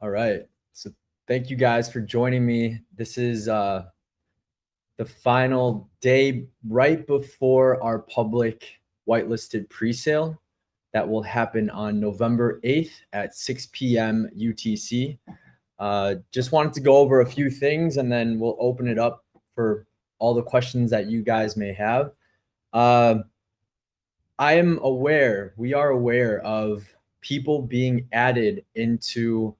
All right. So thank you guys for joining me. This is the final day right before our public whitelisted presale that will happen on November 8th at 6 p.m. UTC. Just wanted to go over a few things and then we'll open it up for all the questions that you guys may have. We are aware of people being added into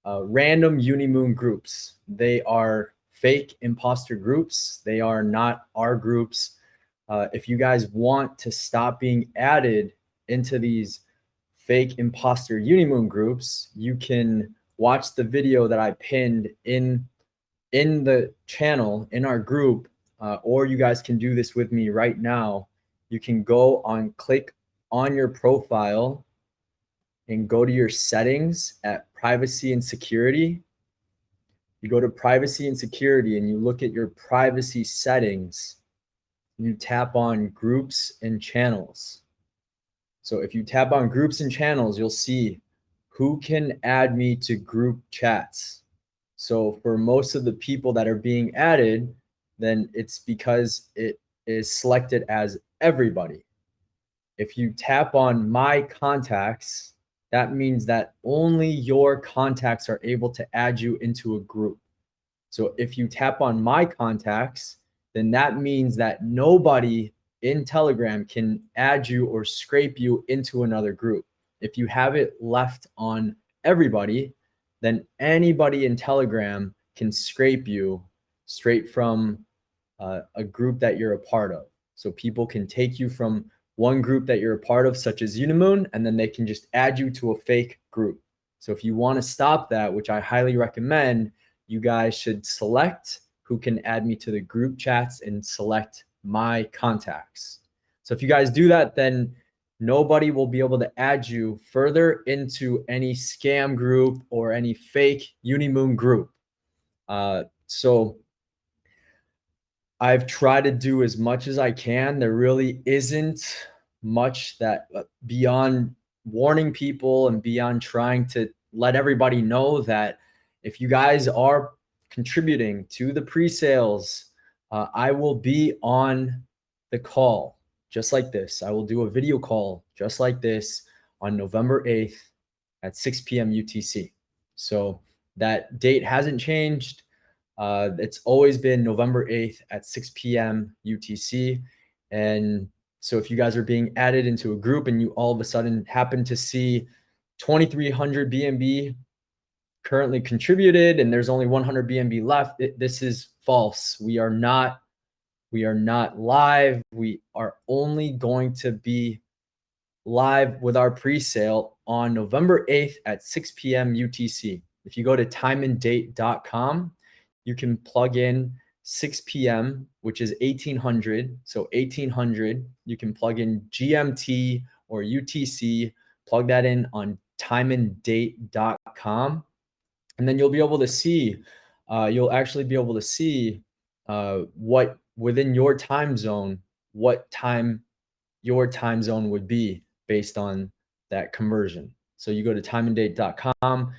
random Unimoon groups. They are fake imposter groups. They are not our groups. If you guys want to stop being added into these fake imposter Unimoon groups, you can watch the video that I pinned in the channel, in our group, or you guys can do this with me right now. You can click on your profile and go to your settings at privacy and security. You go to privacy and security and you look at your privacy settings. You tap on groups and channels. So if you tap on groups and channels, you'll see who can add me to group chats. So for most of the people that are being added, then it's because it is selected as everybody. If you tap on my contacts, that means that only your contacts are able to add you into a group. So if you tap on my contacts, then that means that nobody in Telegram can add you or scrape you into another group. If you have it left on everybody, then anybody in Telegram can scrape you straight from a group that you're a part of. So people can take you from one group that you're a part of, such as Unimoon, and then they can just add you to a fake group. So if you want to stop that, which I highly recommend, you guys should select who can add me to the group chats and select my contacts. So if you guys do that, then nobody will be able to add you further into any scam group or any fake Unimoon group. So I've tried to do as much as I can. There really isn't much that beyond warning people and beyond trying to let everybody know that if you guys are contributing to the pre-sales, I will be on the call just like this. I will do a video call just like this on November 8th at 6 p.m. UTC. So that date hasn't changed. It's always been November 8th at 6 p.m. UTC. And so if you guys are being added into a group and you all of a sudden happen to see 2,300 BNB currently contributed and there's only 100 BNB left, this is false. We are not live. We are only going to be live with our pre-sale on November 8th at 6 p.m. UTC. If you go to timeanddate.com, you can plug in 6 p.m., which is 1800. So 1800, you can plug in GMT or UTC, plug that in on timeanddate.com. And then you'll be able to see, you'll actually be able to see what within your time zone, what time your time zone would be based on that conversion. So you go to timeanddate.com,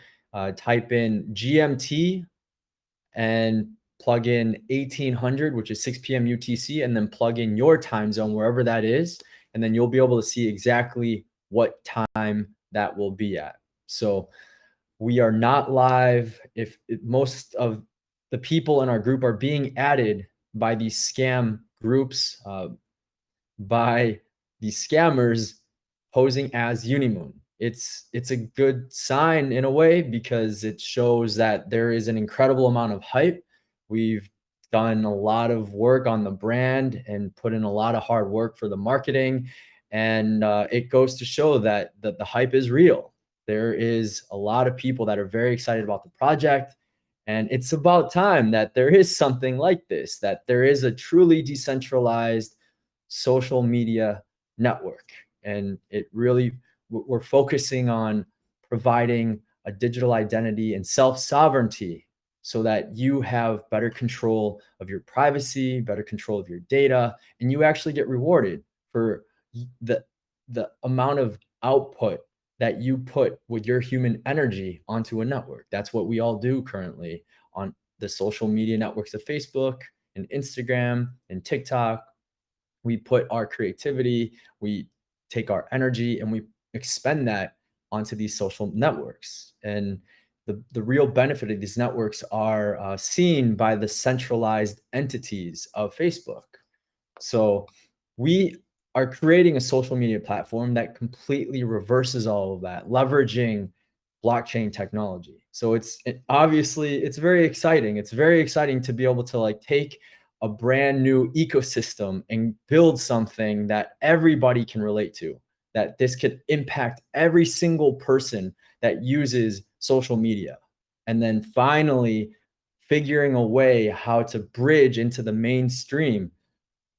type in GMT and plug in 1800, which is 6 p.m. UTC, and then plug in your time zone, wherever that is. And then you'll be able to see exactly what time that will be at. So we are not live. If most of the people in our group are being added by these scam groups, by these scammers posing as Unimoon. It's a good sign in a way because it shows that there is an incredible amount of hype. We've done a lot of work on the brand and put in a lot of hard work for the marketing. And it goes to show that the hype is real. There is a lot of people that are very excited about the project. And it's about time that there is something like this, that there is a truly decentralized social media network. And it really, we're focusing on providing a digital identity and self-sovereignty so that you have better control of your privacy, better control of your data, and you actually get rewarded for the amount of output that you put with your human energy onto a network. That's what we all do currently on the social media networks of Facebook and Instagram and TikTok. We put our creativity, we take our energy, and we expend that onto these social networks. And the real benefit of these networks are seen by the centralized entities of Facebook. So we are creating a social media platform that completely reverses all of that, leveraging blockchain technology. So obviously it's very exciting. It's very exciting to be able to like take a brand new ecosystem and build something that everybody can relate to, that this could impact every single person that uses social media. And then finally figuring a way how to bridge into the mainstream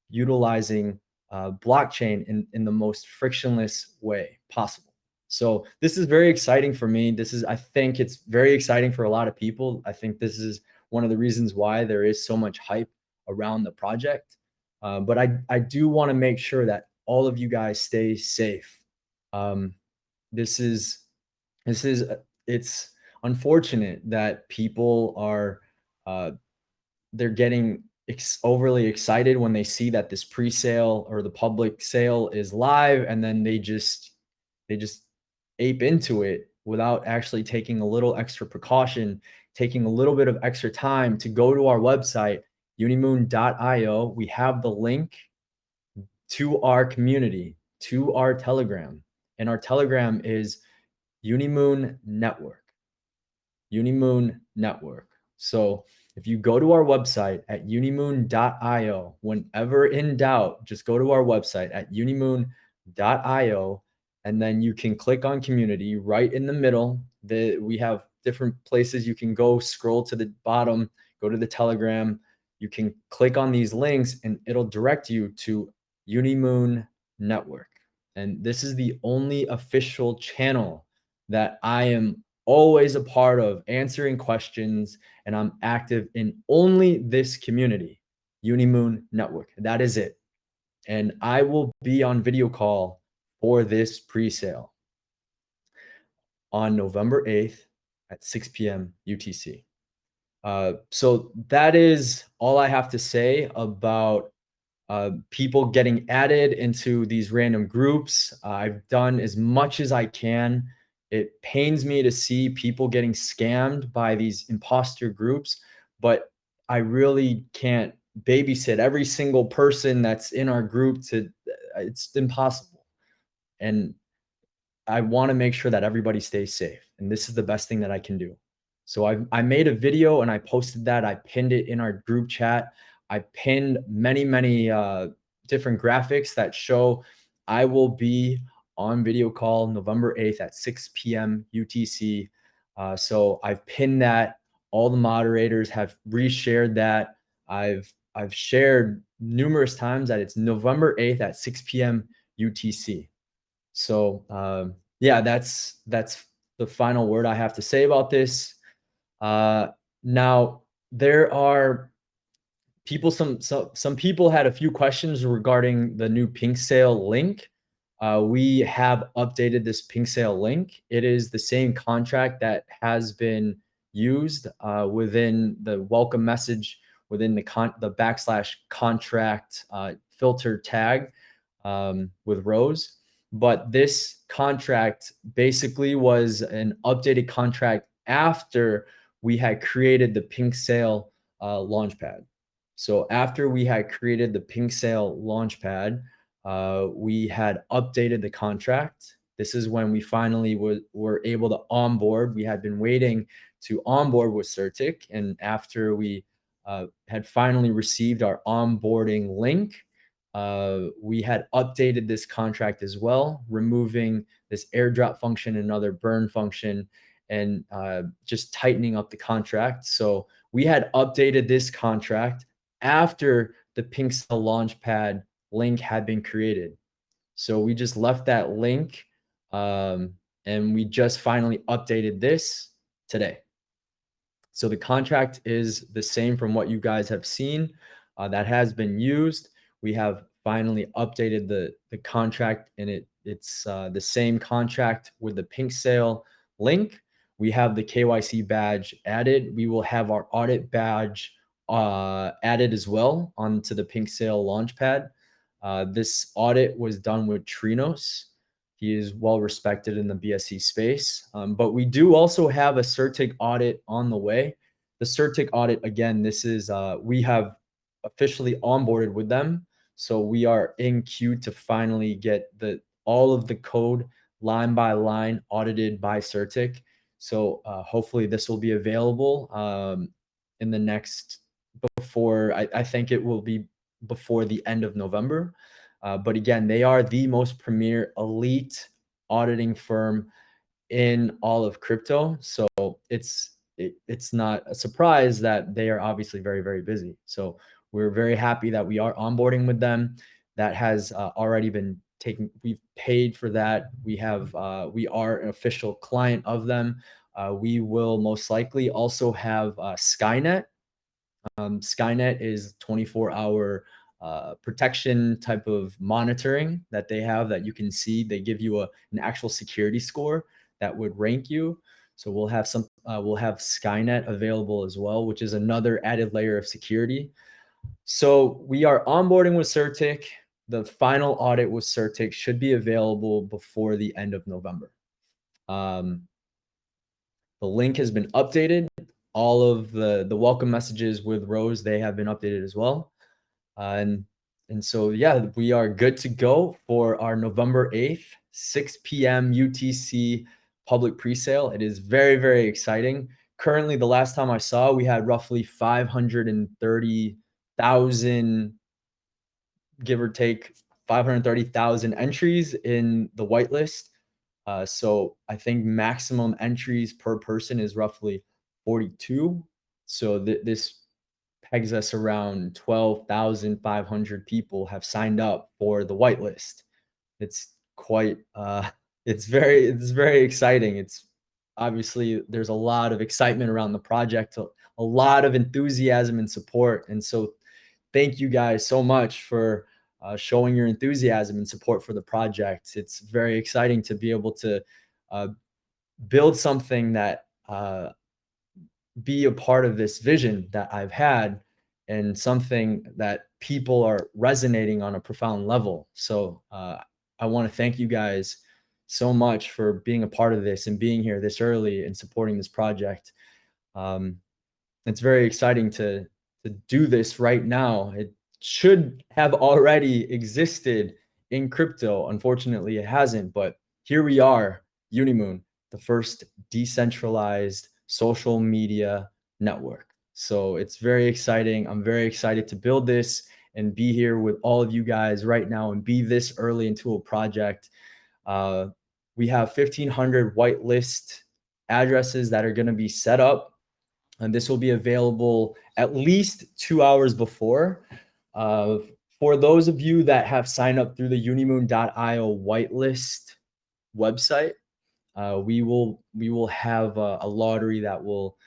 utilizing blockchain in the most frictionless way possible. So this is very exciting for me. I think it's very exciting for a lot of people. I think this is one of the reasons why there is so much hype around the project. But I do want to make sure that all of you guys stay safe. Um, this is this is it's unfortunate that people are they're getting overly excited when they see that this pre-sale or the public sale is live, and then they just ape into it without actually taking a little extra precaution, taking a little bit of extra time to go to our website, unimoon.io. We have the link to our community, to our Telegram, and our Telegram is Unimoon Network. Unimoon Network. So if you go to our website at unimoon.io, whenever in doubt, just go to our website at unimoon.io, and then you can click on community right in the middle. We have different places you can go, scroll to the bottom, go to the Telegram. You can click on these links and it'll direct you to Unimoon Network. And this is the only official channel that I am always a part of, answering questions, and I'm active in only this community, Unimoon Network. That is it. And I will be on video call for this pre-sale on November 8th at 6 p.m. UTC. So that is all I have to say about people getting added into these random groups. I've done as much as I can. It pains me to see people getting scammed by these imposter groups, but I really can't babysit every single person that's in our group it's impossible. And I want to make sure that everybody stays safe. And this is the best thing that I can do. So I made a video and I posted that. I pinned it in our group chat. I pinned many different graphics that show I will be on video call November 8th at 6 p.m. UTC. So I've pinned that. All the moderators have reshared that. I've shared numerous times that it's November 8th at 6 p.m. UTC. So yeah, that's the final word I have to say about this. Now there are people. Some people had a few questions regarding the new pink sale link. We have updated this pink sale link. It is the same contract that has been used within the welcome message within the backslash contract filter tag with Rose. But this contract basically was an updated contract after we had created the pink sale launchpad. So after we had created the pink sale launchpad, we had updated the contract. This is when we finally were able to onboard. We had been waiting to onboard with Certic, and after we had finally received our onboarding link, we had updated this contract as well, removing this airdrop function and another burn function, and just tightening up the contract. So we had updated this contract after the pink sale launchpad link had been created. So we just left that link, and we just finally updated this today. So the contract is the same from what you guys have seen that has been used. We have finally updated the contract, and it's the same contract with the pink sale link. We have the KYC badge added. We will have our audit badge added as well onto the pink sale launchpad. This audit was done with Trinos. He is well respected in the BSC space. But we do also have a CerTIC audit on the way. The CerTIC audit, again, this is we have officially onboarded with them. So we are in queue to finally get all of the code line by line audited by CerTIC. So hopefully this will be available in the next, before, I think it will be before the end of November. But again, they are the most premier elite auditing firm in all of crypto. So it's not a surprise that they are obviously very, very busy. So we're very happy that we are onboarding with them. That has already been taken. We've paid for that. We are an official client of them. We will most likely also have Skynet. Skynet is 24-hour protection type of monitoring that they have that you can see. They give you an actual security score that would rank you. So we'll have Skynet available as well, which is another added layer of security. So we are onboarding with CerTIC. The final audit with CerTIC should be available before the end of November. The link has been updated. All of the welcome messages with Rose, they have been updated as well. And so, yeah, we are good to go for our November 8th, 6 p.m. UTC public presale. It is very, very exciting. Currently, the last time I saw, we had roughly 530,000, give or take 530,000 entries in the whitelist. So I think maximum entries per person is roughly 42. So this pegs us around 12,500 people have signed up for the whitelist. It's quite, it's very exciting. It's obviously there's a lot of excitement around the project, a lot of enthusiasm and support. And so thank you guys so much for showing your enthusiasm and support for the project. It's very exciting to be able to build something that be a part of this vision that I've had, and something that people are resonating on a profound level. So I want to thank you guys so much for being a part of this and being here this early and supporting this project. It's very exciting to do this right now. It should have already existed in crypto. Unfortunately, it hasn't, but here we are, Unimoon, the first decentralized social media network. So it's very exciting. I'm very excited to build this and be here with all of you guys right now and be this early into a project. We have 1,500 whitelist addresses that are going to be set up, and this will be available at least 2 hours before. For those of you that have signed up through the unimoon.io whitelist website, we will have a lottery that will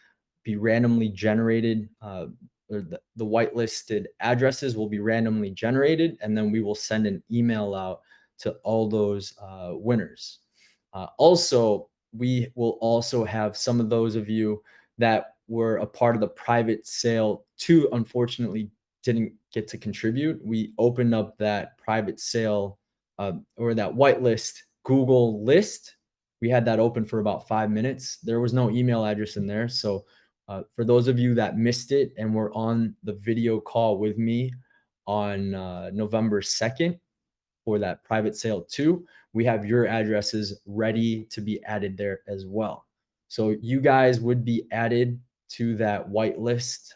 be randomly generated. Or the whitelisted addresses will be randomly generated, and then we will send an email out to all those winners. Also, we will also have some of those of you that were a part of the private sale 2, unfortunately didn't get to contribute. We opened up that private sale or that whitelist Google list. We had that open for about 5 minutes. There was no email address in there. So for those of you that missed it and were on the video call with me on November 2nd for that private sale 2, we have your addresses ready to be added there as well. So you guys would be added to that whitelist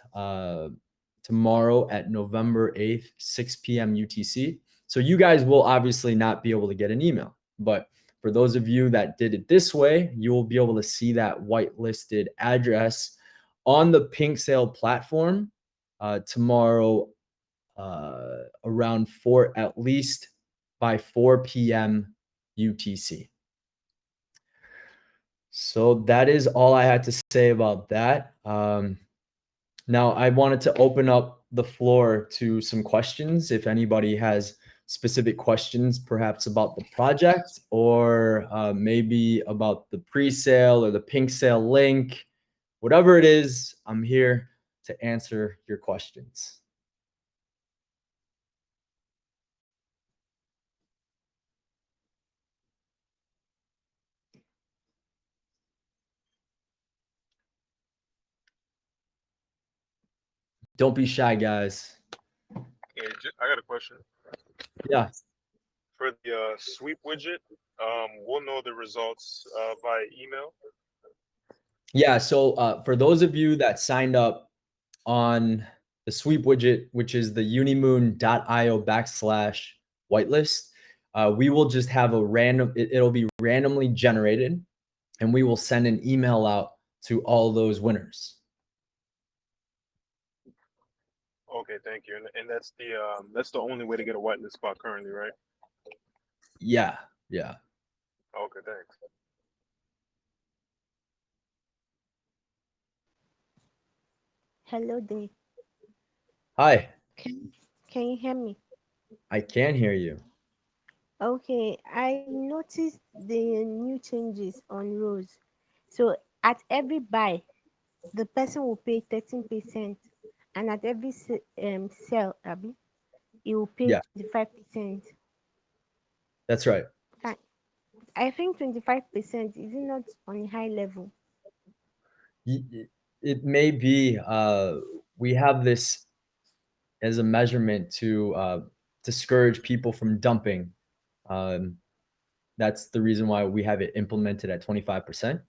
tomorrow at November 8th, 6 p.m. UTC. So you guys will obviously not be able to get an email, but for those of you that did it this way, you will be able to see that whitelisted address on the Pink Sale platform tomorrow around at least by 4 p.m. UTC. So that is all I had to say about that. Now I wanted to open up the floor to some questions if anybody has specific questions, perhaps about the project, or maybe about the pre-sale or the pink sale link, whatever it is, I'm here to answer your questions. Don't be shy, guys. Hey, I got a question. Yeah. For the sweep widget, we'll know the results via email. Yeah. So for those of you that signed up on the sweep widget, which is the unimoon.io/whitelist, we will just have a random, it'll be randomly generated, and we will send an email out to all those winners. Okay, thank you. And that's the only way to get a whitelist spot currently, right? Yeah. Yeah. Okay, thanks. Hello there. Hi. Can can you hear me? I can hear you. Okay, I noticed the new changes on rows. So at every buy, the person will pay 13%, and at every sell, Abby, he will pay Yeah, 25%. that's right. Fi- I think 25% is it not on a high level? It may be, we have this as a measurement to discourage people from dumping. Um, that's the reason why we have it implemented at 25%.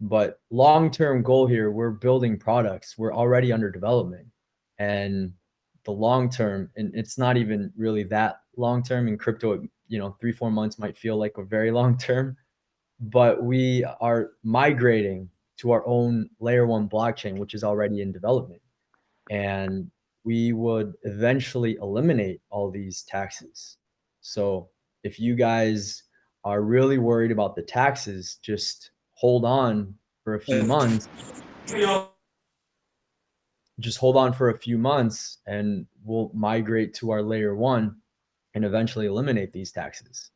But long-term goal here, we're building products. We're already under development. And the long term, and it's not even really that long term in crypto, 3-4 months might feel like a very long term, but we are migrating to our own layer one blockchain, which is already in development. And we would eventually eliminate all these taxes. So if you guys are really worried about the taxes, just hold on for a few months. Just hold on for a few months and we'll migrate to our layer one and eventually eliminate these taxes.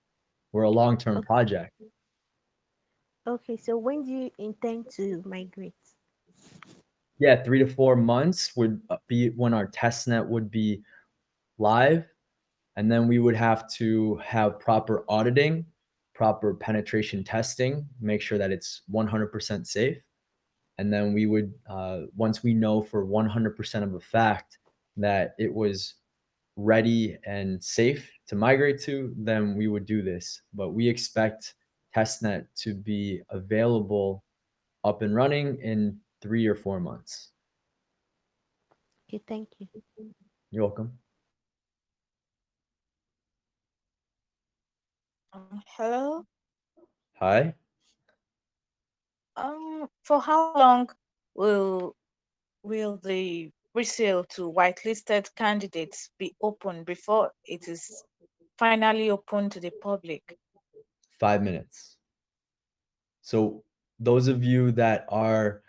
We're a long-term Okay, project. okay. So when do you intend to migrate? Yeah, 3 to 4 months would be when our test net would be live. And then we would have to have proper auditing, proper penetration testing, make sure that it's 100% safe. And then we would, once we know for 100% of a fact that it was ready and safe to migrate to, then we would do this. But we expect testnet to be available up and running in 3 or 4 months. Okay, thank you. You're welcome. Hello. Hi. For how long will will the resale to whitelisted candidates be open before it is finally open to the public? 5 minutes. So those of you that are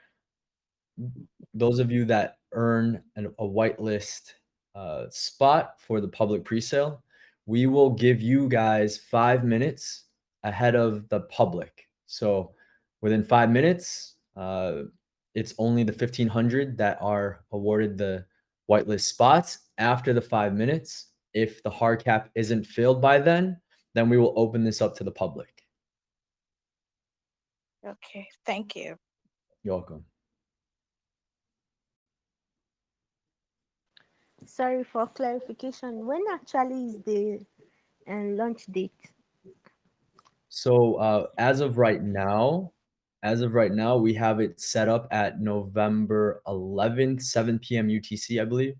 those of you that earn a whitelist spot for the public presale, we will give you guys 5 minutes ahead of the public. So within 5 minutes, it's only the 1,500 that are awarded the whitelist spots. After the 5 minutes, if the hard cap isn't filled by then we will open this up to the public. Okay, thank you. You're welcome. Sorry for clarification. When actually is the launch date? So as of right now, we have it set up at November 11th, 7 p.m. UTC, I believe.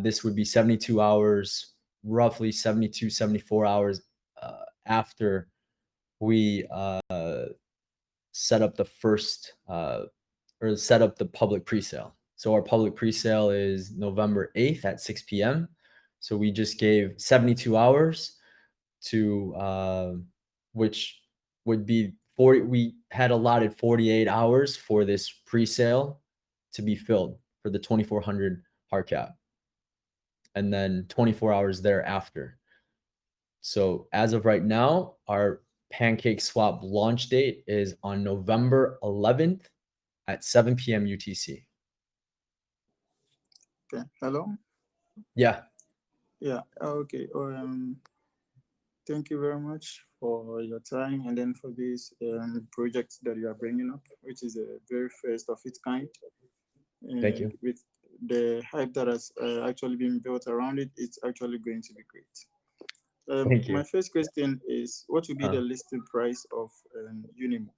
This would be 72 hours, roughly 72, 74 hours after we set up the first or set up the public presale. So our public presale is November 8th at 6 p.m. So we just gave 72 hours to which would be 40. We had allotted 48 hours for this pre-sale to be filled for the 2,400 hard cap, and then 24 hours thereafter. So as of right now, our Pancake Swap launch date is on November 11th at 7 p.m. UTC. Okay. Hello. Yeah. Yeah. Okay. Thank you very much for your time and then for this project that you are bringing up, which is a very first of its kind. Thank And you. with the hype that has actually been built around it, it's actually going to be great. Thank My you. first question is, what will be Uh, the listing price of Unimoon?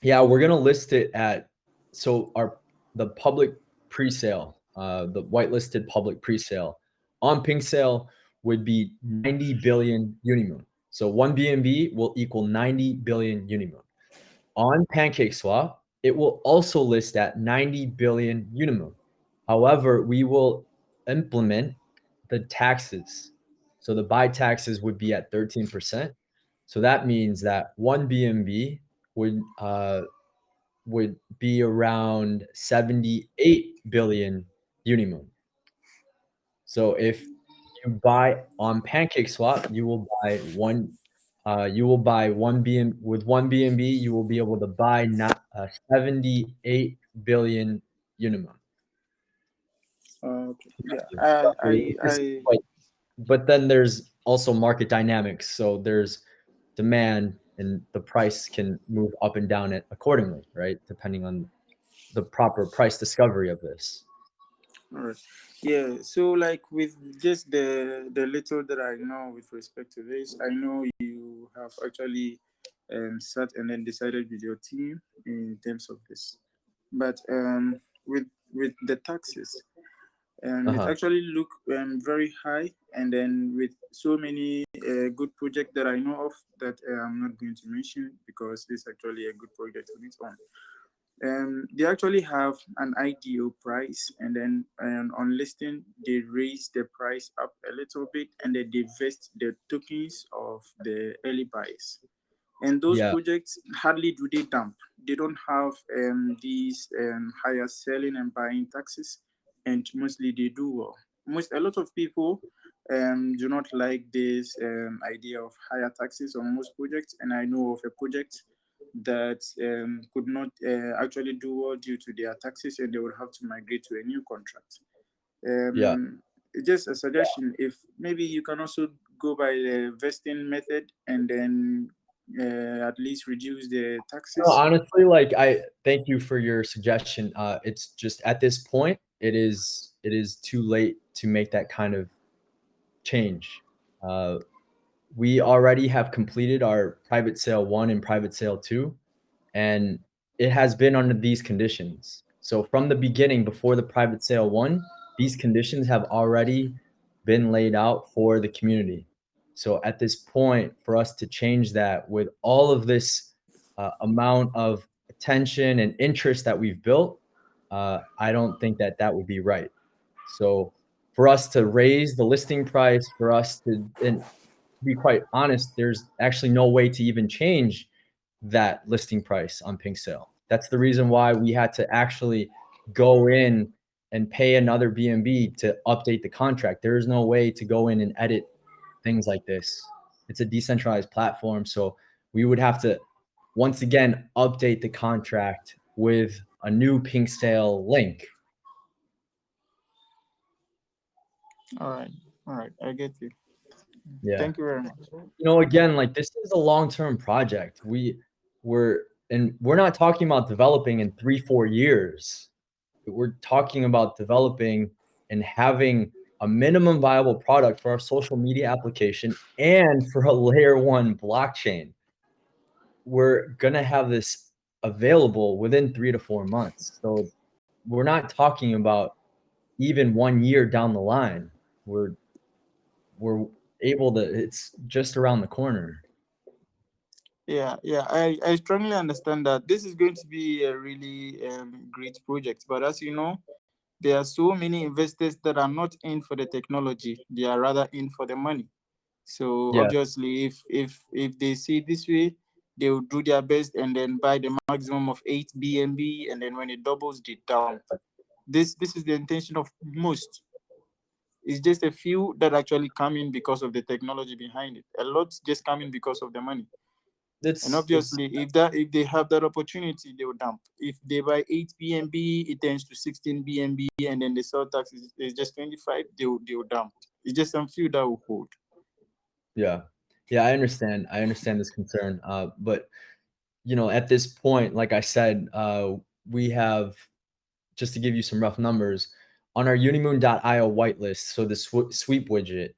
yeah, we're gonna list it at the public pre-sale, the whitelisted public pre-sale on Pink Sale would be 90 billion Unimoon. So one BNB will equal 90 billion Unimoon. On PancakeSwap, it will also list at 90 billion Unimoon. However, we will implement the taxes. So the buy taxes would be at 13%. So that means that one BNB would be around 78 billion Unimoon. So if you buy on PancakeSwap, you will buy one BN with one BNB, you will be able to buy not 78 billion Unimoon. Okay. Yeah. Roughly, but then there's also market dynamics. So there's demand and the price can move up and down it accordingly, right? Depending on the proper price discovery of this. All right. Yeah. So, like with just the little that I know with respect to this, I know you have actually sat and then decided with your team in terms of this. But with the taxes, it Uh-huh. actually look very high, and then with so many good projects that I know of that I'm not going to mention because this is actually a good project on its own. They actually have an IDO price, and then on listing, they raise the price up a little bit, and then they vest the tokens of the early buys. And those Yeah. projects hardly do they dump. They don't have these higher selling and buying taxes, and mostly they do well. A lot of people do not like this idea of higher taxes on most projects, and I know of a project that could not actually do well due to their taxes, and they would have to migrate to a new contract. Yeah. Um, just a suggestion: if maybe you can also go by the vesting method, and then at least reduce the No, taxes. honestly, like I thank you for your suggestion. It's just at this point, it is too late to make that kind of change. Uh, we already have completed our private sale 1 and private sale 2, and it has been under these conditions. So from the beginning, before the private sale 1, these conditions have already been laid out for the community. So at this point, for us to change that with all of this amount of attention and interest that we've built, I don't think that that would be right. So for us to raise the listing price, for us to, and to be quite honest, there's actually no way to even change that listing price on Pink Sale. That's the reason why we had to actually go in and pay another BNB to update the contract. There is no way to go in and edit things like this. It's a decentralized platform, so we would have to once again update the contract with a new Pink Sale link. All right, I get you. Yeah. Thank you very much. Again, like this is a long-term project. We're not talking about developing in 3-4 years. We're talking about developing and having a minimum viable product for our social media application and for a layer 1 blockchain. We're gonna have this available within 3 to 4 months. So we're not talking about even 1 year down the line. We're able to. It's just around the corner. Yeah, I strongly understand that this is going to be a really great project. But as you know, there are so many investors that are not in for the technology; they are rather in for the money. So Yeah. obviously, if they see it this way, they will do their best and then buy the maximum of 8 BNB, and then when it doubles, they dump. This is the intention of most. It's just a few that actually come in because of the technology behind it. A lot just come in because of the money. And obviously, if they have that opportunity, they will dump. If they buy 8 BNB, it turns to 16 BNB, and then the sell tax is just 25, they will dump. It's just some few that will hold. Yeah. Yeah, I understand. I understand this concern. But at this point, like I said, we have, just to give you some rough numbers, on our Unimoon.io whitelist, so the sweep widget,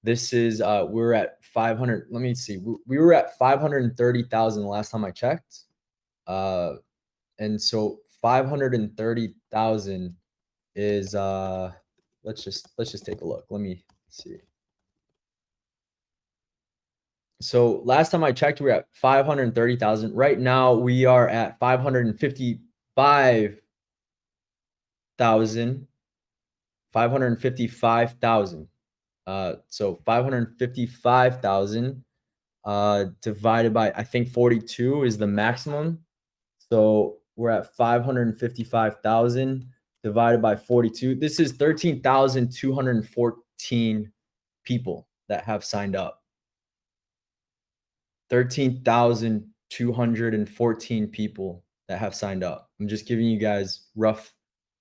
this is we're at 500. Let me see. We were at 530,000 the last time I checked. And so 530,000 is let's just take a look. Let me see. So last time I checked, we were at 530,000. Right now we are at 555,000. 555,000. So 555,000 divided by, I think 42 is the maximum. So we're at 555,000 divided by 42. This is 13,214 people that have signed up. 13,214 people that have signed up. I'm just giving you guys rough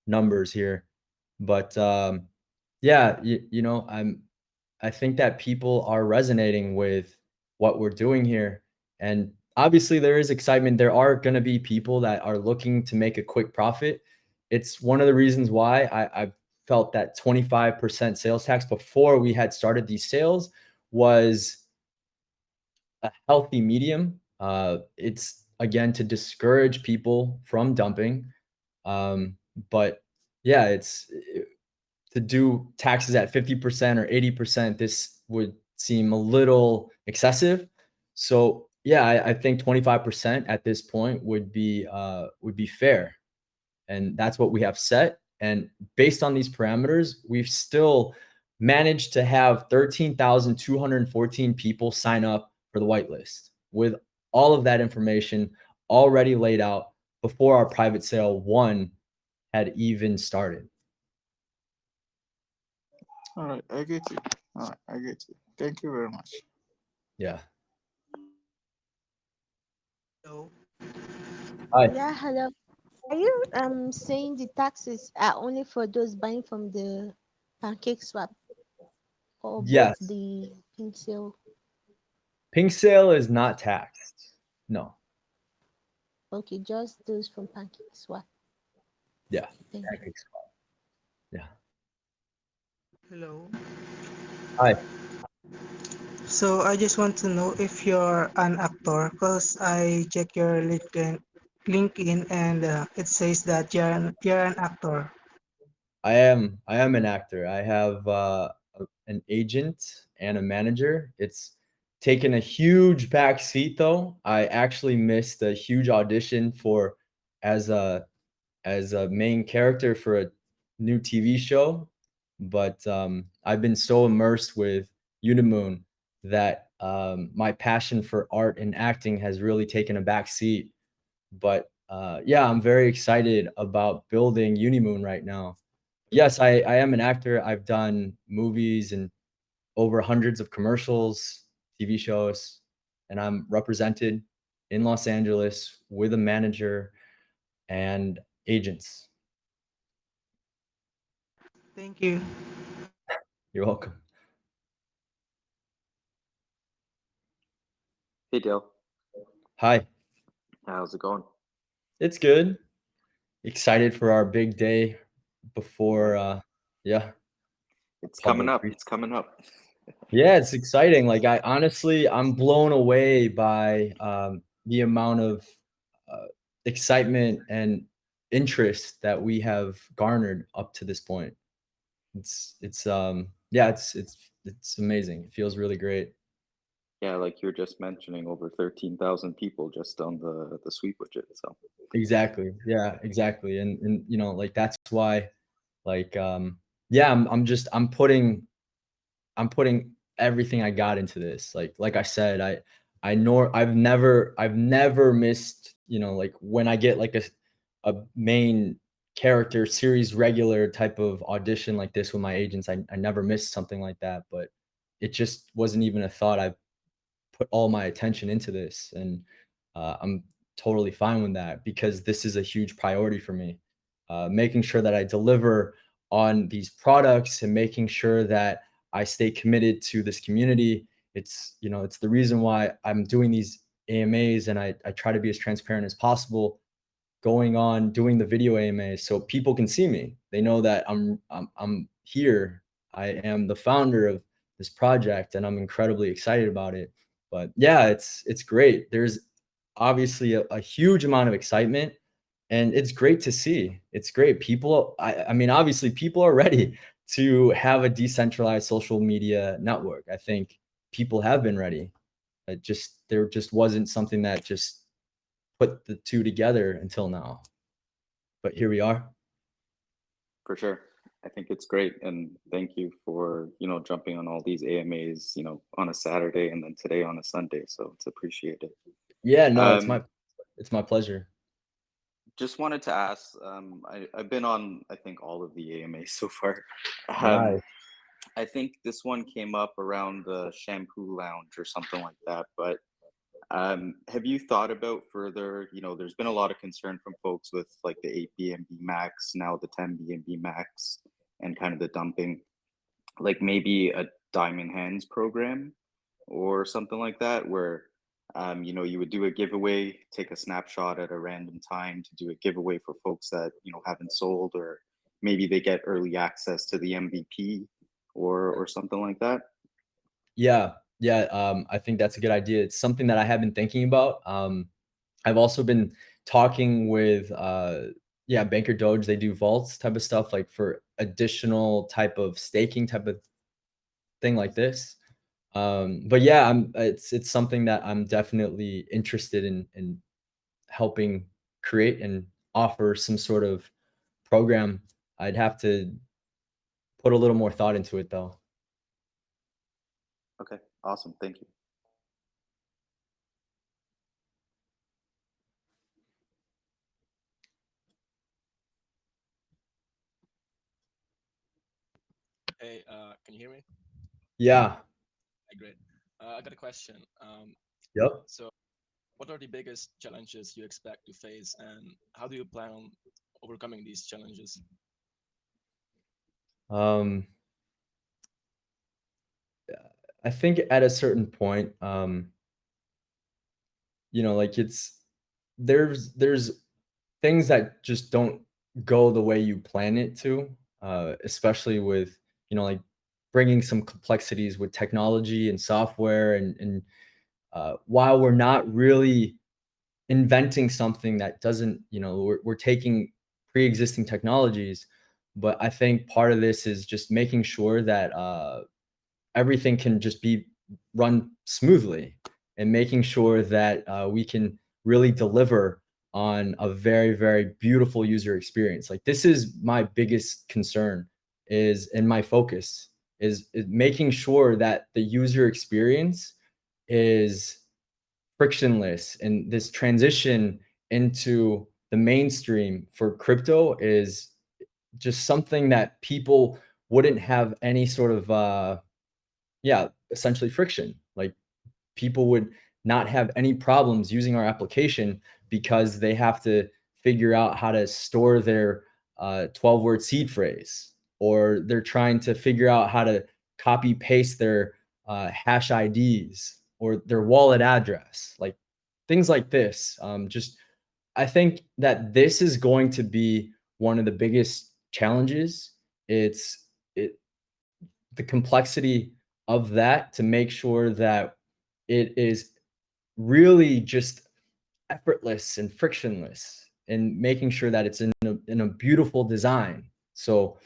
numbers here. But yeah, I think that people are resonating with what we're doing here. And obviously there is excitement. There are going to be people that are looking to make a quick profit. It's one of the reasons why I felt that 25% sales tax before we had started these sales was a healthy medium. It's again to discourage people from dumping. But yeah, to do taxes at 50% or 80%, this would seem a little excessive. So yeah, I think 25% at this point would be fair. And that's what we have set. And based on these parameters, we've still managed to have 13,214 people sign up for the whitelist with all of that information already laid out before our private sale 1 had even started. All right, I get you. All right, I get you. Thank you very much. Yeah. Hello. Hi. Yeah, hello. Are you saying the taxes are only for those buying from the pancake swap or both Yes. the pink sale? Pink sale is not taxed. No. Okay, just those from pancake swap. Yeah. Thank you. Pancake swap. Yeah. Hello. Hi. So I just want to know if you're an actor, because I check your LinkedIn and it says that you're an actor. I am an actor. I have an agent and a manager. It's taken a huge back seat though. I actually missed a huge audition for as a main character for a new TV show, but I've been so immersed with Unimoon that my passion for art and acting has really taken a back seat. But yeah, I'm very excited about building Unimoon right now. Yes, I am an actor. I've done movies and over hundreds of commercials, TV shows, and I'm represented in Los Angeles with a manager and agents. Thank you. You're welcome. Hey Dale, Hi. how's it going? It's good. Excited for our big day before yeah, It's coming public. up. It's coming up. Yeah, it's exciting. Like I'm blown away by the amount of excitement and interest that we have garnered up to this point. Yeah, it's amazing. It feels really great. Yeah, like you're just mentioning, over 13,000 people just on the sweep widget. So Exactly. Yeah, exactly. And like that's why like yeah, I'm putting everything I got into this. Like I said, I know I've never missed, like when I get like a main character series regular type of audition like this with my agents. I never missed something like that, but it just wasn't even a thought. I put all my attention into this, and I'm totally fine with that because this is a huge priority for me. Making sure that I deliver on these products and making sure that I stay committed to this community. It's the reason why I'm doing these AMAs, and I try to be as transparent as possible going on doing the video AMAs so people can see me. They know that I'm here. I am the founder of this project, and I'm incredibly excited about it. But yeah, it's great. There's obviously a huge amount of excitement, and it's great to see. It's great. People, I mean, obviously, people are ready to have a decentralized social media network. I think people have been ready. There just wasn't something that just put the two together until now. But here we are. For sure. I think it's great. And thank you for, jumping on all these AMAs, on a Saturday and then today on a Sunday. So it's appreciated. Yeah, no, Um, it's my pleasure. just wanted to ask, I've been on, I think, all of the AMAs so far. Nice. I think this one came up around the shampoo lounge or something like that. But have you thought about further, there's been a lot of concern from folks with like the 8 BNB max, now the 10 BNB max, and kind of the dumping, like maybe a diamond hands program or something like that, where you would do a giveaway, take a snapshot at a random time to do a giveaway for folks that haven't sold, or maybe they get early access to the MVP or something like that. Yeah, I think that's a good idea. It's something that I have been thinking about. I've also been talking with Banker Doge. They do vaults type of stuff, like for additional type of staking type of thing like this. But yeah, it's something that I'm definitely interested in helping create and offer some sort of program. I'd have to put a little more thought into it though. Okay, awesome. Thank you. Hey, can you hear me? Yeah. Hey, great. I got a question. Yep. So, what are the biggest challenges you expect to face, and how do you plan on overcoming these challenges? Um, I think at a certain point, like there's things that just don't go the way you plan it to, especially with, like bringing some complexities with technology and software and while we're not really inventing something that doesn't, we're taking pre-existing technologies, but I think part of this is just making sure that everything can just be run smoothly and making sure that we can really deliver on a very, very beautiful user experience. Like this is my biggest concern is, and my focus is making sure that the user experience is frictionless, and this transition into the mainstream for crypto is just something that people wouldn't have any sort of essentially friction. Like people would not have any problems using our application because they have to figure out how to store their 12-word seed phrase, or they're trying to figure out how to copy paste their hash IDs or their wallet address, like things like this. I think that this is going to be one of the biggest challenges. It the complexity of that, to make sure that it is really just effortless and frictionless, and making sure that it's in a beautiful design. So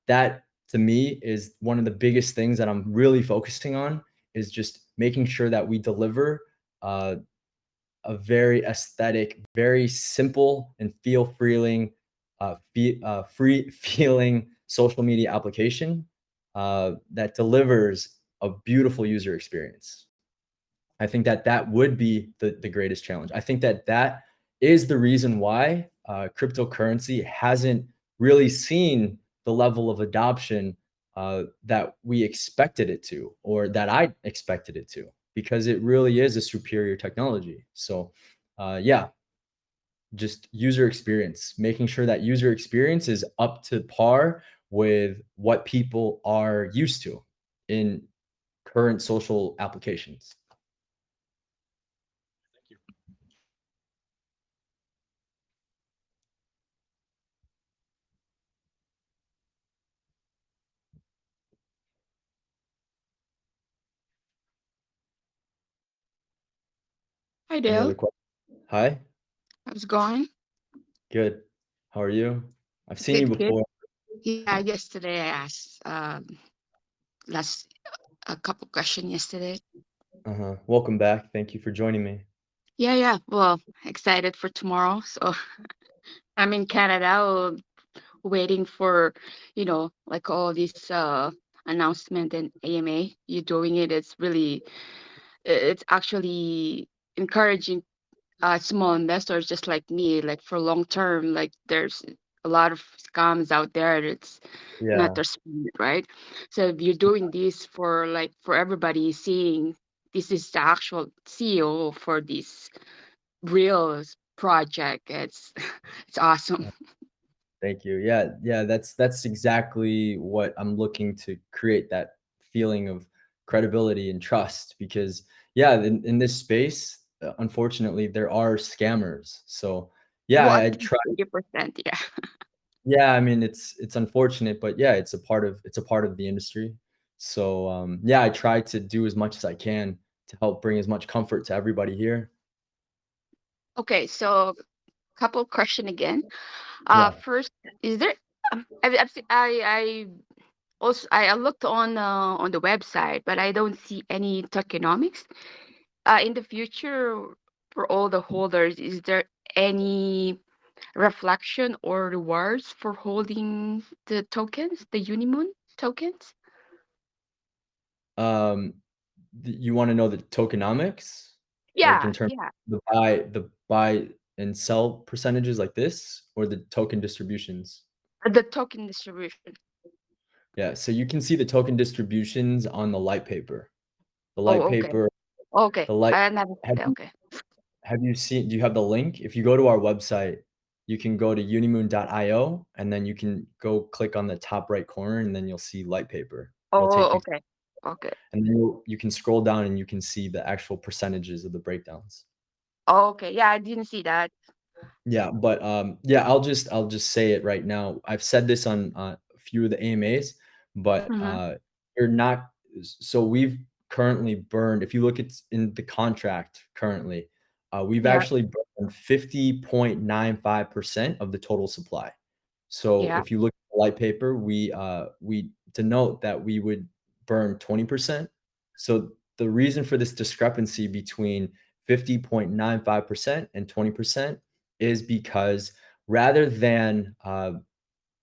that to me is one of the biggest things that I'm really focusing on, is just making sure that we deliver a very aesthetic, very simple and free feeling social media application that delivers a beautiful user experience. I think that that would be the greatest challenge. I think that that is the reason why cryptocurrency hasn't really seen the level of adoption that we expected it to, or that I expected it to, because it really is a superior technology. So yeah, just user experience, making sure that user experience is up to par with what people are used to in current social applications. Thank you. Hi Any Dale, other questions? Hi, how's it going? good. How are you? I've seen you Good, good. before. Yeah, yesterday I asked last a couple questions yesterday. Welcome back. Thank you for joining me. Yeah, yeah. Well, excited for tomorrow. So I'm in Canada, waiting for, like all this announcement and AMA. You're doing it. It's really, it's actually encouraging small investors just like me, like for long term. Like there's a lot of scams out there. It's not Yeah, their speed, right? So if you're doing this for like for everybody seeing this is the actual CEO for this real project, it's it's awesome. thank you. Yeah, yeah, that's exactly what I'm looking to create, that feeling of credibility and trust, because yeah, in this space, unfortunately, there are scammers. So yeah, Well, at I least try. 80%, yeah. Yeah, I mean, it's unfortunate, but yeah, it's a part of the industry. So yeah, I try to do as much as I can to help bring as much comfort to everybody here. Okay, so couple question again. Yeah. First, is there I also I looked on the website, but I don't see any tokenomics. In the future, for all the holders, is there any reflection or rewards for holding the tokens, the Unimoon tokens? Um, you want to know the tokenomics, like Yeah, in terms yeah. of the buy and sell percentages like this, or the token distributions? The token distribution. Yeah, so you can see the token distributions on the light paper. The light Oh, okay. paper, Okay. the light. I never see Have that. you Okay. have you seen? Do you have the link? If you go to our website, you can go to unimoon.io, and then you can go click on the top right corner, and then you'll see light paper. It'll take Oh, you, okay. Okay. and then you can scroll down and you can see the actual percentages of the breakdowns. Oh, okay. Yeah, I didn't see that. Yeah, but yeah, I'll just say it right now. I've said this on a few of the AMAs, but Mm-hmm. you're not. So we've currently burned. If you look at in the contract currently, we've Yeah. actually burned 50.95% of the total supply. So Yeah. if you look at the light paper, we denote that we would burn 20%. So the reason for this discrepancy between 50.95% and 20% is because rather than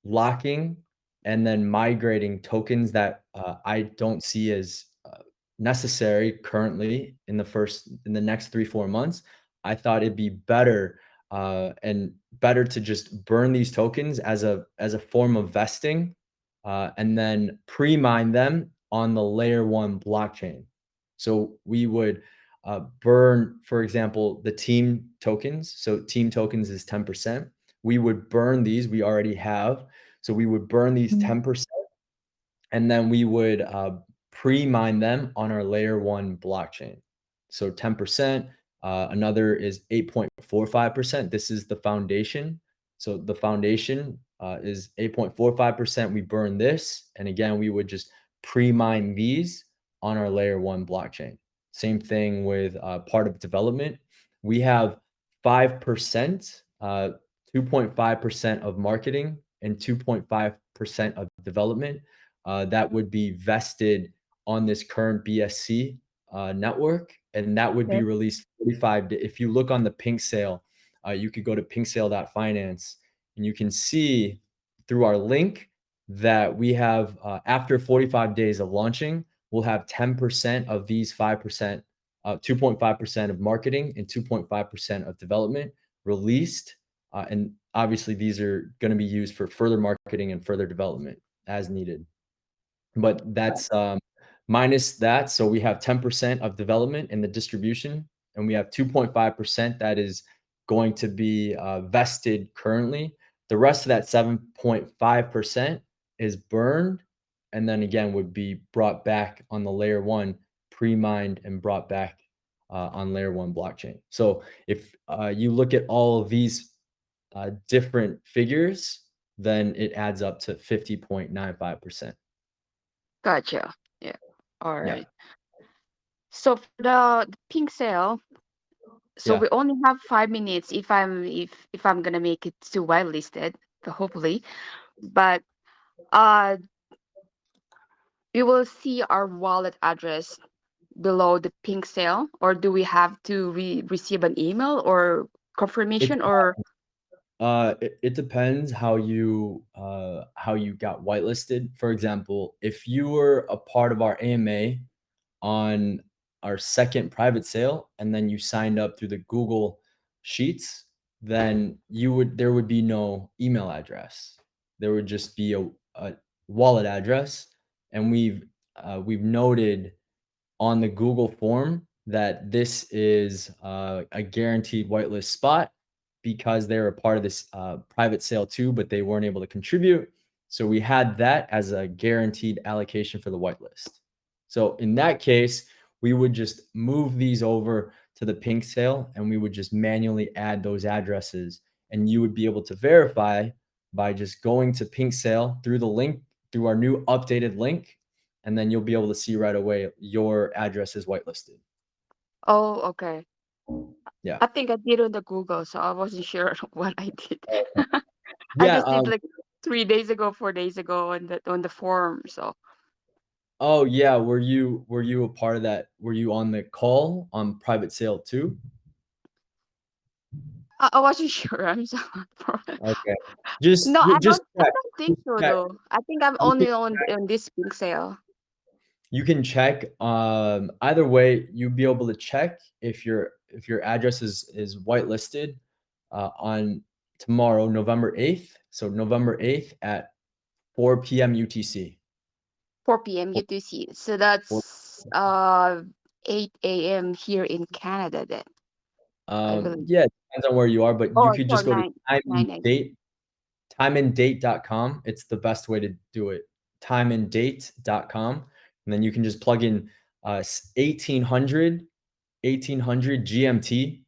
locking and then migrating tokens that I don't see as necessary currently in the next 3-4 months, I thought it'd be better and better to just burn these tokens as a form of vesting, and then pre-mine them on the layer one blockchain. So we would burn, for example, the team tokens. So team tokens is 10%. We would burn these. We already have. So we would burn these 10%, and then we would pre-mine them on our layer one blockchain. So 10%, another is 8.45%. This is the foundation. So the foundation is 8.45%. We burn this. And again, we would just pre-mine these on our layer one blockchain. Same thing with part of development. We have 5%, 2.5% of marketing, and 2.5% of development that would be vested on this current BSC network, and that would be Okay. released 45. If you look on the Pink Sale, you could go to pinksale.finance, and you can see through our link that we have after 45 days of launching, we'll have 10% of these 5%, 2.5% of marketing and 2.5% of development released And obviously, these are going to be used for further marketing and further development as needed. But that's minus that. So we have 10% of development in the distribution, and we have 2.5% that is going to be vested currently. The rest of that 7.5% is burned, and then again would be brought back on the layer one, pre-mined and brought back on layer one blockchain. So if you look at all of these different figures, then it adds up to 50.95%. Gotcha. Yeah. All Yeah. right. So for the pink sale, so Yeah. we only have 5 minutes if I'm gonna make it to whitelisted, hopefully. But uh we will see our wallet address below the pink sale, or do we have to receive an email or It confirmation or it depends how you got whitelisted. For example, if you were a part of our AMA on our second private sale and then you signed up through the Google Sheets, then there would be no email address. There would just be a wallet address, and we've noted on the Google form that this is a guaranteed whitelist spot because they're a part of this private sale too, but they weren't able to contribute. So we had that as a guaranteed allocation for the whitelist. So in that case, we would just move these over to the pink sale and we would just manually add those addresses. And you would be able to verify by just going to pink sale through the link, through our new updated link, and then you'll be able to see right away your address is whitelisted. oh, okay. Yeah. I think I did on the Google, so I wasn't sure what I did. I Yeah. just did like 3 days ago, 4 days ago on the form. So Oh yeah. Were you a part of that? Were you on the call on private sale too? I wasn't sure. I'm sorry. Okay. No, Just I check. don't think Just so check. though. I think I'm You can only on this pink sale. you can check. Either way, you'll be able to check if your address is whitelisted on tomorrow, November 8th. So November 8th at 4 p.m. UTC. 4 p.m. UTC. So that's 8 a.m. here in Canada then, I believe. Yeah, it depends on where you are, but you Oh, could for just go to nine time and 9 date, timeanddate.com. It's the best way to do it. Timeanddate.com. And then you can just plug in 1800 GMT,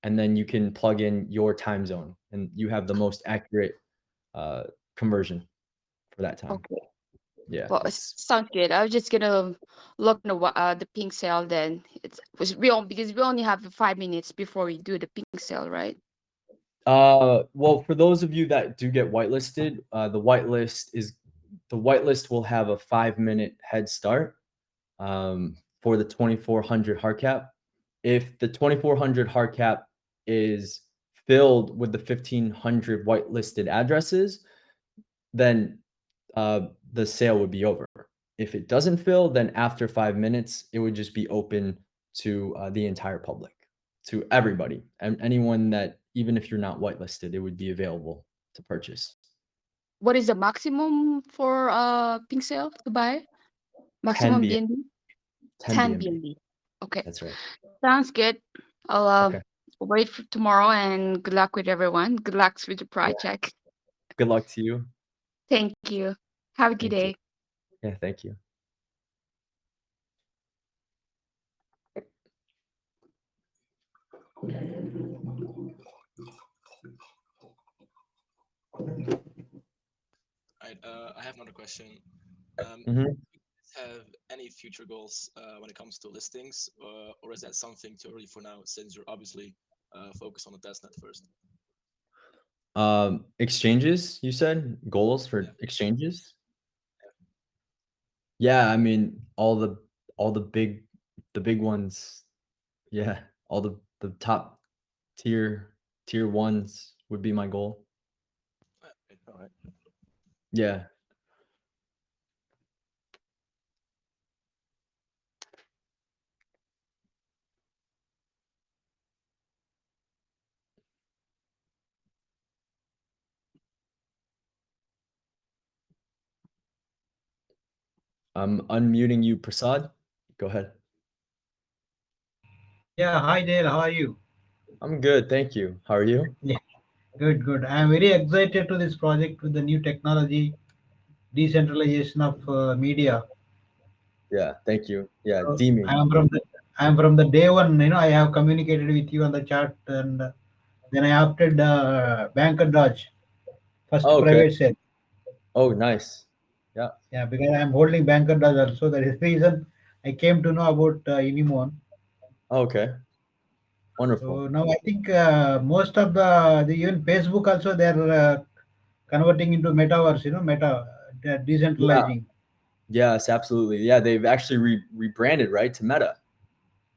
and then you can plug in your time zone, and you have the most accurate conversion for that time. Okay. Yeah, Well, sounds good. I was just gonna look at the pink sale then. Because we only have 5 minutes before we do the pink sale, right? Well, for those of you that do get whitelisted, the whitelist will have a 5-minute head start for the 2400 hard cap. If the 2400 hard cap is filled with the 1500 whitelisted addresses, then the sale would be over. If it doesn't fill, then after 5 minutes, it would just be open to the entire public, to everybody, and anyone that, even if you're not whitelisted, it would be available to purchase. What is the maximum for pink sale to buy? 10 Maximum B, BNB? 10 10 BNB. BNB. Okay. That's right. Sounds good. I'll Okay. wait for tomorrow and good luck with everyone. Good luck with the Yeah. project. Good luck to you. Thank you. Have a good Thank you. day. Yeah, thank you. I have another question. Mhm. Have any future goals when it comes to listings, or is that something too early for now, since you're obviously focused on the testnet first? Exchanges, you said? Goals Yeah. for exchanges? Yeah, I mean, all the big ones. Yeah, all the top tier ones would be my goal. All right. Yeah. I'm unmuting you, Prasad. Go ahead. Yeah, hi there. How are you? I'm good, thank you. How are you? Yeah, good, good. I am very excited to this project with the new technology, decentralization of media. Yeah, thank you. Yeah, So DeMe. I am from the day one. I have communicated with you on the chat, and then I opted Banker Dodge, first Oh, okay. private sale. Oh, nice. Yeah. Yeah, because I am holding Banker Dodge also. That is the reason I came to know about Unimoon. Okay. Wonderful. So now I think most of the even Facebook also they are converting into metaverse. Meta, they're Yeah. decentralizing. Yes, absolutely. Yeah, they've actually rebranded, right, to Meta.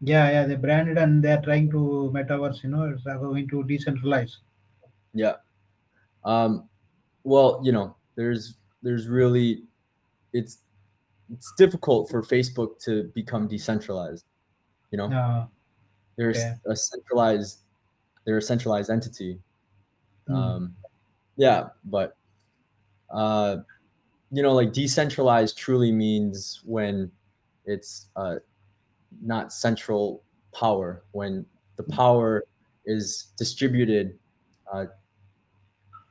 Yeah, yeah, they branded and they're trying to metaverse. It's going to decentralize. Yeah. Um, well, there's really it's it's difficult for Facebook to become decentralized. You know, Uh, there's okay. a centralized they're a centralized entity. Hmm. Yeah, but uh, like decentralized truly means when it's not central power, when the power is distributed uh,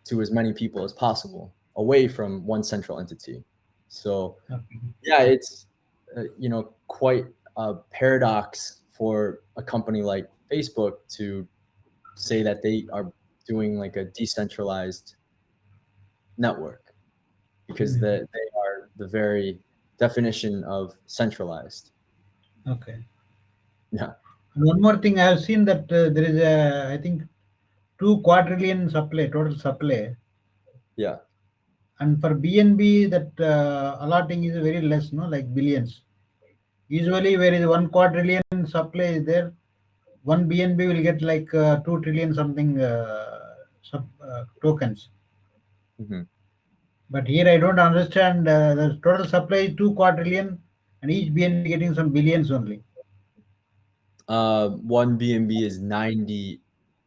to as many people as possible away from one central entity. So Okay. yeah, it's quite a paradox for a company like Facebook to say that they are doing like a decentralized network because Hmm. they are the very definition of centralized. Okay. Yeah, And one more thing, I have seen that there is I think 2 quadrillion supply, total supply, yeah, and for BNB that allotting is very less, no, like billions. Usually, where is 1 quadrillion supply is there, one BNB will get like 2 trillion something tokens. hmm But here I don't understand. The total supply is 2 quadrillion, and each BNB getting some billions only. one BNB is 90.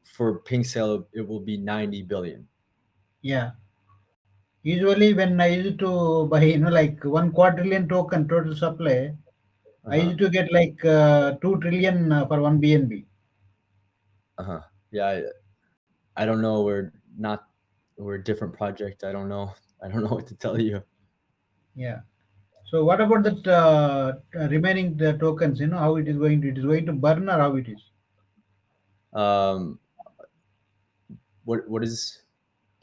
For pink sale it will be 90 billion. Yeah. Usually, when I used to buy, like 1 quadrillion token total supply, I Uh-huh. used to get like 2 trillion for one BNB. Uh-huh. Yeah, I don't know. We're a different project. I don't know. I don't know what to tell you. Yeah. So what about that remaining the tokens? How it is going to? It is going to burn or how it is? Um, what is?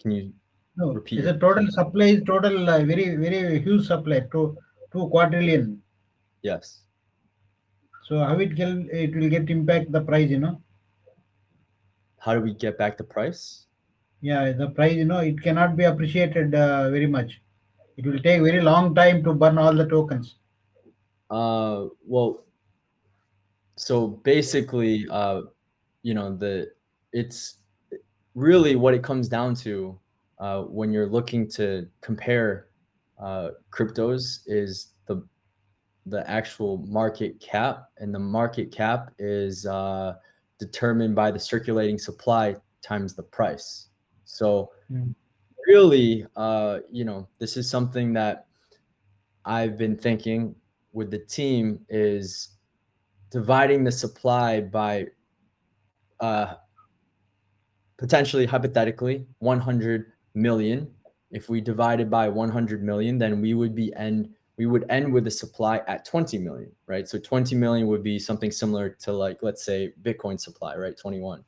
Can you No, repeat it's your a total question? supply is total very very huge supply to 2 quadrillion. Yes. So how it will get impact the price? How do we get back the price? Yeah, the price it cannot be appreciated very much. It will take very long time to burn all the tokens. Well, so basically, the it's really what it comes down to when you're looking to compare cryptos is the actual market cap, and the market cap is determined by the circulating supply times the price. So Mm. really, this is something that I've been thinking with the team is dividing the supply by uh, potentially hypothetically 100 million. If we divided by 100 million, then we would end with a supply at 20 million, right? So 20 million would be something similar to, like, let's say Bitcoin supply, right? 21.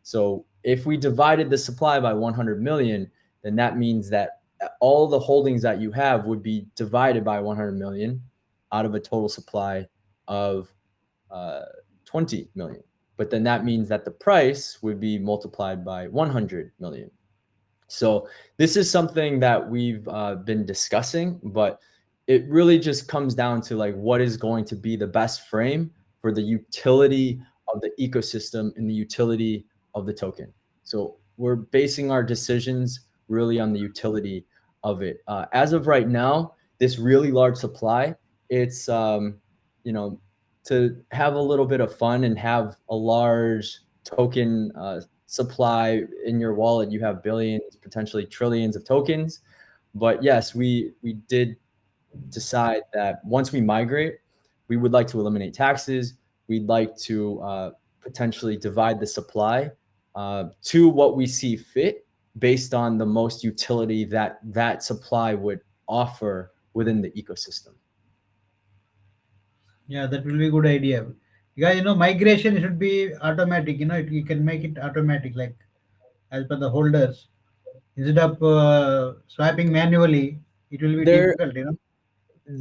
So if we divided the supply by 100 million, then that means that all the holdings that you have would be divided by 100 million out of a total supply of uh, 20 million. But then that means that the price would be multiplied by 100 million. So this is something that we've been discussing, but it really just comes down to like what is going to be the best frame for the utility of the ecosystem and the utility of the token. So we're basing our decisions really on the utility of it. As of right now, this really large supply, it's to have a little bit of fun and have a large token supply in your wallet. You have billions, potentially trillions of tokens. But yes, we did decide that once we migrate, we would like to eliminate taxes. We'd like to potentially divide the supply to what we see fit based on the most utility that that supply would offer within the ecosystem. Yeah, that will be a good idea. Yeah, migration should be automatic. You can make it automatic, like as per the holders. Instead of swapping manually, it will be There, difficult.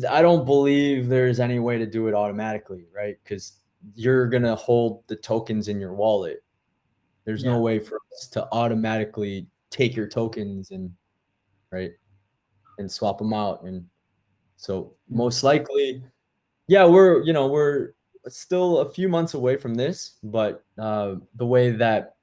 I don't believe there's any way to do it automatically, right? Because you're gonna hold the tokens in your wallet. There's no Yeah. way for us to automatically take your tokens and right and swap them out. And so most likely, yeah, we're still a few months away from this, but the way that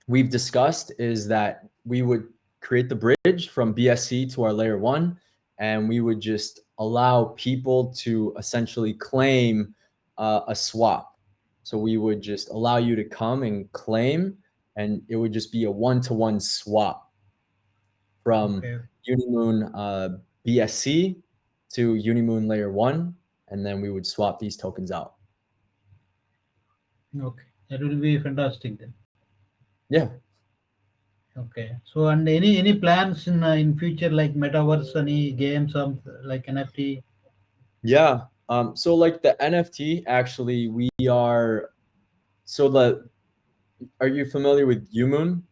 we've discussed is that we would create the bridge from BSC to our layer one, and we would just allow people to essentially claim a swap. So we would just allow you to come and claim, and it would just be a one-to-one swap from Okay. Unimoon BSC to Unimoon layer one, and then we would swap these tokens out. Okay. That will be fantastic then. Yeah. Okay. So, and any plans in future, like metaverse, any games, like NFT? Yeah. So like the NFT, actually, we are. So are you familiar with Umoon?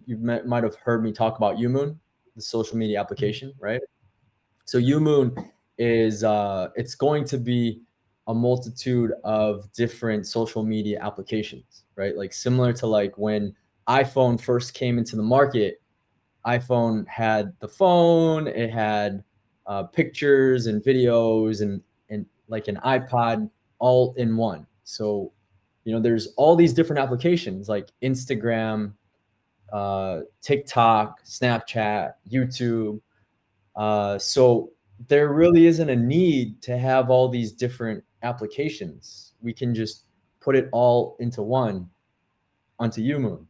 You might have heard me talk about Umoon, the social media application, right? So Umoon is it's going to be a multitude of different social media applications, right? Like similar to like when iPhone first came into the market, iPhone had the phone, it had pictures and videos and like an iPod all in one. So, there's all these different applications like Instagram, TikTok, Snapchat, YouTube. So there really isn't a need to have all these different applications. We can just put it all into one onto Umoon.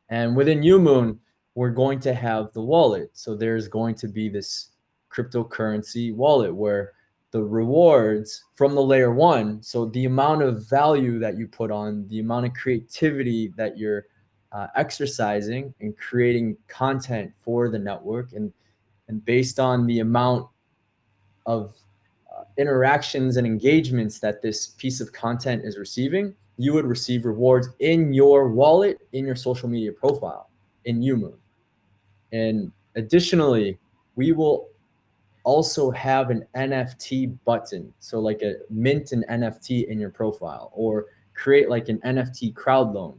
And within Umoon, we're going to have the wallet. So there's going to be this cryptocurrency wallet where the rewards from the layer one, so the amount of value that you put on, the amount of creativity that you're exercising and creating content for the network, and based on the amount of interactions and engagements that this piece of content is receiving, you would receive rewards in your wallet, in your social media profile, in Umoon. And additionally, we will also have an NFT button. So like a mint an NFT in your profile or create like an NFT crowd loan,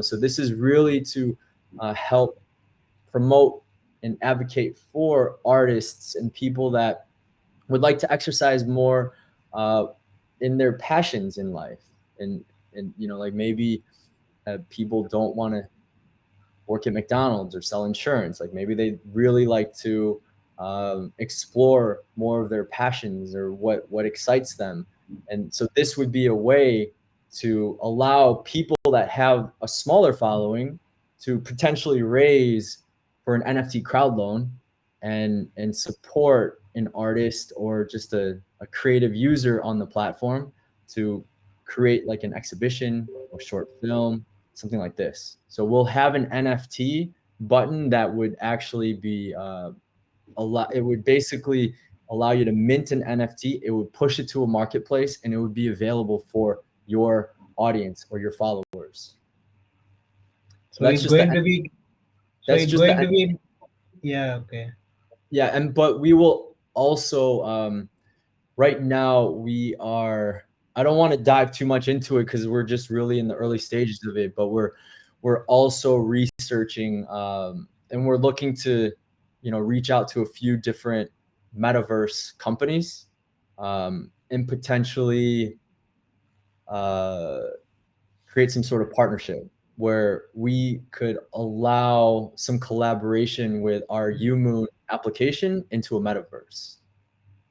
so this is really to help promote and advocate for artists and people that would like to exercise more in their passions in life. And like maybe people don't want to work at McDonald's or sell insurance. Like maybe they really like to explore more of their passions or what excites them. And so this would be a way to allow people that have a smaller following to potentially raise for an NFT crowd loan and support an artist or just a creative user on the platform to create like an exhibition or short film, something like this. So we'll have an NFT button that would actually be it would basically allow you to mint an NFT. It would push it to a marketplace and it would be available for your audience or your followers. So So that's it's just going to be. So that's it's just going the to be. Yeah. Okay. yeah. But we will also right now we are, I don't want to dive too much into it because we're just really in the early stages of it, but we're also researching and we're looking to reach out to a few different metaverse companies and potentially create some sort of partnership where we could allow some collaboration with our Umoon application into a metaverse.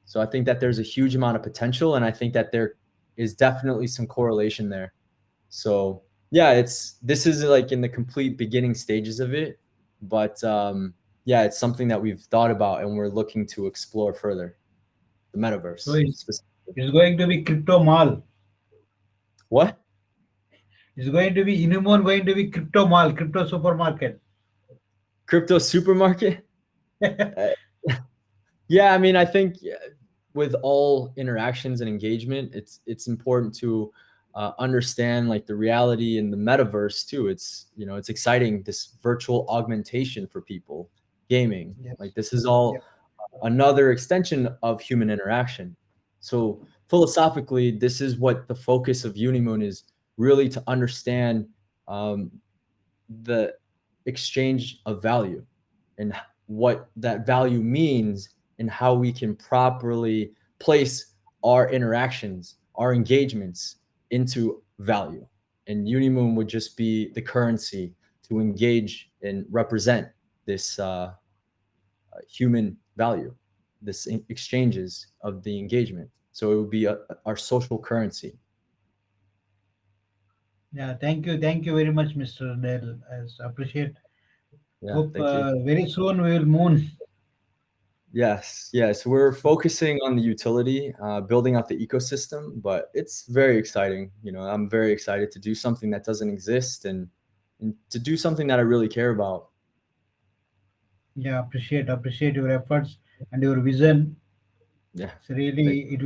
So I think that there's a huge amount of potential, and I think that there is definitely some correlation there. So yeah, this is like in the complete beginning stages of it, but yeah, it's something that we've thought about and we're looking to explore further. the So metaverse specifically. it's going to be crypto mall. What? It's going to be Unimoon going to be crypto mall, crypto supermarket. Crypto supermarket? Uh, yeah, I mean, I think with all interactions and engagement, it's important to understand like the reality in the metaverse too. It's it's exciting, this virtual augmentation for people, gaming. Like Yes. this is all Yep. another extension of human interaction. So philosophically, this is what the focus of Unimoon is, really to understand um, the exchange of value and what that value means and how we can properly place our interactions, our engagements into value. And Unimoon would just be the currency to engage and represent this human value, this exchanges of the engagement. So it would be our social currency. Yeah. Thank you very much, Mr. Dell. I appreciate. Yeah, Hope thank you. very soon we will moon. Yes, yes, we're focusing on the utility, building out the ecosystem, but it's very exciting. I'm very excited to do something that doesn't exist and to do something that I really care about. Yeah. Appreciate your efforts and your vision. Yeah, It's really thank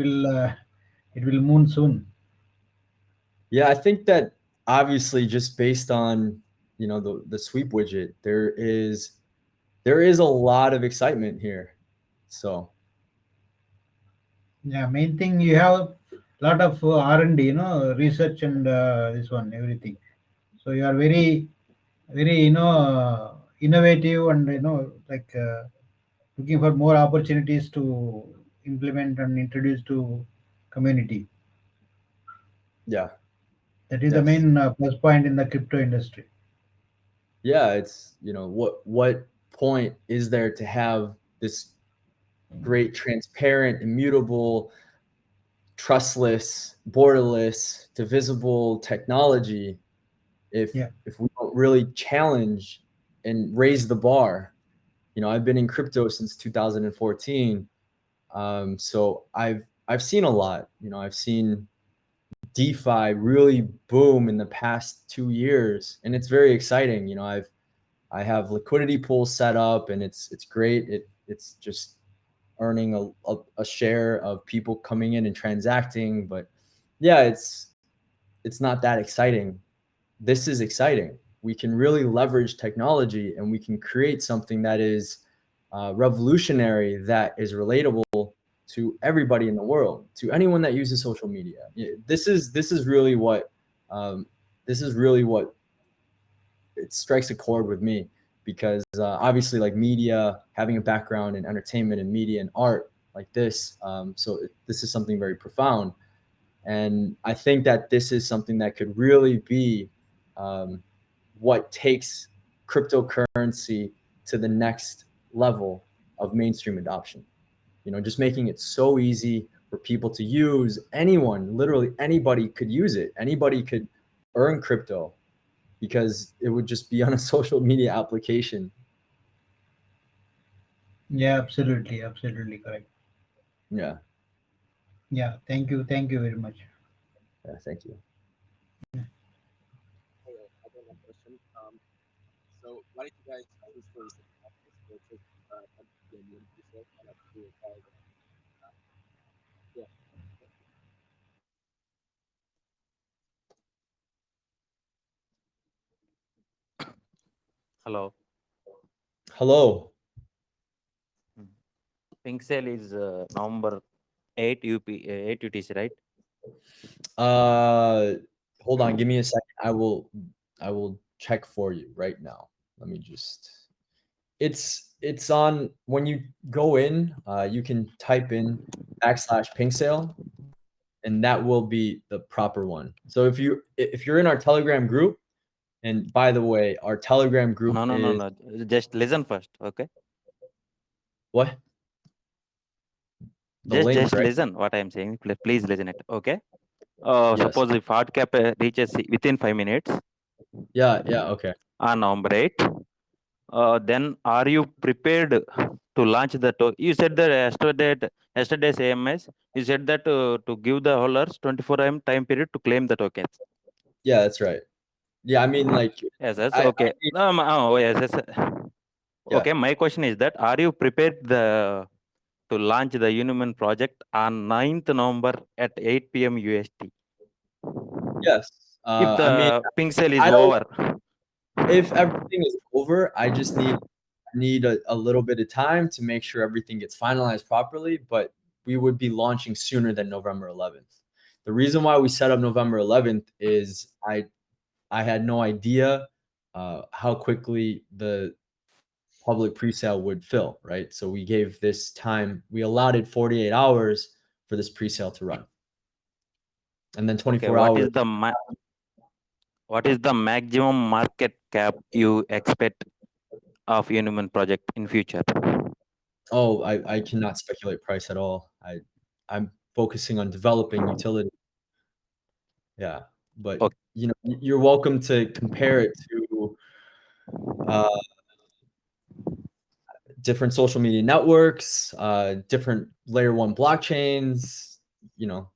it will moon soon. Yeah, I think that obviously just based on the sweep widget, there is a lot of excitement here. So Yeah. Main thing you have a lot of R&D, research and this one everything. So you are very innovative and like looking for more opportunities to implement and introduce to community. yeah, That is the yes, main plus point in the crypto industry. yeah, it's what point is there to have this great, transparent, immutable, trustless, borderless, divisible technology if Yeah. if we don't really challenge and raise the bar? I've been in crypto since 2014, so I've seen a lot. I've seen DeFi really boom in the past 2 years, and it's very exciting. I have liquidity pools set up, and it's great. It's just earning a share of people coming in and transacting, but yeah, it's not that exciting. This is exciting. We can really leverage technology, and we can create something that is revolutionary, that is relatable to everybody in the world, to anyone that uses social media. This is really what um, this is really what it strikes a chord with me, because obviously, like, media, having a background in entertainment and media and art like this, this is something very profound. And I think that this is something that could really be um, what takes cryptocurrency to the next level of mainstream adoption. Just making it so easy for people to use. Anyone, literally anybody could use it. Anybody could earn crypto because it would just be on a social media application. Yeah, absolutely correct. Yeah. Yeah, thank you very much. Yeah. Thank you. Okay, I got one question. So why did you guys choose for this versus genuine research and actually yeah. Hello. Hello. Pink sale is November 8 8 UTC, right? Uh, Hold on. Give me a second. I will check for you right now. Let me just. It's on when you go in. You can type in /pink sale, and that will be the proper one. So if you're in our Telegram group, and by the way, our Telegram group is No. Just listen first, okay? what? The Just link, just right? listen what I am saying. Please listen it, okay? Yes. Suppose if hard cap reaches within 5 minutes Yeah. Yeah. Okay. on November 8, then are you prepared to to launch the you said that yesterday's AMS, you said that to give the holders 24 time period to claim the tokens. Yeah, that's right. Yeah, I mean, like, Yes, yes, I okay. mean, Oh, yes, yes. yeah. Okay, my question is that are you prepared to launch the Unimoon project on 9th November at 8 p.m. UST? Yes. If I mean, the pink sale is I don't. over. If everything is over, I just need a little bit of time to make sure everything gets finalized properly. But we would be launching sooner than November 11th. The reason why we set up November 11th is I had no idea how quickly the public presale would fill, right? So we gave this time, we allotted 48 hours for this presale to run. And then Okay, 24 hours. what is the maximum market cap you expect of Unimoon project in future? Oh, I cannot speculate price at all. I'm focusing on developing utility. Yeah, but Okay. you know, you're welcome to compare it to uh, different social media networks, different layer one blockchains. You know,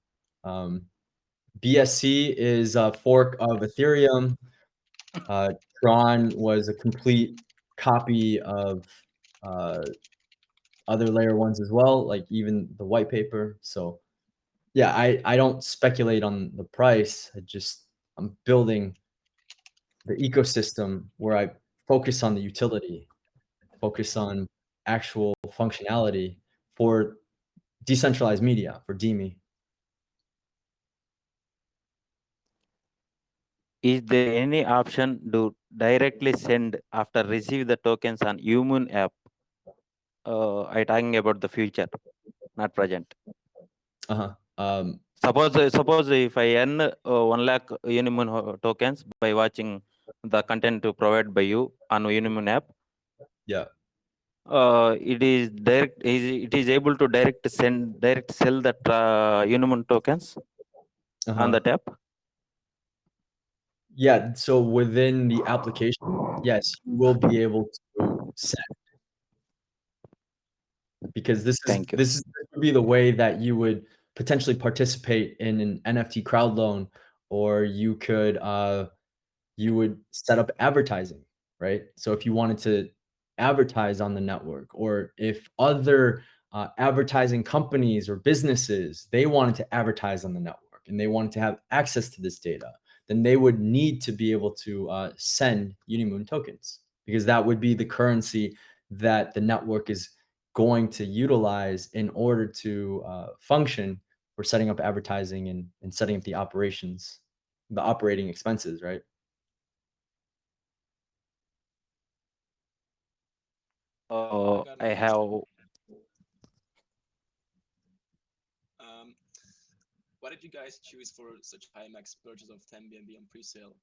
BSC is a fork of Ethereum. Tron was a complete copy of other layer ones as well, like even the white paper. So yeah, I don't speculate on the price. I'm building the ecosystem where I focus on the utility, focus on actual functionality for decentralized media, for DeMe. Is there any option to directly send after receive the tokens on Unimoon app? I talking about the future, not present. Uh-huh. Suppose if I earn 1 lakh Unimoon tokens by watching the content to provide by you on Unimoon app, Yeah. it is it is able to direct sell the Unimoon tokens on Uh-huh. that app. Yeah, so within the application, yes, you will be able to send, because Thank you. this would be the way that you would potentially participate in an NFT crowd loan, or you would set up advertising, right? So if you wanted to advertise on the network, or if other advertising companies or businesses, they wanted to advertise on the network and they wanted to have access to this data, then they would need to be able to send Unimoon tokens, because that would be the currency that the network is going to utilize in order to function for setting up advertising and setting up the operations, the operating expenses, right? I have. Why did you guys choose for such high max purchase of 10 BNB on pre-sale?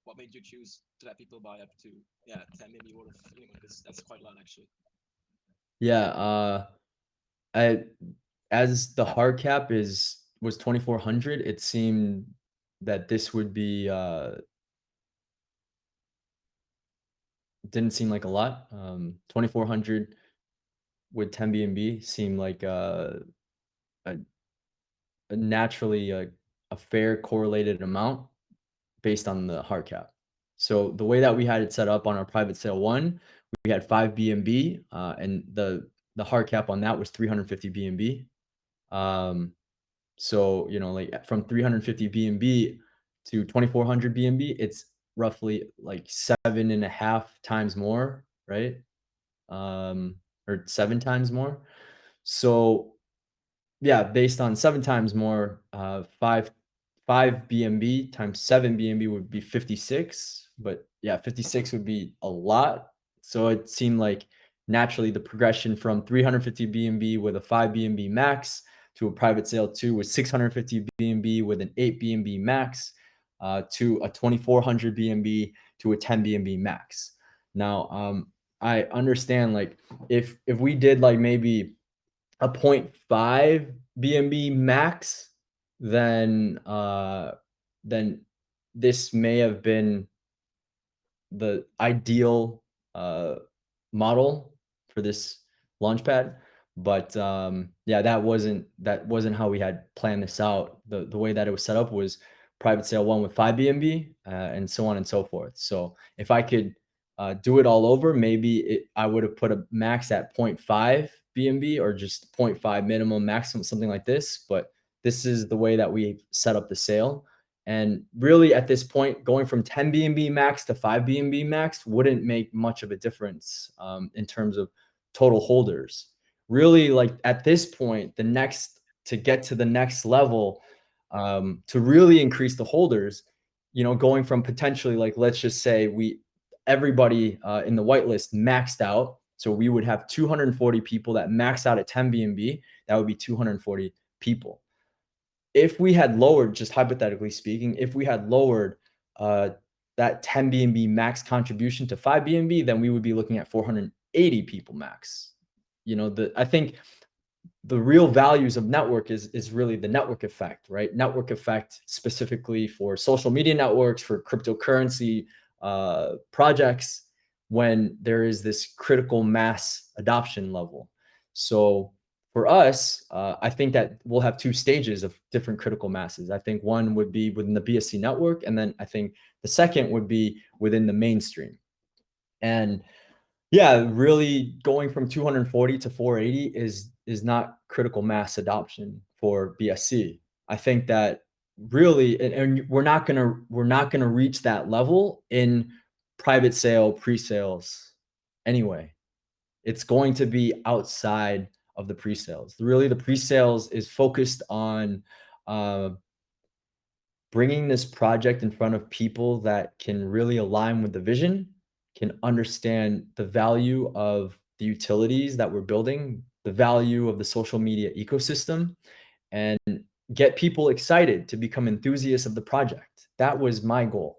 What made you choose to let people buy up to 10 BNB worth of Unimoon? Because that's quite a lot actually. Yeah, as the hard cap was 2,400, it seemed that this would be didn't seem like a lot. 2,400 with 10 BNB seemed like a, a naturally a fair correlated amount based on the hard cap. So the way that we had it set up on our private sale one, we had 5 BNB, and the hard cap on that was 350 BNB. So, you know, like from 350 BNB to 2,400 BNB, it's roughly like 7.5 times more, right? Or 7 times more. So yeah, based on 7 times more, 5 BNB times 7 BNB would be 56. But yeah, 56 would be a lot. So it seemed like naturally the progression from 350 BNB with a 5 BNB max to a private sale 2 with 650 BNB with an 8 BNB max, to a 2,400 BNB to a 10 BNB max. Now, I understand, like, if we did like maybe a 0.5 BNB max, then this may have been the ideal model for this Launchpad. But yeah, that wasn't how we had planned this out. The way that it was set up was private sale 1 with 5 BNB, and so on and so forth. So if I could do it all over, maybe I would have put a max at 0.5 BNB or just 0.5 minimum, maximum, something like this. But this is the way that we set up the sale. And really, at this point, going from 10 BNB max to 5 BNB max wouldn't make much of a difference in terms of total holders. Really, like at this point, to get to the next level, to really increase the holders, going from potentially, like, let's just say everybody in the whitelist maxed out. So we would have 240 people that maxed out at 10 BNB. That would be 240 people. If we had lowered, just hypothetically speaking, if we had lowered that 10 BNB max contribution to 5 BNB, then we would be looking at 480 people max. I think the real values of network is really the network effect, right? Network effect specifically for social media networks, for cryptocurrency projects, when there is this critical mass adoption level. So for us, I think that we'll have 2 stages of different critical masses. I think one would be within the BSC network, and then I think the second would be within the mainstream. And yeah, really going from 240 to 480 is not critical mass adoption for BSC. I think that really, and we're not gonna reach that level in private sale pre-sales anyway. It's going to be outside of the pre-sales. Really, the pre-sales is focused on bringing this project in front of people that can really align with the vision, can understand the value of the utilities that we're building, the value of the social media ecosystem, and get people excited to become enthusiasts of the project. That was my goal.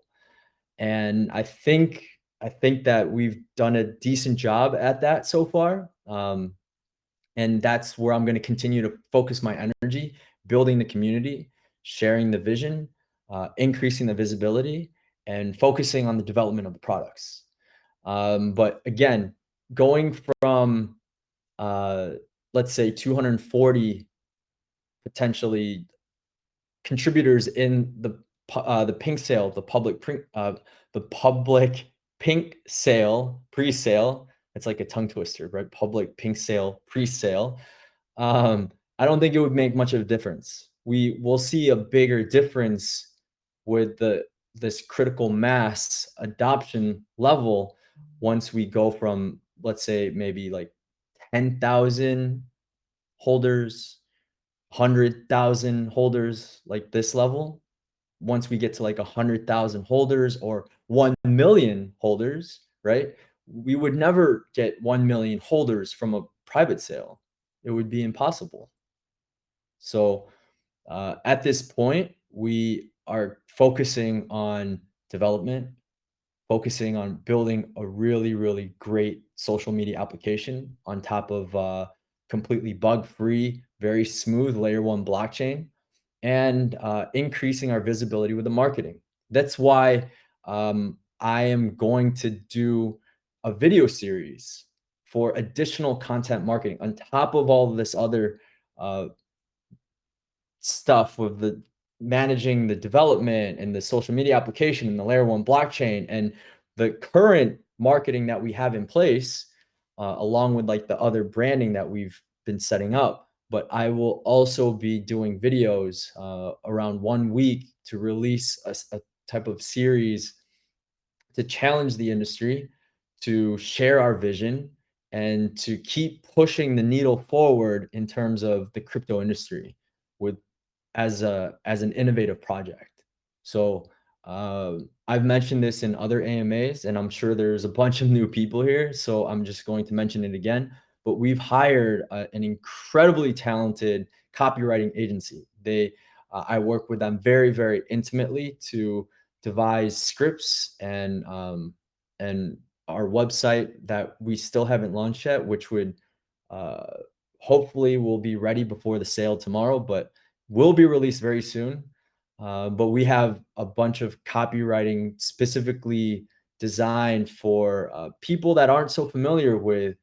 And I think that we've done a decent job at that so far. And that's where I'm going to continue to focus my energy, building the community, sharing the vision, increasing the visibility, and focusing on the development of the products. But again, going from, let's say 240 potentially contributors in the pink sale, the public pink sale pre-sale. It's like a tongue twister, right? Public pink sale pre-sale. I don't think it would make much of a difference. We will see a bigger difference with this critical mass adoption level once we go from, let's say, maybe like 10,000 holders, 100,000 holders, like this level. Once we get to like 100,000 holders or 1 million holders, right? We would never get 1 million holders from a private sale. It would be impossible. So at this point, we are focusing on development, focusing on building a really, really great social media application on top of completely bug-free, very smooth layer 1 blockchain, and increasing our visibility with the marketing. That's why I am going to do a video series for additional content marketing on top of all of this other stuff with the managing the development and the social media application and the layer 1 blockchain and the current marketing that we have in place, along with like the other branding that we've been setting up. But I will also be doing videos around 1 week to release a type of series to challenge the industry, to share our vision, and to keep pushing the needle forward in terms of the crypto industry with as an innovative project. So I've mentioned this in other AMAs, and I'm sure there's a bunch of new people here, so I'm just going to mention it again. But we've hired an incredibly talented copywriting agency. I work with them very, very intimately to devise scripts and our website that we still haven't launched yet, which would hopefully will be ready before the sale tomorrow, but will be released very soon. But we have a bunch of copywriting specifically designed for people that aren't so familiar with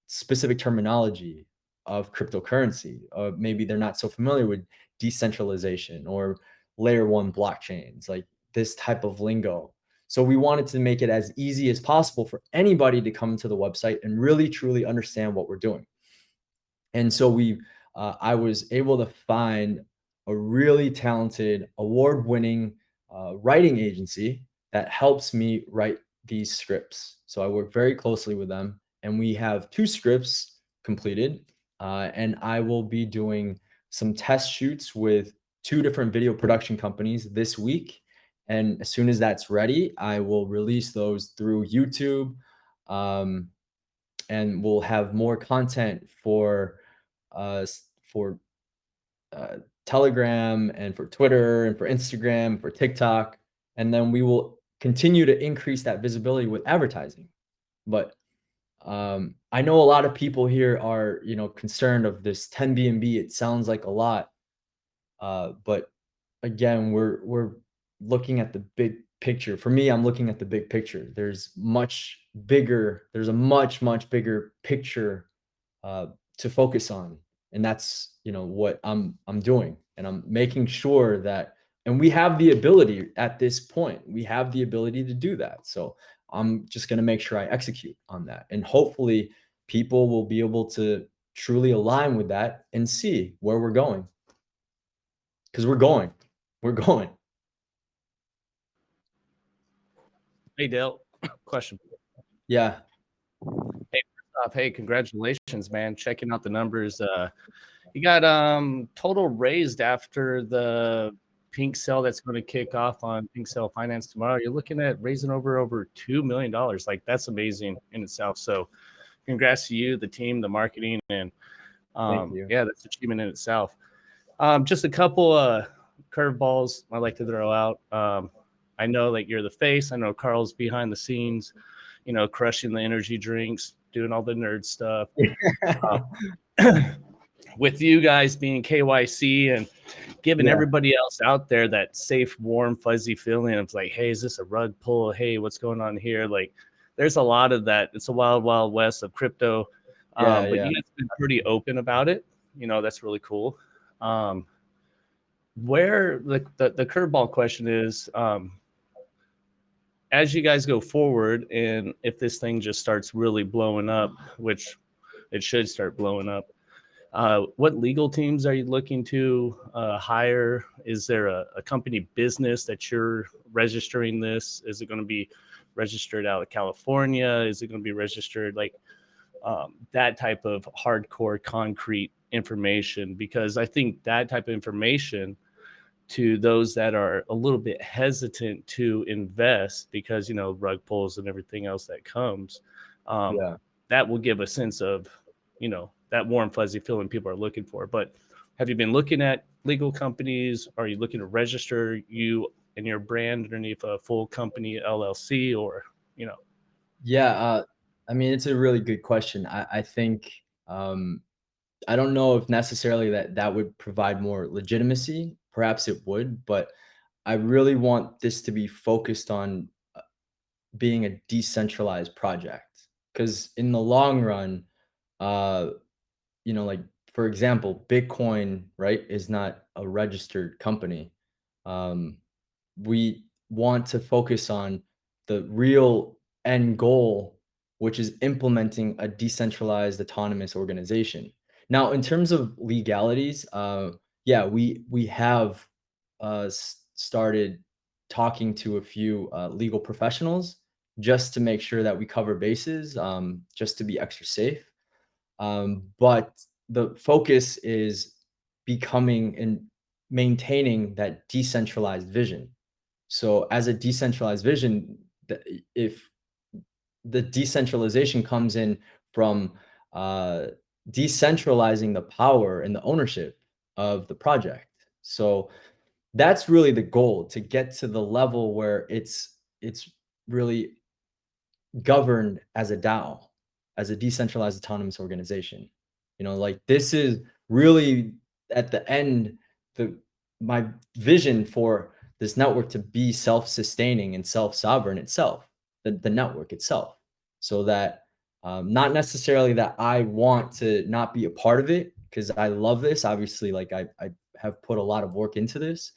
specific terminology of cryptocurrency. Maybe they're not so familiar with decentralization or layer one blockchains, like this type of lingo. So we wanted to make it as easy as possible for anybody to come to the website and really truly understand what we're doing. And so I was able to find a really talented, award-winning writing agency that helps me write these scripts. So I work very closely with them, and we have 2 scripts completed. And I will be doing some test shoots with 2 different video production companies this week. And as soon as that's ready, I will release those through YouTube, and we'll have more content for for Telegram and for Twitter and for Instagram, for TikTok, and then we will continue to increase that visibility with advertising. But I know a lot of people here are, concerned of this 10 BNB. It sounds like a lot, but again, we're looking at the big picture. For me, I'm looking at the big picture. There's a much much bigger picture to focus on, and that's what I'm doing, and I'm making sure that, and we have the ability at this point. We have the ability to do that. So I'm just going to make sure I execute on that, and hopefully people will be able to truly align with that and see where we're going, because we're going. Hey, Dale, question. Yeah. Hey, first off, hey, congratulations, man. Checking out the numbers. You got total raised after the pink sale that's going to kick off on Pink Sale Finance tomorrow. You're looking at raising over $2 million. Like, that's amazing in itself. So congrats to you, the team, the marketing, and Thank you. yeah, that's an achievement in itself. Just a couple curveballs I like to throw out. I know that you're the face. I know Carl's behind the scenes, crushing the energy drinks, doing all the nerd stuff. With you guys being KYC and giving everybody else out there that safe, warm, fuzzy feeling of like, hey, is this a rug pull? Hey, what's going on here? Like, there's a lot of that. It's a wild, wild west of crypto. But you guys have been pretty open about it. That's really cool. Where the curveball question is, as you guys go forward, and if this thing just starts really blowing up, which it should start blowing up, what legal teams are you looking to hire? Is there a company business that you're registering this? Is it going to be registered out of California? Is it going to be registered like that type of hardcore concrete information? Because I think that type of information to those that are a little bit hesitant to invest because, rug pulls and everything else that comes, that will give a sense of, that warm, fuzzy feeling people are looking for. But have you been looking at legal companies? Are you looking to register you and your brand underneath a full company LLC or, Yeah. I mean, it's a really good question. I think, I don't know if necessarily that would provide more legitimacy. Perhaps it would, but I really want this to be focused on being a decentralized project, because in the long run, like, for example, Bitcoin, right, is not a registered company. We want to focus on the real end goal, which is implementing a decentralized autonomous organization. Now, in terms of legalities, we have started talking to a few legal professionals just to make sure that we cover bases, just to be extra safe. But the focus is becoming and maintaining that decentralized vision. So as a decentralized vision, if the decentralization comes in from decentralizing the power and the ownership of the project. So that's really the goal, to get to the level where it's really governed as a DAO, as a decentralized autonomous organization. Like, this is really at the end, my vision for this network to be self-sustaining and self-sovereign itself, the network itself, so that Not necessarily that I want to not be a part of it, because I love this. Obviously, like I have put a lot of work into this,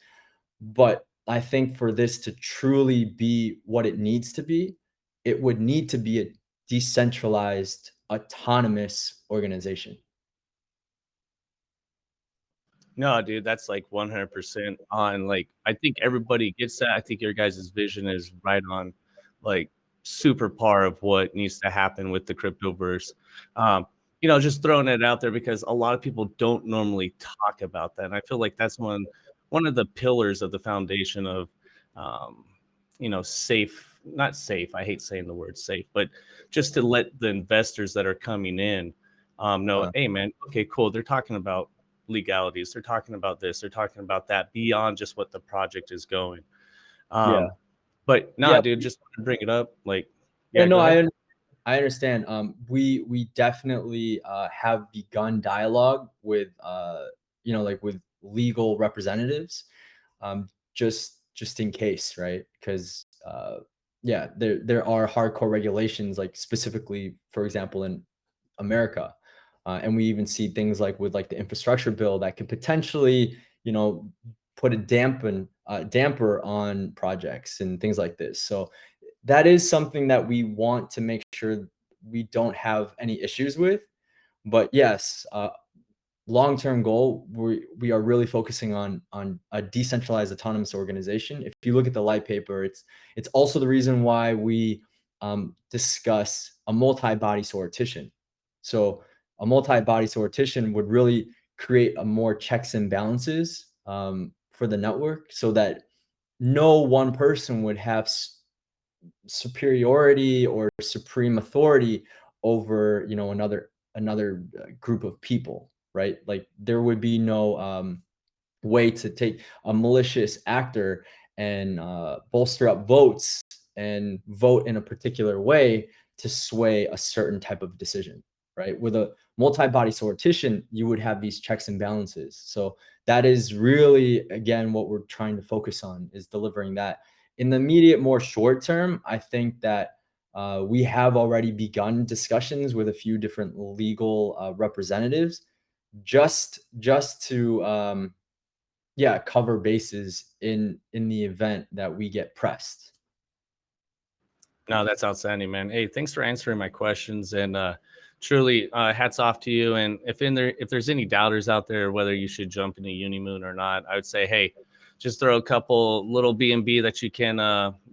but I think for this to truly be what it needs to be, it would need to be a decentralized, autonomous organization. No, dude, that's like 100% on. Like, I think everybody gets that. I think your guys' vision is right on, like, super par of what needs to happen with the cryptoverse. Um, just throwing it out there because a lot of people don't normally talk about that. And I feel like that's one of the pillars of the foundation of, um, safe, not safe. I hate saying the word safe, but just to let the investors that are coming in know, hey, man, okay, cool. They're talking about legalities. They're talking about this. They're talking about that beyond just what the project is going. Yeah. But no, Yeah. dude, just bring it up. Like, Yeah, yeah, no, go ahead. I understand. We definitely have begun dialogue with like with legal representatives, just in case, right? Because yeah, there are hardcore regulations, like specifically, for example, in America, and we even see things like with like the infrastructure bill that could potentially, put a damper on projects and things like this. So that is something that we want to make sure we don't have any issues with. But yes, long-term goal, we are really focusing on a decentralized autonomous organization. If you look at the light paper, it's also the reason why we discuss a multi-body sortition. So a multi-body sortition would really create a more checks and balances for the network, so that no one person would have superiority or supreme authority over another group of people, right? Like there would be no way to take a malicious actor and bolster up votes and vote in a particular way to sway a certain type of decision, right? With a multi-body sortition, you would have these checks and balances. So that is really, again, what we're trying to focus on, is delivering that. In the immediate, more short term, I think that we have already begun discussions with a few different legal representatives, just to cover bases in the event that we get pressed. No, that's outstanding, man. Hey, thanks for answering my questions, and truly, hats off to you. And if there's any doubters out there whether you should jump into Unimoon or not, I would say, hey, just throw a couple little B&B that you can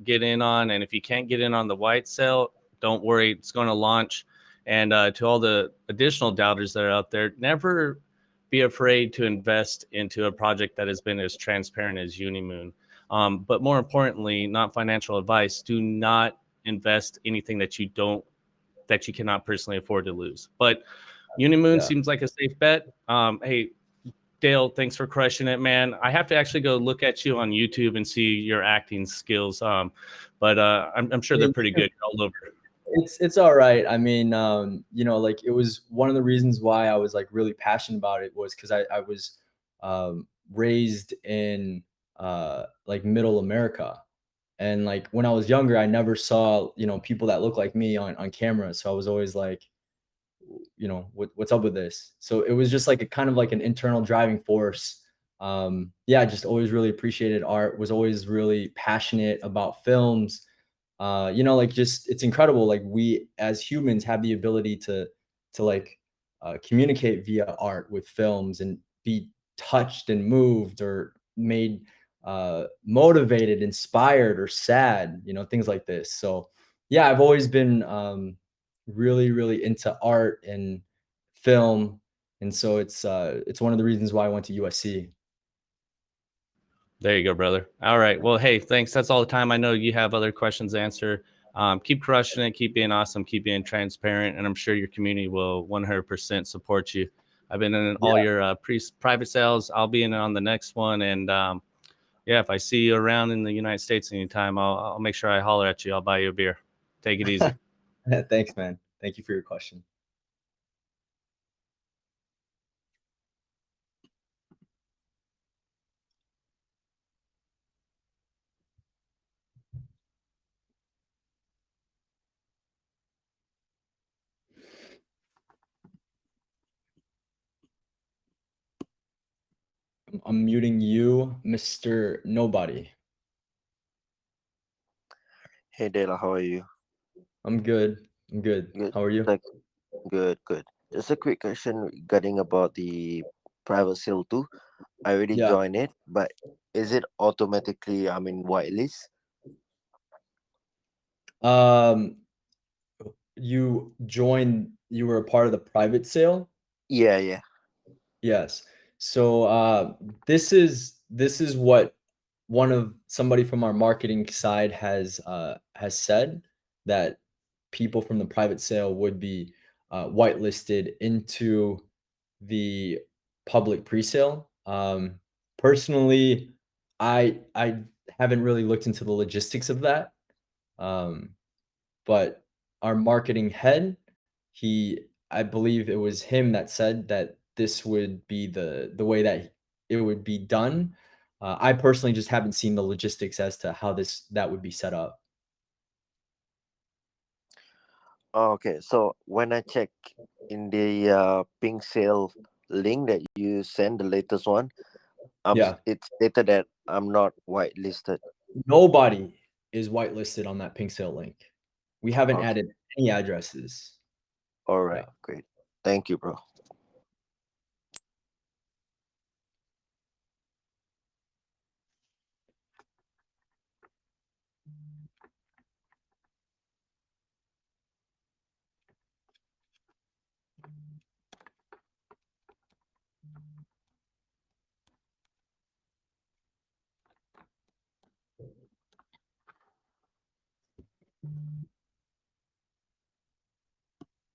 get in on, and if you can't get in on the white sale, don't worry, it's going to launch. And to all the additional doubters that are out there, never be afraid to invest into a project that has been as transparent as Unimoon. But more importantly, not financial advice. Do not invest anything that you cannot personally afford to lose. But Unimoon seems like a safe bet. Hey, Dale, thanks for crushing it, man. I have to actually go look at you on YouTube and see your acting skills. But I'm sure they're pretty good all over. It's all right. I mean, like it was one of the reasons why I was like really passionate about it, was because I was raised in like middle America. And like when I was younger, I never saw, people that look like me on camera. So I was always like, what's up with this? So it was just like a kind of like an internal driving force. I just always really appreciated art, was always really passionate about films. Like just, it's incredible. Like we as humans have the ability to like communicate via art with films and be touched and moved or made motivated, inspired, or sad, things like this. So yeah, I've always been really, really into art and film. And so it's one of the reasons why I went to USC. There you go, brother. All right. Well, hey, thanks. That's all the time. I know you have other questions to answer. Keep crushing it. Keep being awesome. Keep being transparent. And I'm sure your community will 100% support you. I've been in all your private sales. I'll be in on the next one. And if I see you around in the United States anytime, I'll make sure I holler at you. I'll buy you a beer. Take it easy. Thanks, man. Thank you for your question. I'm muting you, Mr. Nobody. Hey Dela, how are you? I'm good. I'm good. Good. How are you? Like, good, good. Just a quick question regarding about the private sale too. I already Yeah. joined it, but is it automatically whitelist? Um, you were a part of the private sale? Yeah, yeah. Yes. So this is what somebody from our marketing side has said, that people from the private sale would be whitelisted into the public presale. Personally, I haven't really looked into the logistics of that. But our marketing head, I believe it was him that said that this would be the way that it would be done. I personally just haven't seen the logistics as to how that would be set up. Oh, okay, so when I check in the pink sale link that you sent, the latest one, Yeah. it stated that I'm not whitelisted. Nobody is whitelisted on that pink sale link. We haven't Okay, added any addresses. all right, Yeah. great. Thank you, bro.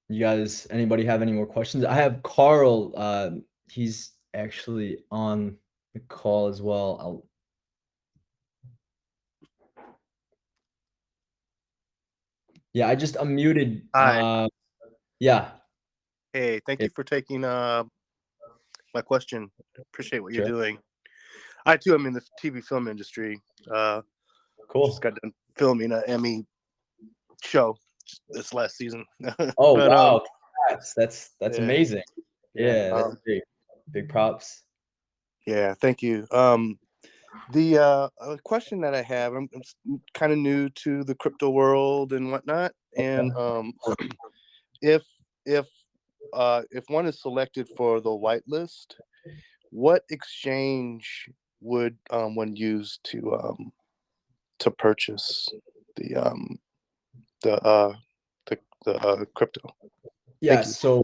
You guys, anybody have any more questions? I have Carl. He's actually on the call as well. Yeah, I just unmuted. Hi. Yeah. Hey, thank you for taking my question. Appreciate what you're Sure. doing. I too am in the TV film industry. Cool. Just got done filming an Emmy show this last season. Oh, but, wow. That's yeah, amazing. Yeah, that's um, big. Big props. yeah, thank you. The question that I have, I'm kind of new to the crypto world and whatnot, and if if if one is selected for the whitelist, what exchange would one use to purchase the the crypto? Yeah, Thank you. so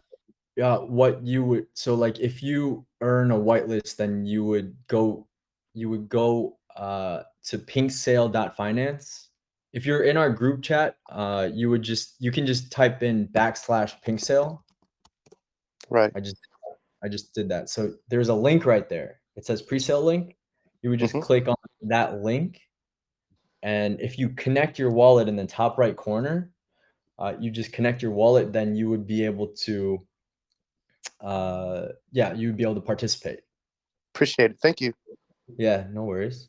what you would, so like if you earn a whitelist, then you would go to pinksale.finance. If you're in our group chat, you can just type in /pinksale. Right. I just did that. So there's a link right there. It says presale link. You would just click on that link, and if you connect your wallet in the top right corner, you just connect your wallet, then you would be able to you'd be able to participate. Appreciate it. Thank you. Yeah, no worries.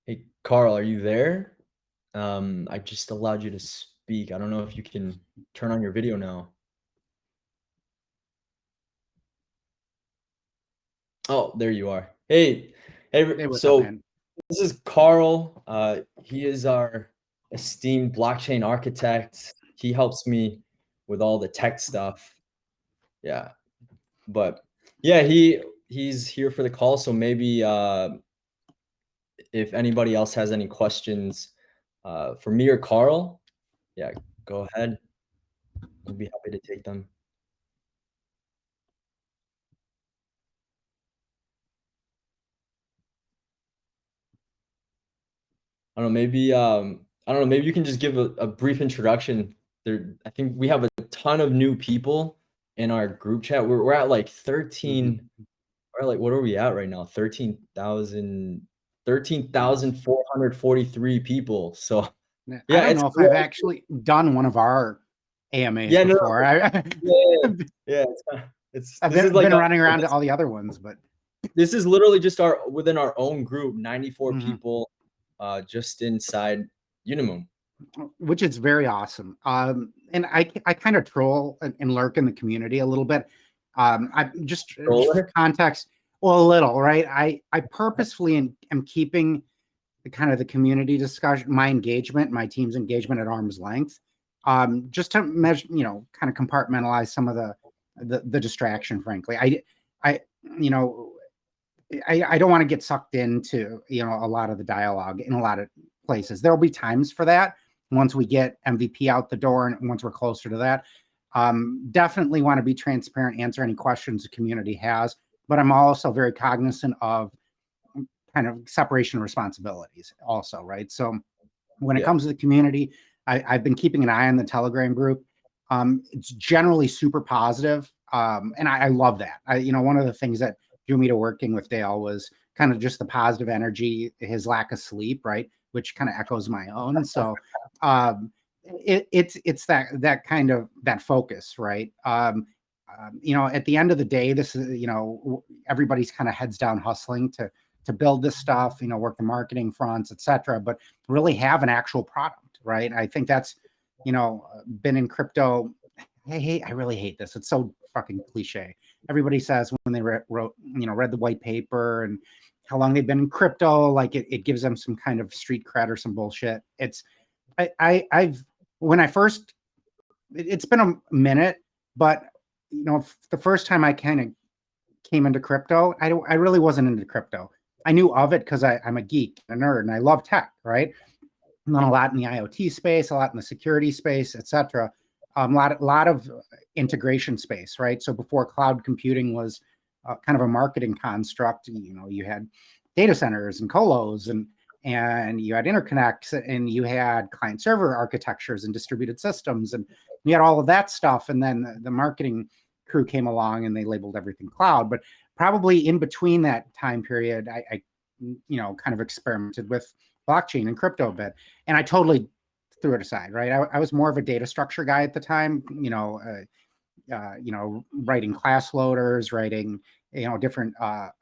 Hey, Carl, are you there? I just allowed you to speak. I don't know if you can turn on your video now. Oh, there you are. Hey, what's so up, man? this is Carl. He is our esteemed blockchain architect. He helps me with all the tech stuff. Yeah, but yeah, he's here for the call. So maybe if anybody else has any questions for me or Carl, yeah, go ahead. We'll be happy to take them. I don't know, maybe you can just give a brief introduction. I think we have a ton of new people in our group chat. We're at like 13. We're like, what are we at right now? 13,443 people. So I yeah, don't it's know if I've growing. actually done one of our AMAs Yeah, no, before. yeah. It's I've this is been, like running around to all the other ones, but this is literally just within our own group, 94 Mhm. people, just inside Unimoon. Which is very awesome. And I kind of troll and lurk in the community a little bit. I just for context, well, a little, right? I purposefully am keeping the kind of the community discussion, my engagement, my team's engagement at arm's length, just to measure, kind of compartmentalize some of the distraction. Frankly, I don't want to get sucked into a lot of the dialogue in a lot of places. There'll be times for that once we get MVP out the door and once we're closer to that. Definitely want to be transparent, answer any questions the community has, but I'm also very cognizant of kind of separation of responsibilities also, right? So when it comes to the community, I've been keeping an eye on the Telegram group. It's generally super positive, and I love that. One of the things that drew me to working with Dale was kind of just the positive energy, his lack of sleep, right, which kind of echoes my own. So it's that kind of that focus, right? At the end of the day, this is everybody's kind of heads down hustling to build this stuff, work the marketing fronts, etc., but really have an actual product, right? I think that's been in crypto. I really hate this. It's so fucking cliche. Everybody says when they read the white paper and how long they've been in crypto, like it gives them some kind of street cred or some bullshit. It's been a minute, but the first time I kind of came into crypto, I really wasn't into crypto. I knew of it because I'm a geek, a nerd, and I love tech, right? And then a lot in the IoT space, a lot in the security space, etc. A lot of integration space, right? So before cloud computing was kind of a marketing construct, you had data centers and colos and you had interconnects and you had client server architectures and distributed systems and you had all of that stuff. And then the marketing crew came along and they labeled everything cloud. But probably in between that time period, I kind of experimented with blockchain and crypto a bit, and I totally threw it aside. Right, I was more of a data structure guy at the time. Writing class loaders, writing different kind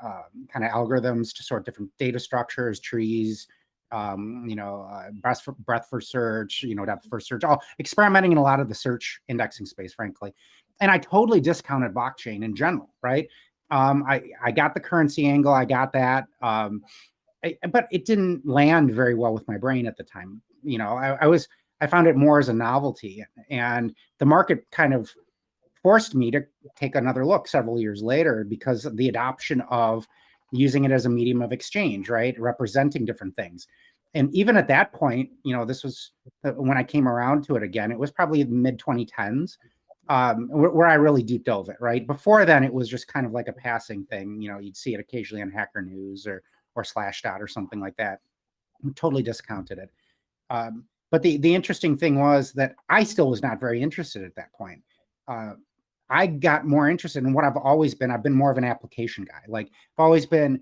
of algorithms to sort different data structures, trees. Breadth for search, depth for search, all experimenting in a lot of the search indexing space, frankly. And I totally discounted blockchain in general, right? I got the currency angle, I got that, but it didn't land very well with my brain at the time. I found it more as a novelty, and the market kind of forced me to take another look several years later because of the adoption of using it as a medium of exchange, right? Representing different things. And even at that point, this was when I came around to it again, it was probably mid 2010s where I really deep dove it, right? Before then, it was just kind of like a passing thing. You'd see it occasionally on Hacker News or Slashdot or something like that. Totally discounted it. But the interesting thing was that I still was not very interested at that point. I got more interested in what I've always been. I've been more of an application guy. Like I've always been,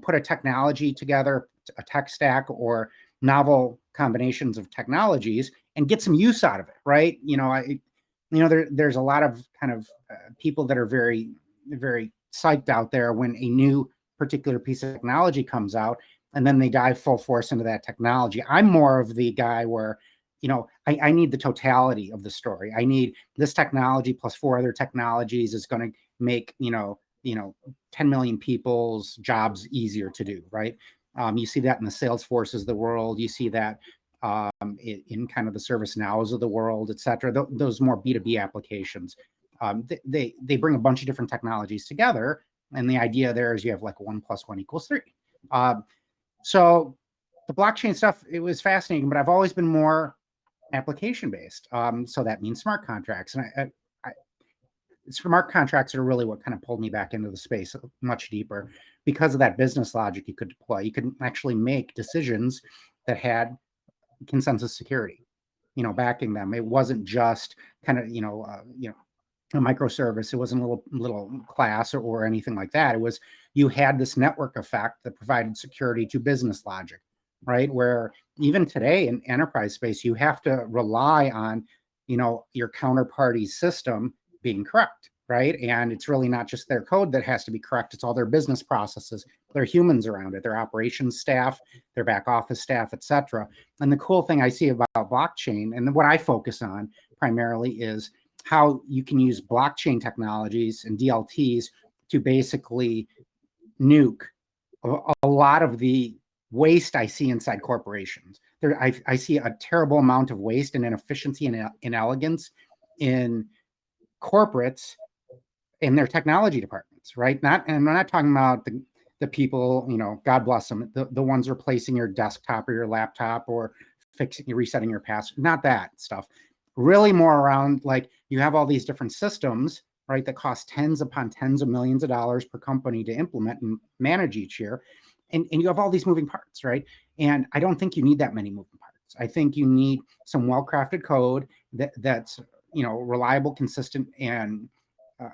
put a technology together, a tech stack or novel combinations of technologies and get some use out of it. Right. There's a lot of kind of people that are very, very psyched out there when a new particular piece of technology comes out and then they dive full force into that technology. I'm more of the guy where, I need the totality of the story. I need this technology plus 4 other technologies is going to make, 10 million people's jobs easier to do, right? You see that in the Salesforces of the world. You see that in kind of the ServiceNows of the world, et cetera. Those more B2B applications. They bring a bunch of different technologies together. And the idea there is you have like 1 + 1 = 3. So the blockchain stuff, it was fascinating, but I've always been more application based. So that means smart contracts. And smart contracts are really what kind of pulled me back into the space much deeper because of that business logic you could deploy. You could actually make decisions that had consensus security, backing them. It wasn't just kind of, a microservice. It wasn't a little class or anything like that. It was, you had this network effect that provided security to business logic, right? Where even today in enterprise space, you have to rely on your counterparty's system being correct, right? And it's really not just their code that has to be correct, it's all their business processes, their humans around it, their operations staff, their back office staff, etc. And the cool thing I see about blockchain, and what I focus on primarily, is how you can use blockchain technologies and DLTs to basically nuke a lot of the waste I see inside corporations. I see a terrible amount of waste and inefficiency and inelegance in corporates in their technology departments, right? And we're not talking about the people, God bless them, the ones replacing your desktop or your laptop or resetting your password, not that stuff. Really more around, like, you have all these different systems, right, that cost tens upon tens of millions of dollars per company to implement and manage each year. And you have all these moving parts, right? And I don't think you need that many moving parts. I think you need some well-crafted code that's reliable, consistent, and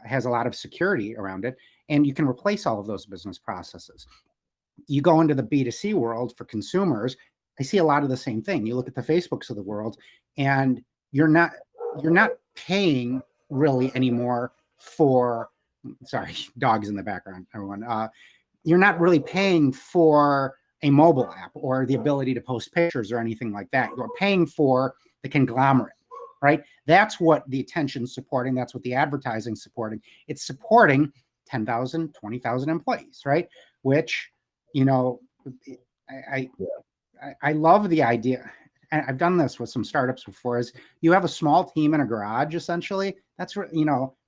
has a lot of security around it. And you can replace all of those business processes. You go into the B2C world for consumers, I see a lot of the same thing. You look at the Facebooks of the world, and you're not paying really anymore for, sorry, dogs in the background, everyone. You're not really paying for a mobile app or the ability to post pictures or anything like that. You're paying for the conglomerate, right? That's what the attention's supporting. That's what the advertising's supporting. It's supporting 10,000, 20,000 employees, right? Which, I love the idea. And I've done this with some startups before, is you have a small team in a garage, essentially. That's,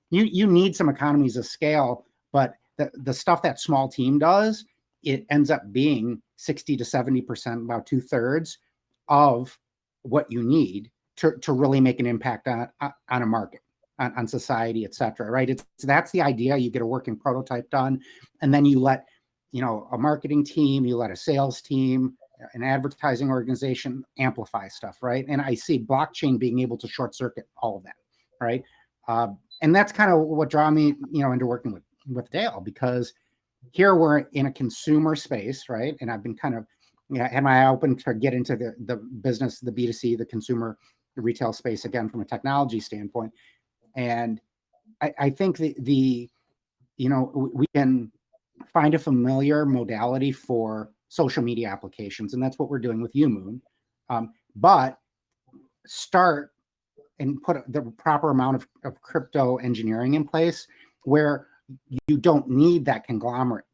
you need some economies of scale, but the stuff that small team does, it ends up being 60 to 70%, about 2/3 of what you need to really make an impact on a market, on society, etc. Right? That's the idea. You get a working prototype done, and then you let a marketing team, you let a sales team, an advertising organization amplify stuff, right? And I see blockchain being able to short circuit all of that, right? And that's kind of what drew me, into working with Dale, because here we're in a consumer space, right? And I've been kind of, had my eye open to get into the business, the B2C, the consumer, the retail space, again, from a technology standpoint. And I think we can find a familiar modality for social media applications, and that's what we're doing with Unimoon. But start and put the proper amount of crypto engineering in place where you don't need that conglomerate,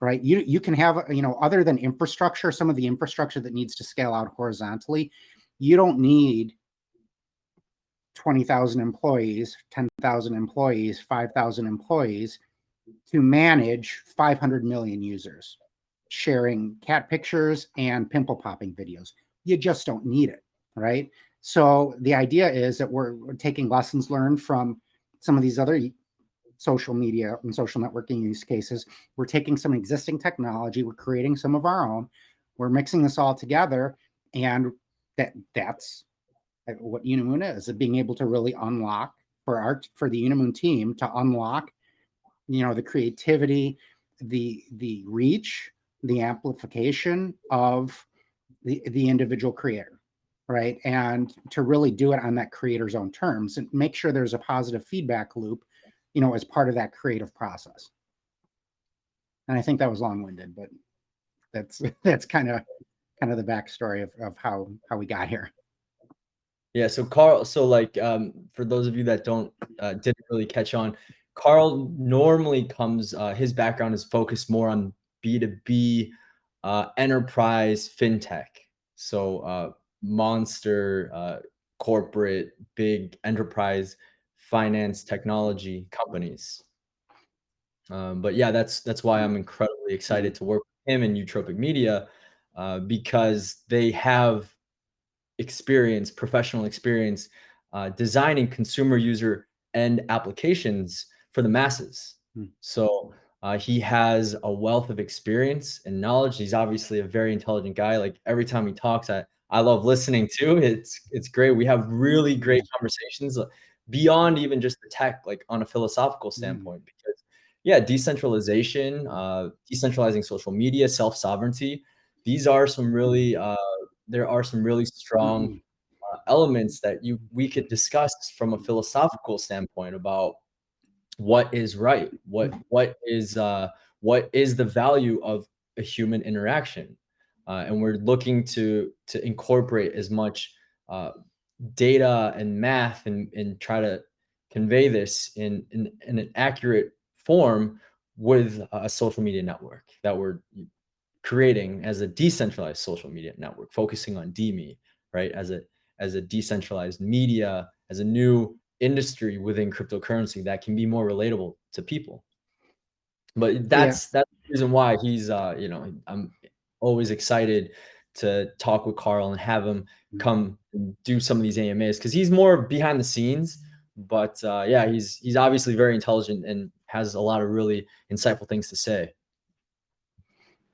right? You can have, other than infrastructure, some of the infrastructure that needs to scale out horizontally, you don't need 20,000 employees, 10,000 employees, 5,000 employees to manage 500 million users sharing cat pictures and pimple popping videos. You just don't need it, right? So the idea is that we're taking lessons learned from some of these other social media and social networking use cases. We're taking some existing technology, we're creating some of our own, we're mixing this all together, and that's what Unimoon is, being able to really unlock for the Unimoon team to unlock, the creativity, the reach, the amplification of the individual creator, right? And to really do it on that creator's own terms and make sure there's a positive feedback loop, as part of that creative process. And I think that was long-winded, but that's kind of the backstory of how we got here. Yeah, so Carl, for those of you that didn't really catch on, Carl normally comes, his background is focused more on B2B, enterprise fintech. So monster, corporate, big enterprise finance technology companies. But yeah, that's why I'm incredibly excited to work with him and Utropic Media, because they have professional experience, designing consumer user end applications for the masses. So he has a wealth of experience and knowledge. He's obviously a very intelligent guy. Like, every time he talks, I love listening to. It's great. We have really great conversations beyond even just the tech, like on a philosophical standpoint, because decentralization, decentralizing social media, self-sovereignty, these are some really there are some really strong elements that we could discuss from a philosophical standpoint about what is right, what is the value of a human interaction, and we're looking to incorporate as much data and math and try to convey this in an accurate form with a social media network that we're creating as a decentralized social media network, focusing on DeMe, right? As a decentralized media, as a new industry within cryptocurrency that can be more relatable to people. But that's the reason why he's I'm always excited to talk with Carl and have him come and do some of these AMAs, because he's more behind the scenes. But yeah, he's obviously very intelligent and has a lot of really insightful things to say.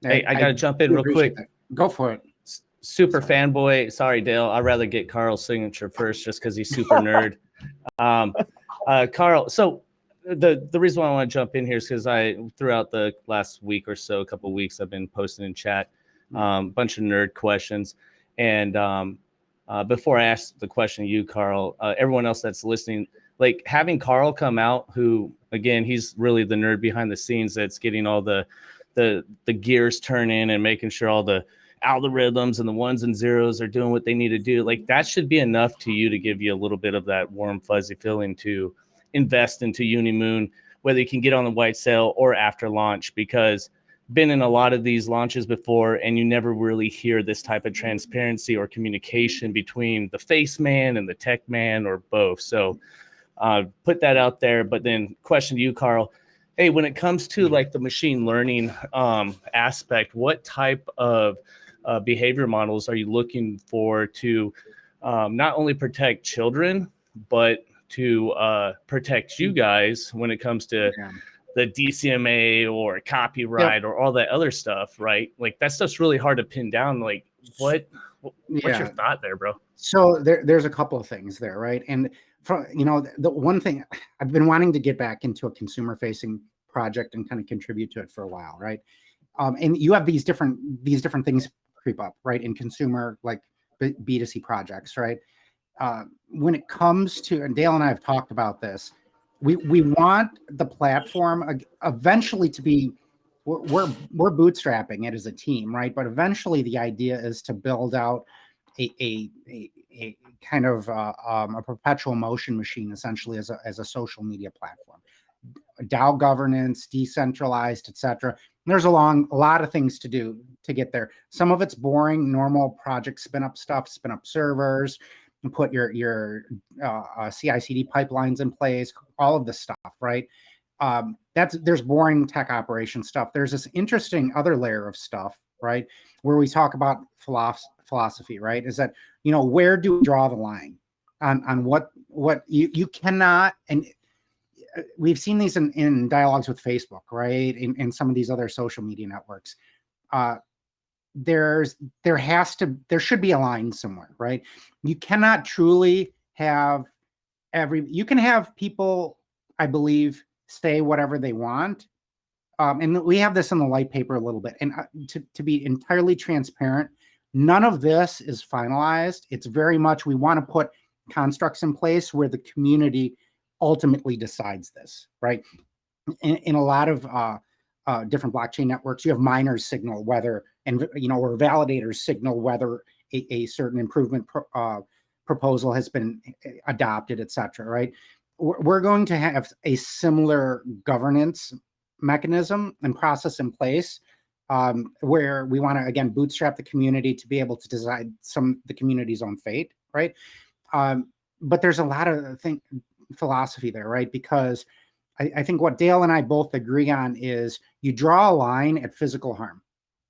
Hey, I got to jump in real quick. Go for it. Super fanboy. Sorry, Dale. I'd rather get Carl's signature first just because he's super nerd. Carl, so the reason why I want to jump in here is because throughout the last week or so, a couple of weeks, I've been posting in chat a bunch of nerd questions. And before I ask the question to you, Carl, everyone else that's listening, like having Carl come out, who, again, he's really the nerd behind the scenes that's getting all the gears turning and making sure all the algorithms and the ones and zeros are doing what they need to do. Like that should be enough to you to give you a little bit of that warm, fuzzy feeling to invest into Unimoon, whether you can get on the white sale or after launch, because been in a lot of these launches before and you never really hear this type of transparency or communication between the face man and the tech man or both. So put that out there. But then question to you, Carl. Hey, when it comes to like the machine learning aspect, what type of behavior models are you looking for to not only protect children, but to protect you guys when it comes to the DCMA or copyright or all that other stuff, right? Like that stuff's really hard to pin down. Like what's your thought there, bro? So there's a couple of things there, right? And the one thing I've been wanting to get back into a consumer facing project and kind of contribute to it for a while, right? And you have these different things creep up, right? In consumer, like B2C projects, right? When it comes to, and Dale and I have talked about this, we want the platform eventually to be, we're bootstrapping it as a team, right? But eventually the idea is to build out a kind of a perpetual motion machine, essentially as a social media platform. DAO governance, decentralized, etc. There's a lot of things to do to get there. Some of it's boring, normal project spin up stuff, spin up servers, and put your CI/CD pipelines in place, all of this stuff, right? There's boring tech operation stuff. There's this interesting other layer of stuff, right, where we talk about philosophy, right? Is that, where do we draw the line on what you cannot, and we've seen these in dialogues with Facebook, right? In some of these other social media networks. There should be a line somewhere, right? You cannot truly have you can have people, I believe, say whatever they want. And we have this in the white paper a little bit. And to be entirely transparent, none of this is finalized. It's very much, we want to put constructs in place where the community ultimately decides this, right? In a lot of different blockchain networks, you have miners signal whether, and or validators signal whether a certain improvement proposal has been adopted, etc. Right? We're going to have a similar governance mechanism and process in place, where we want to, again, bootstrap the community to be able to decide the community's own fate, right? But there's a lot of philosophy there, right? Because I think what Dale and I both agree on is you draw a line at physical harm,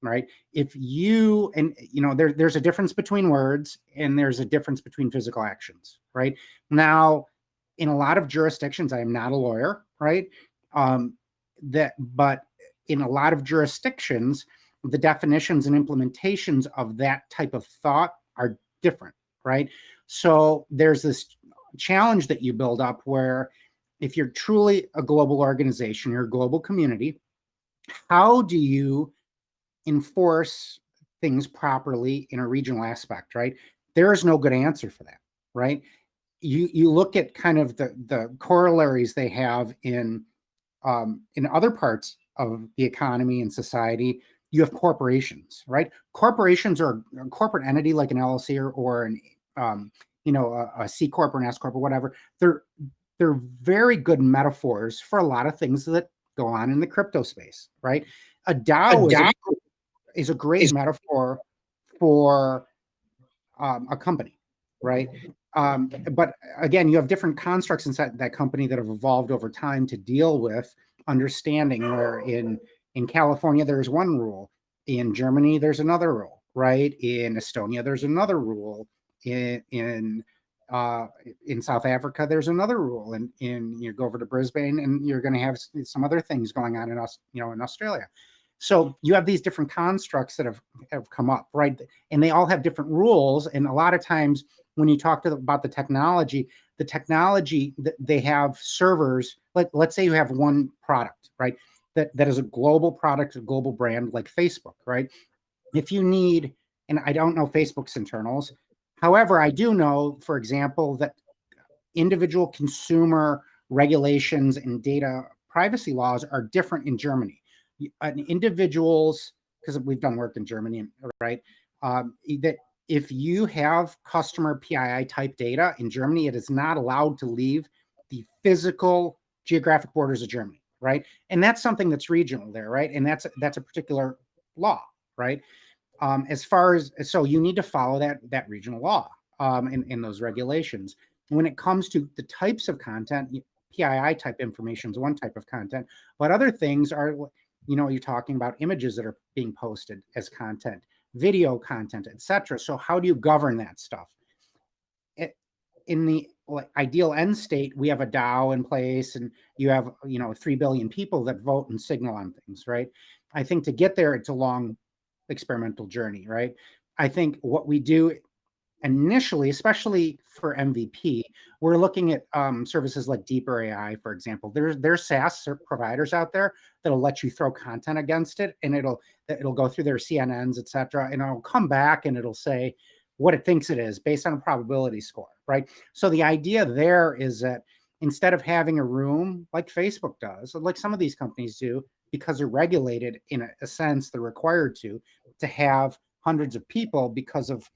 right? If you, and there's a difference between words and there's a difference between physical actions, right? Now, in a lot of jurisdictions, I am not a lawyer, right? But in a lot of jurisdictions, the definitions and implementations of that type of thought are different, right? So there's this challenge that you build up where if you're truly a global organization, you're a global community, how do you enforce things properly in a regional aspect, right? There is no good answer for that, right? You look at kind of the corollaries they have in other parts of the economy and society. You have corporations, right? Corporations are a corporate entity like an LLC or an a C corp or an S corp or whatever. They're very good metaphors for a lot of things that go on in the crypto space, right? A DAO is a great metaphor for a company, right? But again, you have different constructs inside that company that have evolved over time to deal with understanding where in California, there's one rule. In Germany, there's another rule, right? In Estonia, there's another rule. In South Africa, there's another rule. And you go over to Brisbane and you're going to have some other things going on in in Australia. So you have these different constructs that have come up, right? And they all have different rules. And a lot of times when you talk about the technology, they have servers. Let's say you have one product, right? That is a global product, a global brand like Facebook, right? If you need, and I don't know Facebook's internals. However, I do know, for example, that individual consumer regulations and data privacy laws are different in Germany. Individuals, because we've done work in Germany, right? That if you have customer PII type data in Germany, it is not allowed to leave the physical geographic borders of Germany, right? And that's something that's regional there, right? And that's a particular law, right? As far as, so you need to follow that regional law in those regulations. When it comes to the types of content, PII type information is one type of content, but other things are, you're talking about images that are being posted as content, video content, etc. So how do you govern that stuff? In the ideal end state, we have a DAO in place, and you have 3 billion people that vote and signal on things, right? I think to get there, it's a long experimental journey, right? I think what we do initially, especially for MVP, we're looking at services like Deeper AI, for example. There's SaaS providers out there that'll let you throw content against it, and it'll go through their CNNs, et cetera, and it'll come back and it'll say what it thinks it is based on a probability score, right? So the idea there is that instead of having a room like Facebook does, like some of these companies do, because they're regulated in a sense, they're required to have hundreds of people because of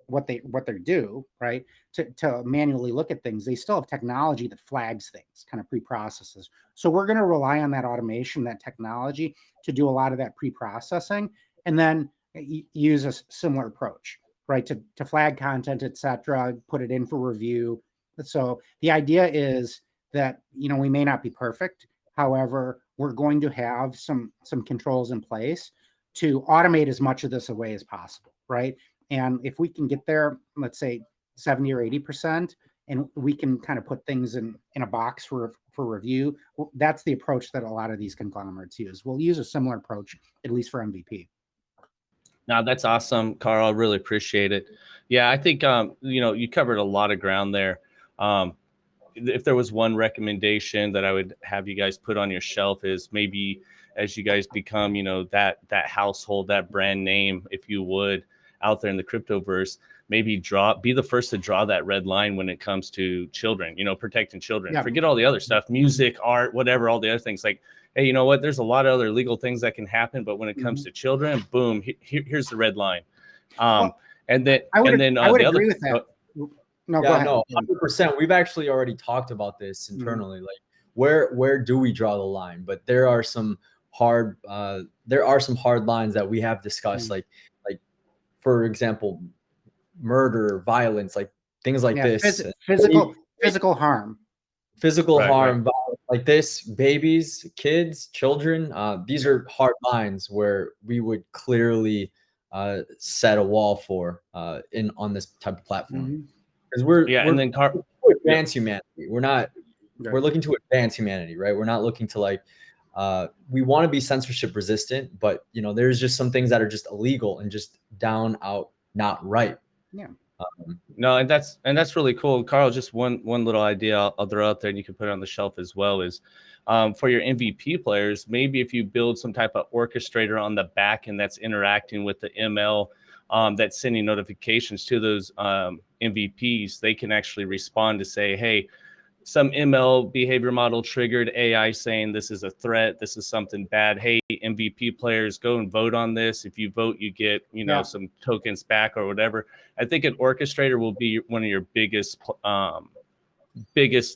what they do, right? To manually look at things, they still have technology that flags things, kind of pre-processes. So we're going to rely on that automation, that technology to do a lot of that pre-processing, and then use a similar approach, right? To flag content, etc., put it in for review. So the idea is that, we may not be perfect. However, we're going to have some controls in place to automate as much of this away as possible, right? And if we can get there, let's say 70 or 80%, and we can kind of put things in a box for review, well, that's the approach that a lot of these conglomerates use. We'll use a similar approach, at least for MVP. Now that's awesome, Carl. I really appreciate it. Yeah, I think you covered a lot of ground there. If there was one recommendation that I would have you guys put on your shelf is maybe as you guys become, that household, that brand name, if you would, out there in the cryptoverse, maybe be the first to draw that red line when it comes to children, protecting children. Yeah. Forget all the other stuff, music, art, whatever, all the other things. Like, hey, you know what? There's a lot of other legal things that can happen, but when it comes to children, boom, here's the red line. And then I would the agree with that. No, go ahead. No, 100%. We've actually already talked about this internally. Like, where do we draw the line? But there are some hard lines that we have discussed. Like for example, murder, violence, like things like this. Physical harm. Physical harm, violence, like this, babies, kids, children. These are hard lines where we would clearly set a wall for on this type of platform. Because we're looking to advance humanity. We're looking to advance humanity, right? We're not looking to we want to be censorship resistant, but there's just some things that are just illegal and just down out not right. Yeah. No, and that's really cool, Carl. Just one little idea I'll throw out there, and you can put it on the shelf as well. Is for your MVP players, maybe if you build some type of orchestrator on the back end that's interacting with the ML that's sending notifications to those MVPs, they can actually respond to say, hey, some ML behavior model triggered AI saying this is a threat, this is something bad. Hey, MVP players, go and vote on this. If you vote, you get, some tokens back or whatever. I think an orchestrator will be one of your biggest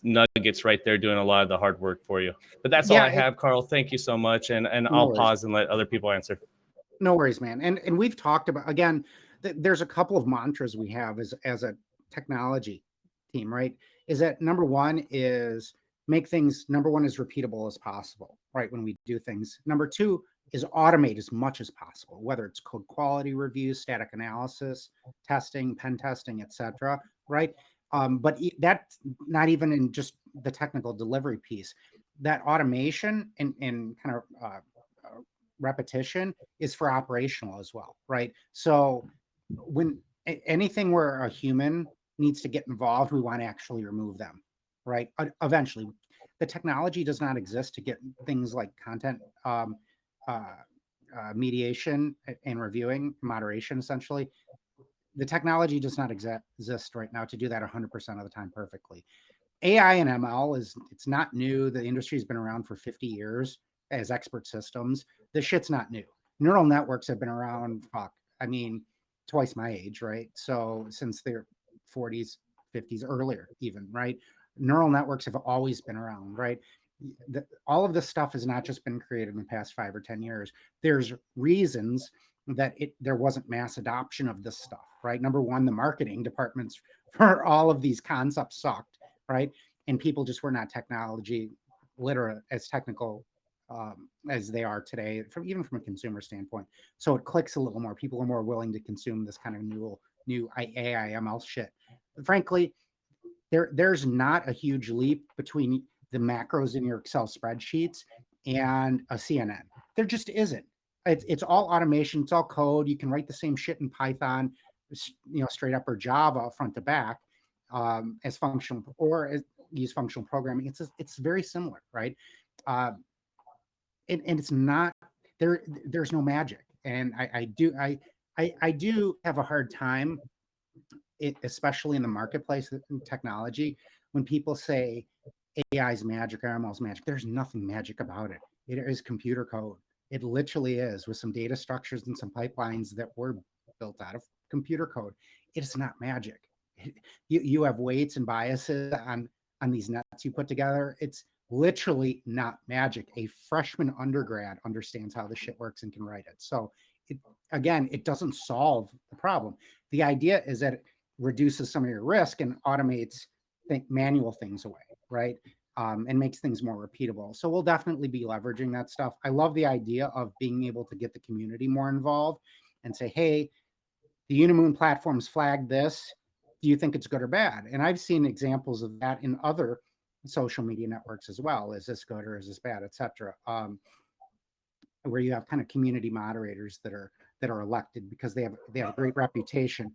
nuggets right there, doing a lot of the hard work for you. But that's all I have, Carl. Thank you so much. And I'll pause and let other people answer. No worries, man. And we've talked about, again, there's a couple of mantras we have as a technology team, right? Is that number one is make things, number one is repeatable as possible, right? When we do things. Number two is automate as much as possible, whether it's code quality review, static analysis, testing, pen testing, etc. Right? But that's not even in just the technical delivery piece. That automation and kind of repetition is for operational as well, right? So when anything where a human needs to get involved, we want to actually remove them, right? Eventually, the technology does not exist to get things like content mediation and reviewing, moderation, essentially. The technology does not exist right now to do that 100% of the time perfectly. AI and ML it's not new. The industry's been around for 50 years as expert systems. This shit's not new. Neural networks have been around, twice my age, right? So since their 40s, 50s, earlier even, right? Neural networks have always been around, right? All of this stuff has not just been created in the past 5 or 10 years. There's reasons that there wasn't mass adoption of this stuff, right? Number one, the marketing departments for all of these concepts sucked, right? And people just were not technology literate, as technical as they are today, even from a consumer standpoint. So it clicks a little more. People are more willing to consume this kind of new AI ML shit. But frankly, there's not a huge leap between the macros in your Excel spreadsheets and a CNN. There just isn't. It's all automation. It's all code. You can write the same shit in Python, straight up, or Java front to back as functional, or use functional programming. It's very similar, right? And it's not there. There's no magic, and I do have a hard time, especially in the marketplace in technology, when people say AI is magic or ML is magic. There's nothing magic about it. It is computer code. It literally is, with some data structures and some pipelines that were built out of computer code. It's not magic. You have weights and biases on these nets you put together. It's literally not magic. A freshman undergrad understands how the shit works and can write it. So it doesn't solve the problem. The idea is that it reduces some of your risk and automates manual things away, right? And makes things more repeatable. So we'll definitely be leveraging that stuff. I love the idea of being able to get the community more involved and say, hey, the Unimoon platforms flagged this. Do you think it's good or bad? And I've seen examples of that in other social media networks as well. Is this good or is this bad, et cetera? Where you have kind of community moderators that are elected because they have a great reputation.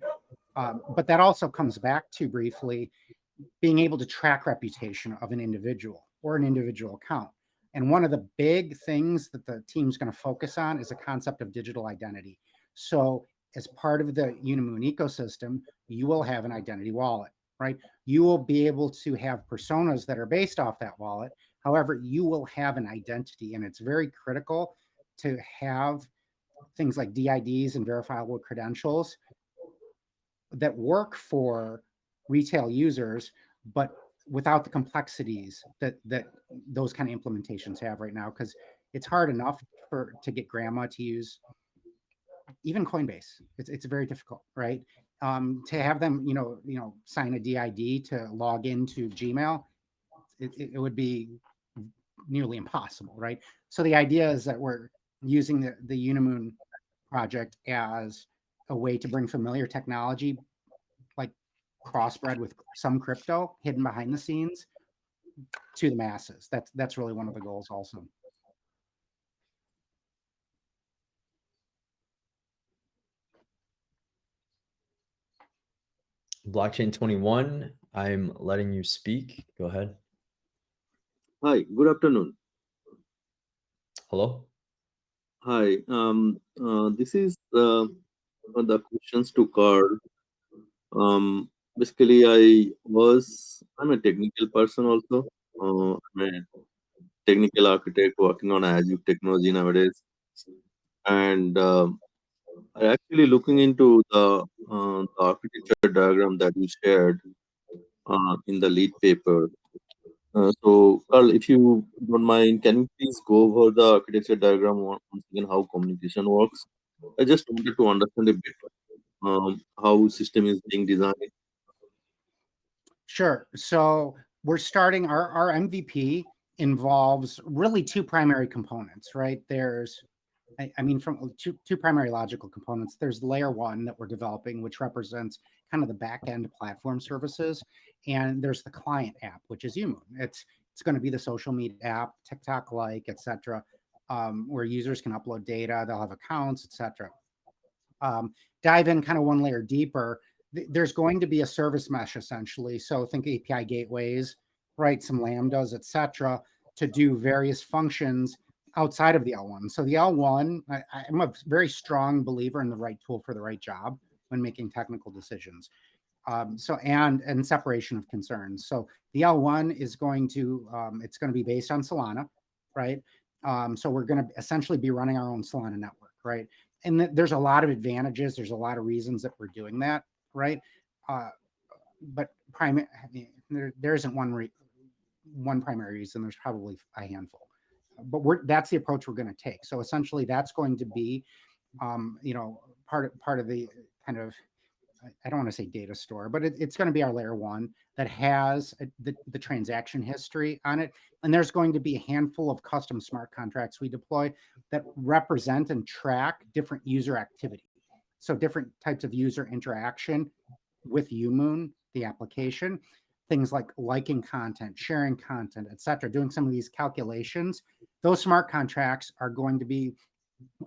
But that also comes back to briefly being able to track reputation of an individual or an individual account. And one of the big things that the team's going to focus on is a concept of digital identity. So as part of the Unimoon ecosystem, you will have an identity wallet, right? You will be able to have personas that are based off that wallet. However, you will have an identity, and it's very critical to have things like DIDs and verifiable credentials that work for retail users, but without the complexities that those kind of implementations have right now, because it's hard enough to get grandma to use even Coinbase. It's very difficult, right? To have them, sign a DID to log into Gmail, it would be nearly impossible, right? So the idea is that we're using the Unimoon project as a way to bring familiar technology, like crossbred with some crypto hidden behind the scenes, to the masses. That's really one of the goals also. Blockchain 21, I'm letting you speak. Go ahead. Hi, good afternoon. Hello. Hi, this is the questions to Carl. Basically, I'm a technical person also. I'm a technical architect working on Azure technology nowadays, and I actually looking into the architecture diagram that you shared in the lead paper. So, Carl, if you don't mind, can you please go over the architecture diagram once again, how communication works? I just wanted to understand a bit how system is being designed. Sure. So we're starting our MVP involves really two primary components, right? I mean, from two primary logical components. There's layer one that we're developing, which represents kind of the back end platform services, and there's the client app, which is Unimoon. It's going to be the social media app, TikTok like, etc., where users can upload data, they'll have accounts, etc. Dive in kind of one layer deeper. There's going to be a service mesh essentially. So think API gateways, right? Some lambdas, etc., to do various functions outside of the L1. So the L1, I'm a very strong believer in the right tool for the right job when making technical decisions. And separation of concerns. So the L1 is going to it's going to be based on Solana, right? So we're going to essentially be running our own Solana network, right? And there's a lot of advantages. There's a lot of reasons that we're doing that, right? But there isn't one primary reason. There's probably a handful, but that's the approach we're going to take. So essentially, that's going to be, part of the kind of, I don't want to say data store, but it's going to be our layer one that has the transaction history on it. And there's going to be a handful of custom smart contracts we deploy that represent and track different user activity. So different types of user interaction with Unimoon, the application, things like liking content, sharing content, etc., doing some of these calculations. Those smart contracts are going to be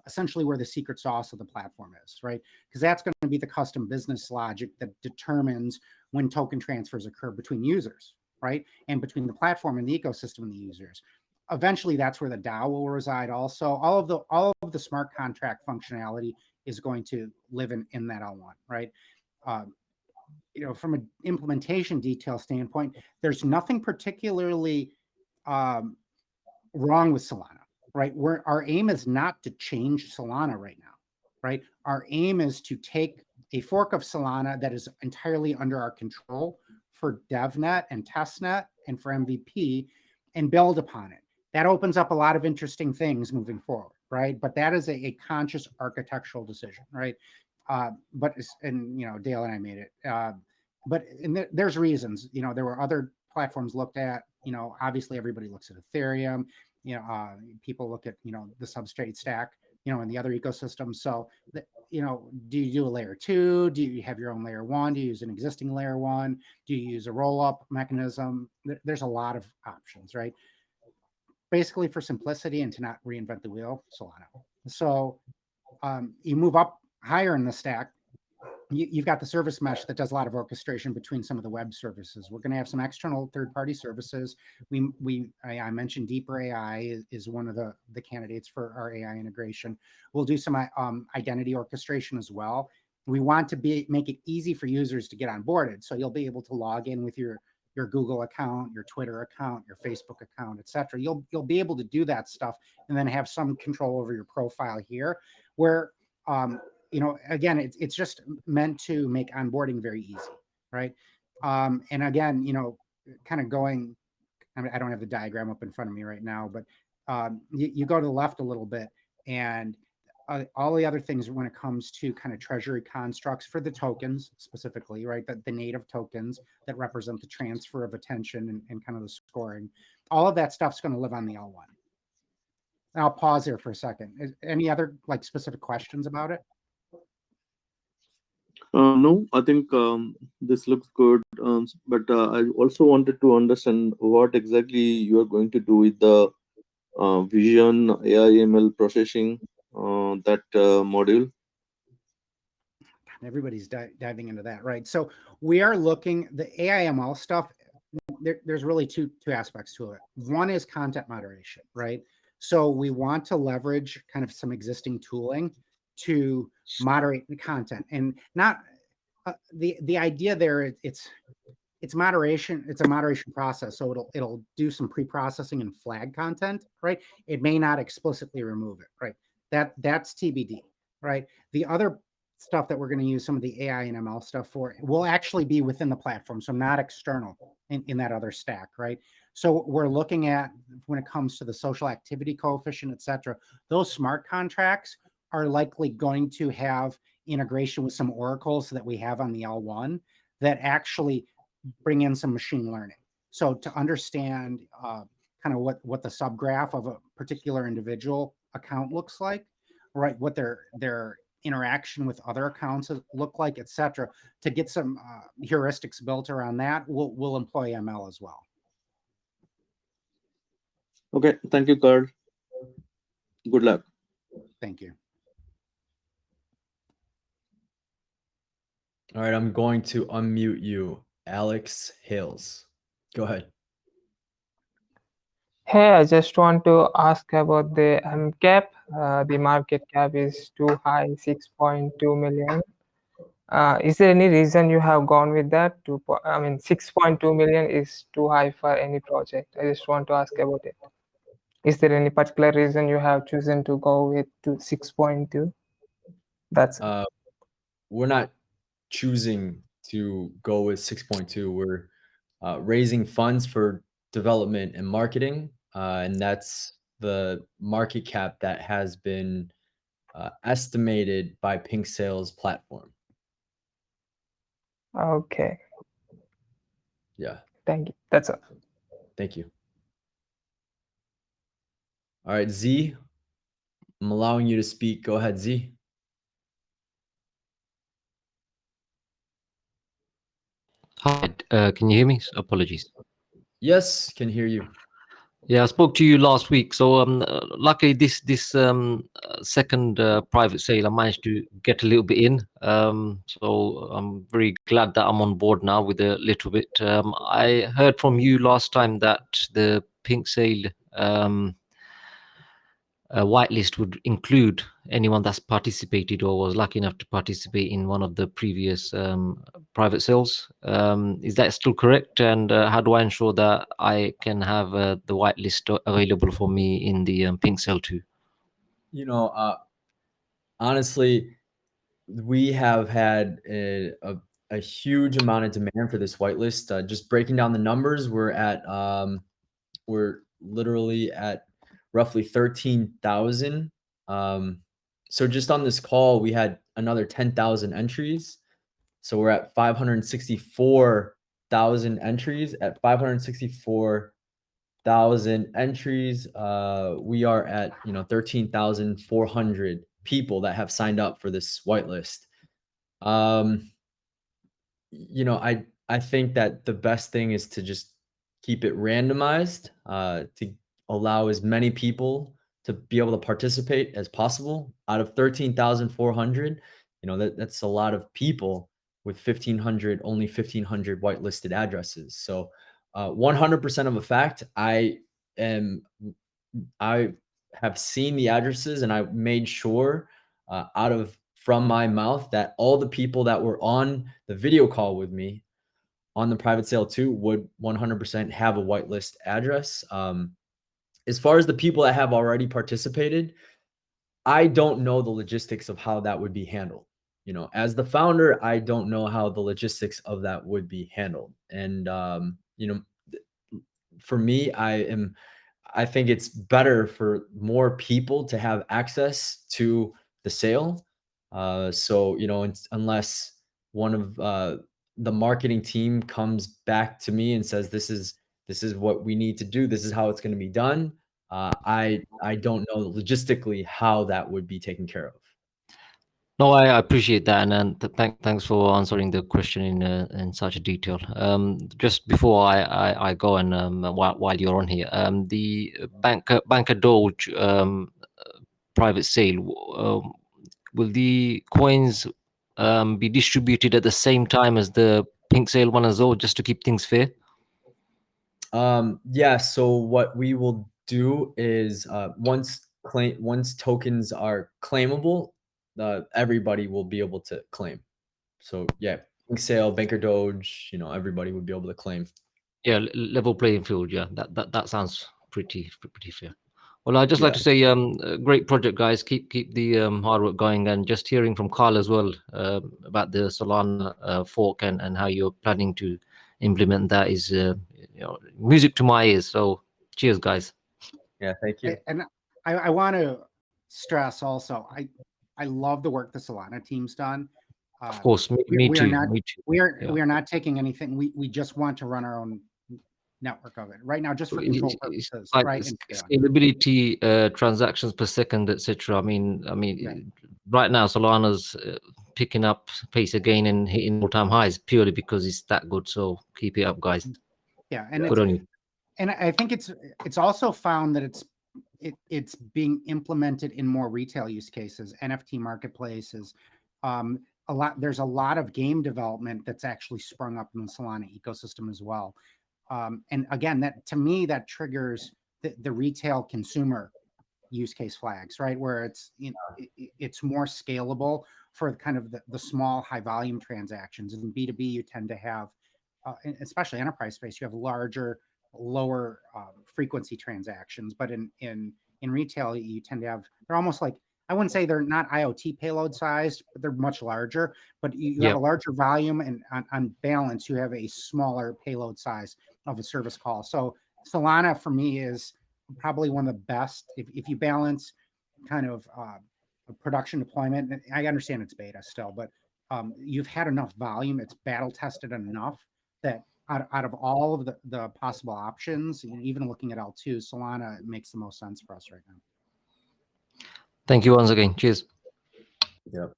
essentially where the secret sauce of the platform is, right? Because that's going to be the custom business logic that determines when token transfers occur between users, right? And between the platform and the ecosystem and the users. Eventually, that's where the DAO will reside also. All of the smart contract functionality is going to live in that L1, right? From an implementation detail standpoint, there's nothing particularly wrong with Solana, right? Our aim is not to change Solana right now, right? Our aim is to take a fork of Solana that is entirely under our control for DevNet and testnet and for MVP and build upon it. That opens up a lot of interesting things moving forward, right? But that is a conscious architectural decision, right? Dale and I made it. There's reasons, there were other platforms looked at, obviously everybody looks at Ethereum, people look at, the substrate stack, and the other ecosystems. So, do you do a layer two? Do you have your own layer one? Do you use an existing layer one? Do you use a roll up mechanism? There's a lot of options, right? Basically for simplicity and to not reinvent the wheel, Solana. So you move up higher in the stack, you've got the service mesh that does a lot of orchestration between some of the web services. We're going to have some external third-party services. I mentioned Deeper AI is one of the candidates for our AI integration. We'll do some identity orchestration as well. We want to make it easy for users to get onboarded. So you'll be able to log in with your Google account, your Twitter account, your Facebook account, etc. You'll be able to do that stuff and then have some control over your profile here, where again, it's just meant to make onboarding very easy, right? And again, kind of going, I don't have the diagram up in front of me right now, but you go to the left a little bit, and all the other things when it comes to kind of treasury constructs for the tokens specifically, right? The native tokens that represent the transfer of attention and kind of the scoring, all of that stuff's going to live on the L1. And I'll pause here for a second. Any other specific questions about it? No, I think this looks good. But I also wanted to understand what exactly you are going to do with the vision AI ML processing, that module. Everybody's diving into that, right? So we are looking, the AIML stuff, there's really two aspects to it. One is content moderation, right? So we want to leverage kind of some existing tooling to moderate the content, and not the idea there. It's moderation. It's a moderation process, so it'll do some pre-processing and flag content, right? It may not explicitly remove it, right? That's TBD, right? The other stuff that we're going to use some of the AI and ML stuff for will actually be within the platform, so not external in that other stack, right? So we're looking at, when it comes to the social activity coefficient, et cetera, those smart contracts are likely going to have integration with some oracles that we have on the L1 that actually bring in some machine learning. So to understand kind of what the subgraph of a particular individual account looks like, right? What their interaction with other accounts look like, et cetera, to get some heuristics built around that, we'll employ ML as well. Okay, thank you, Carl. Good luck. Thank you. All right, I'm going to unmute you, Alex Hales. Go ahead. Hey, I just want to ask about the cap. The market cap is too high, 6.2 million. Is there any reason you have gone with that? 6.2 million is too high for any project. I just want to ask about it. Is there any particular reason you have chosen to go with 6.2? That's we're not choosing to go with 6.2. We're raising funds for development and marketing, and that's the market cap that has been estimated by Pink Sales platform. okay. Yeah. Thank you. That's all. Thank you. All right, Z, I'm allowing you to speak. Go ahead, Z. Hi, can you hear me? Apologies. Yes, can hear you. Yeah, I spoke to you last week. So luckily, this second private sale, I managed to get a little bit in. So I'm very glad that I'm on board now with a little bit. I heard from you last time that the pink sale whitelist would include anyone that's participated or was lucky enough to participate in one of the previous private sales. Is that still correct? And how do I ensure that I can have the whitelist available for me in the pink sale too? You know, honestly, we have had a huge amount of demand for this whitelist. Just breaking down the numbers, we're literally at roughly 13,000. So just on this call, we had another 10,000 entries. So we're at 564,000 entries. At 564,000 entries, we are at 13,400 people that have signed up for this whitelist. I think that the best thing is to just keep it randomized, to allow as many people to be able to participate as possible. Out of 13,400, that's a lot of people with only 1,500 whitelisted addresses. So 100% of a fact, I have seen the addresses, and I made sure from my mouth that all the people that were on the video call with me on the private sale too would 100% have a whitelist address. As far as the people that have already participated, I don't know the logistics of how that would be handled. As the founder, I don't know how the logistics of that would be handled. And, for me, I think it's better for more people to have access to the sale. So, unless one of the marketing team comes back to me and says, this is what we need to do, this is how it's going to be done, I don't know logistically how that would be taken care of. No, I appreciate that, and thanks for answering the question in such a detail. Just before I go and while you're on here, the Banker Doge private sale, will the coins be distributed at the same time as the pink sale one as well, just to keep things fair? Yeah. So what we will do is once tokens are claimable, everybody will be able to claim. So yeah, Sale, Banker Doge, everybody would be able to claim. Yeah, level playing field. Yeah, that sounds pretty fair. Well, I'd just like Yeah. to say, great project, guys. Keep the hard work going. And just hearing from Carl as well about the Solana fork and how you're planning to implement that is music to my ears. So, cheers, guys. Yeah, thank you. And I want to stress also, I love the work the Solana team's done. Of course, me we are too. not Me too. we are Yeah. we are not taking anything. We just want to run our own network of it right now, just for control It's purposes, like right? And scalability, transactions per second, etc. I mean, right now Solana's picking up pace again and hitting all-time highs purely because it's that good. So keep it up, guys. Yeah, and good on you. And I think it's also found that it's being implemented in more retail use cases, NFT marketplaces. There's a lot of game development that's actually sprung up in the Solana ecosystem as well. And again, that to me, that triggers the retail consumer use case flags, right? Where it's more scalable for kind of the small high volume transactions. In B2B, you tend to have, especially enterprise space, you have larger, lower frequency transactions. But in retail, you tend to have, they're almost like, I wouldn't say they're not IoT payload sized, but they're much larger. But you have a larger volume, and on balance, you have a smaller payload size of a service call. So Solana for me is probably one of the best if you balance kind of production deployment. I understand it's beta still, but you've had enough volume, it's battle tested enough that out of all of the possible options, even looking at L2, Solana makes the most sense for us right now. Thank you once again. Cheers. Yep.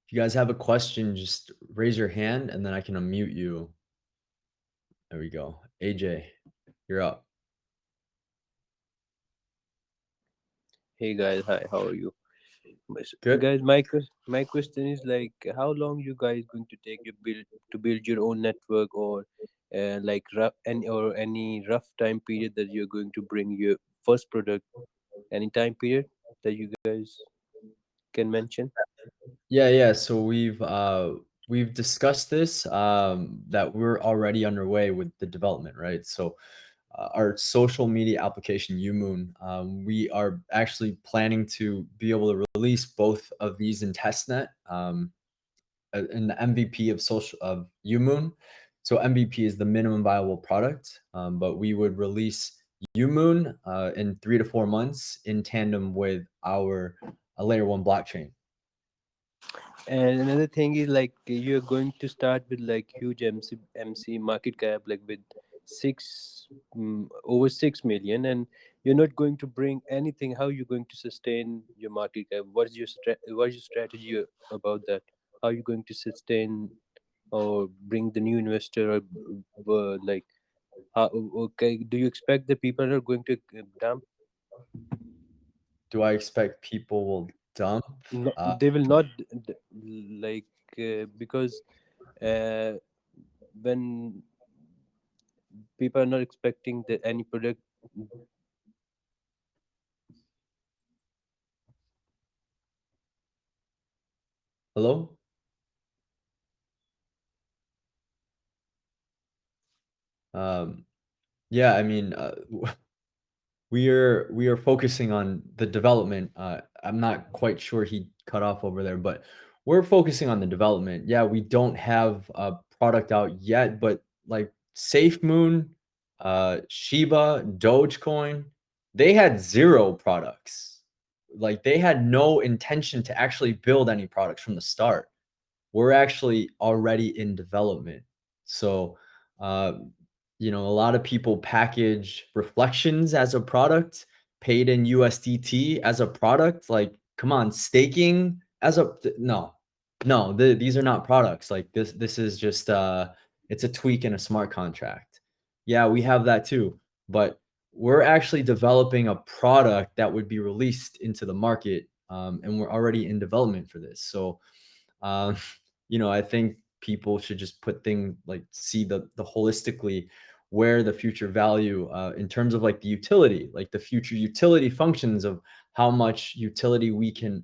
If you guys have a question, just raise your hand and then I can unmute you. There we go. AJ, you're up. Hey guys, hi, how are you? Good. Guys, my question is like, how long you guys going to take to build your own network, or like any rough time period that you're going to bring your first product? Any time period that you guys can mention? Yeah. So we've discussed this, that we're already underway with the development, right? So our social media application Unimoon, we are actually planning to be able to release both of these in testnet, in the MVP of Unimoon. So MVP is the minimum viable product, but we would release Unimoon in 3 to 4 months in tandem with our layer 1 blockchain. And another thing is like you're going to start with like huge MC market cap, like with over 6 million, and you're not going to bring anything. How are you going to sustain your market cap? What is your strategy about that? How are you going to sustain or bring the new investor, or like okay, do you expect the people are going to dump? Do I expect people will dump? No, they will not like because when people are not expecting that any product. Hello? Yeah, I mean, we are focusing on the development. I'm not quite sure he cut off over there, but we're focusing on the development. Yeah, we don't have a product out yet, but like SafeMoon, Shiba, Dogecoin, they had 0 products. Like they had no intention to actually build any products from the start. We're actually already in development. So, uh, a lot of people package reflections as a product, paid in USDT as a product. Like, come on, staking as a no, these are not products. Like this is just it's a tweak in a smart contract. Yeah, we have that too, but we're actually developing a product that would be released into the market, and we're already in development for this. So, I think people should just put things like see the holistically where the future value in terms of like the utility, like the future utility functions of how much utility we can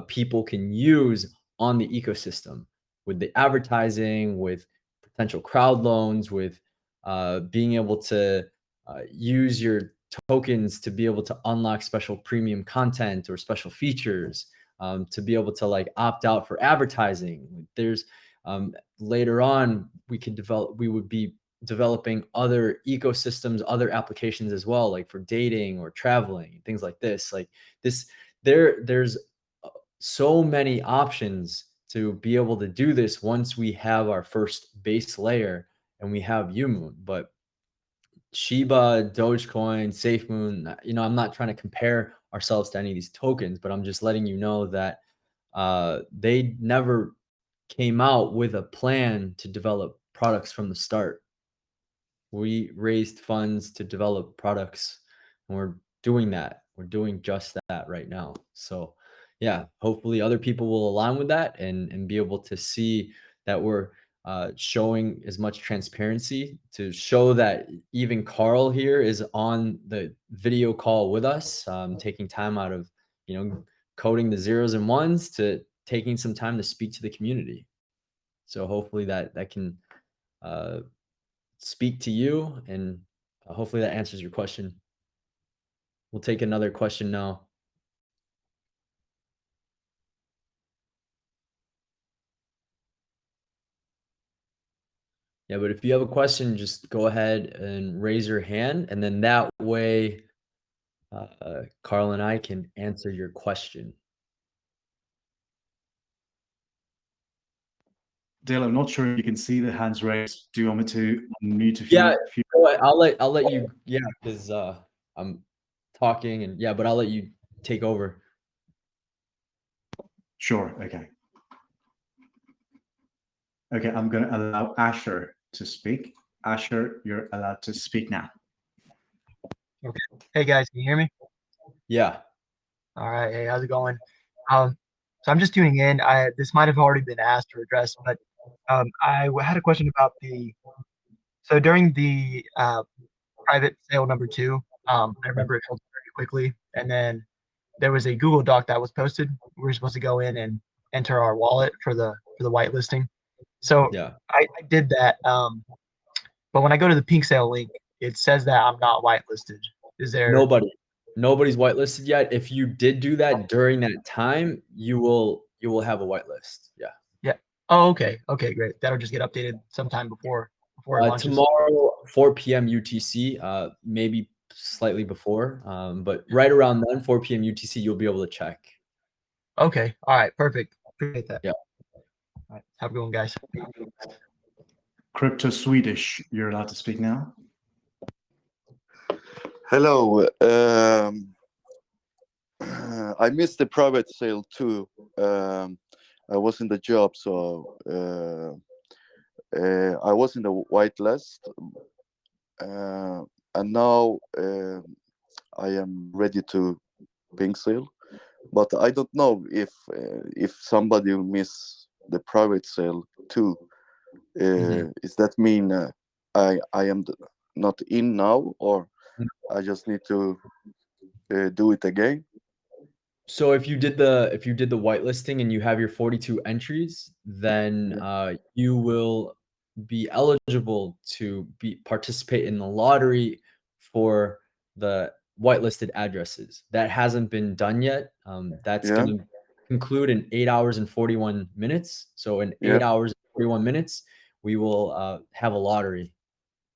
people can use on the ecosystem with the advertising, with potential crowd loans, with being able to use your tokens to be able to unlock special premium content or special features, to be able to like opt out for advertising. There's later on we would be developing other ecosystems, other applications as well, like for dating or traveling, things like this. Like this, there's so many options to be able to do this once we have our first base layer and we have Umoon. But Shiba, Dogecoin, SafeMoon, I'm not trying to compare ourselves to any of these tokens, but I'm just letting you know that they never came out with a plan to develop products from the start. We raised funds to develop products, and we're doing that. We're doing just that right now. So yeah, hopefully other people will align with that and be able to see that we're showing as much transparency to show that even Carl here is on the video call with us, taking time out of, coding the zeros and ones to taking some time to speak to the community. So hopefully that can speak to you, and hopefully that answers your question. We'll take another question now. Yeah, but if you have a question, just go ahead and raise your hand, and then that way Carl and I can answer your question. Dale, I'm not sure if you can see the hands raised. Do you want me to unmute Yeah, if you... go ahead. I'll let you, yeah, because I'm talking, and yeah, but I'll let you take over. Sure, okay. Okay, I'm going to allow Asher to speak. Asher, you're allowed to speak now. Okay. Hey guys, can you hear me? Yeah. All right. Hey, how's it going? So I'm just tuning in. This might have already been asked or addressed, but I had a question about so during the private sale number 2, I remember it filled very quickly, and then there was a Google Doc that was posted. We were supposed to go in and enter our wallet for the whitelisting. So yeah, I did that, but when I go to the pink sale link, it says that I'm not whitelisted. Is there... Nobody's whitelisted yet. If you did do that during that time, you will have a whitelist. Yeah. Yeah. Oh, okay. Okay, great. That'll just get updated sometime before it launches. Tomorrow, 4 p.m. UTC, maybe slightly before, but right around then, 4 p.m. UTC, you'll be able to check. Okay. All right. Perfect. Appreciate that. Yeah. All right. Have a good one, guys. Crypto Swedish, you're allowed to speak now. Hello. I missed the private sale too. I was in the job, so I was in the whitelist, and now I am ready to pink sale, but I don't know if somebody miss the private sale too. Does that mean I am not in now, or I just need to do it again? So if you did the whitelisting and you have your 42 entries, then you will be eligible to participate in the lottery for the whitelisted addresses. That hasn't been done yet. That's going to conclude in 8 hours and 41 minutes. So in 8 hours and 41 minutes, we will have a lottery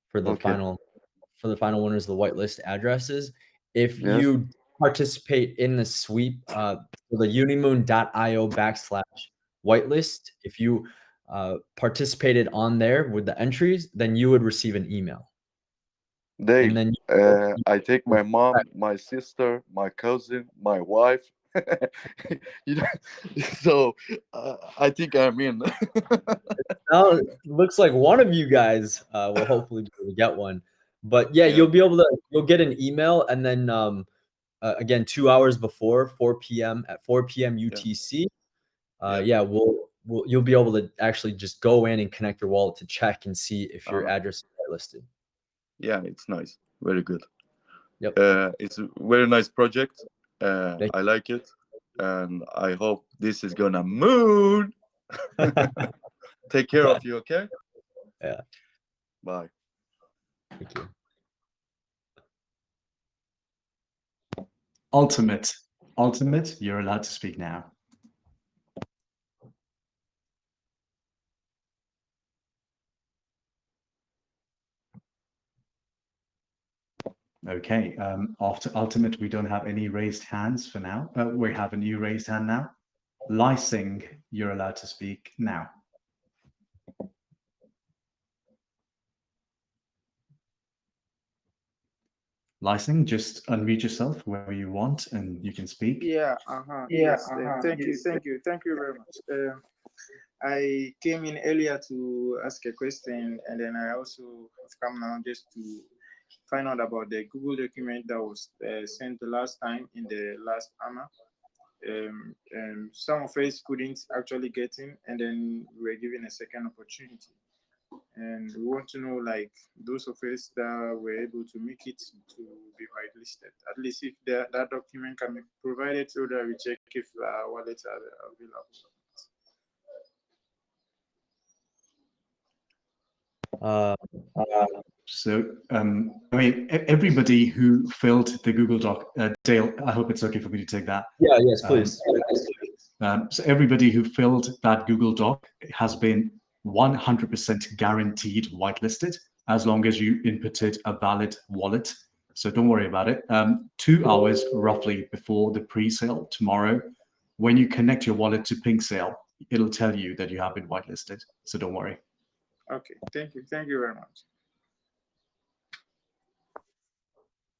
for the final winners of the whitelist addresses. If you participate in the sweep, the unimoon.io/whitelist, if you participated on there with the entries, then you would receive an email. And then I take my mom, my sister, my cousin, my wife. So I think I'm in. Now it looks like one of you guys will hopefully be able to get one. But yeah, you'll get an email, and then again 2 hours before 4 p.m. at 4 p.m. UTC. We'll you'll be able to actually just go in and connect your wallet to check and see if your address is whitelisted. Yeah, it's nice. Very good. Yep. It's a very nice project. I like it, and I hope this is gonna moon. Take care of you, okay? Yeah. Bye. Thank you. Ultimate, you're allowed to speak now. Okay, after Ultimate, we don't have any raised hands for now. We have a new raised hand now. Lysing, you're allowed to speak now. Lysing, just unmute yourself wherever you want and you can speak. Yeah, yes. Thank you very much. I came in earlier to ask a question, and then I also have come now just to find out about the Google document that was sent the last time in the last AMA. Some of us couldn't actually get in, and then we were given a second opportunity. And we want to know, like, those of us that were able to make it to be whitelisted, at least if that document can be provided so that we check if wallets are available. I mean, everybody who filled the Google Doc, Dale, I hope it's okay for me to take that. Yeah, yes, please. So everybody who filled that Google Doc has been 100% guaranteed whitelisted as long as you inputted a valid wallet. So don't worry about it. 2 hours roughly before the pre-sale tomorrow, when you connect your wallet to Presale, it'll tell you that you have been whitelisted. So don't worry. Okay, thank you very much.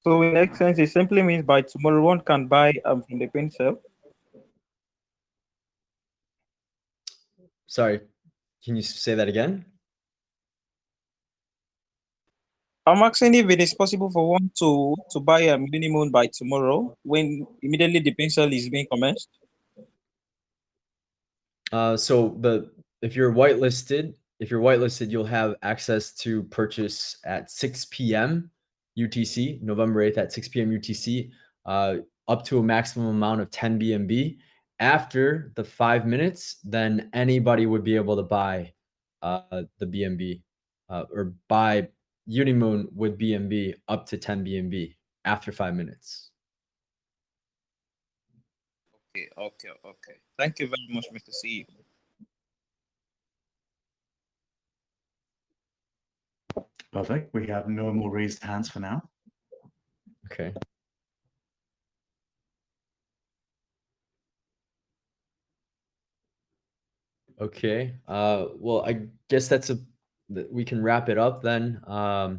So in essence, it simply means by tomorrow one can buy from the Presale. Sorry, can you say that again? I'm asking if it is possible for one to buy a Unimoon by tomorrow when immediately the Presale is being commenced. So if you're whitelisted, you'll have access to purchase at 6 p.m. UTC, November 8th at 6 p.m. UTC, up to a maximum amount of 10 BNB. After the 5 minutes, then anybody would be able to buy the BNB or buy Unimoon with BNB up to 10 BNB after 5 minutes. Okay. Thank you very much, Mr. CEO. Perfect. We have no more raised hands for now. Okay. Okay. Well, I guess we can wrap it up then. Yeah,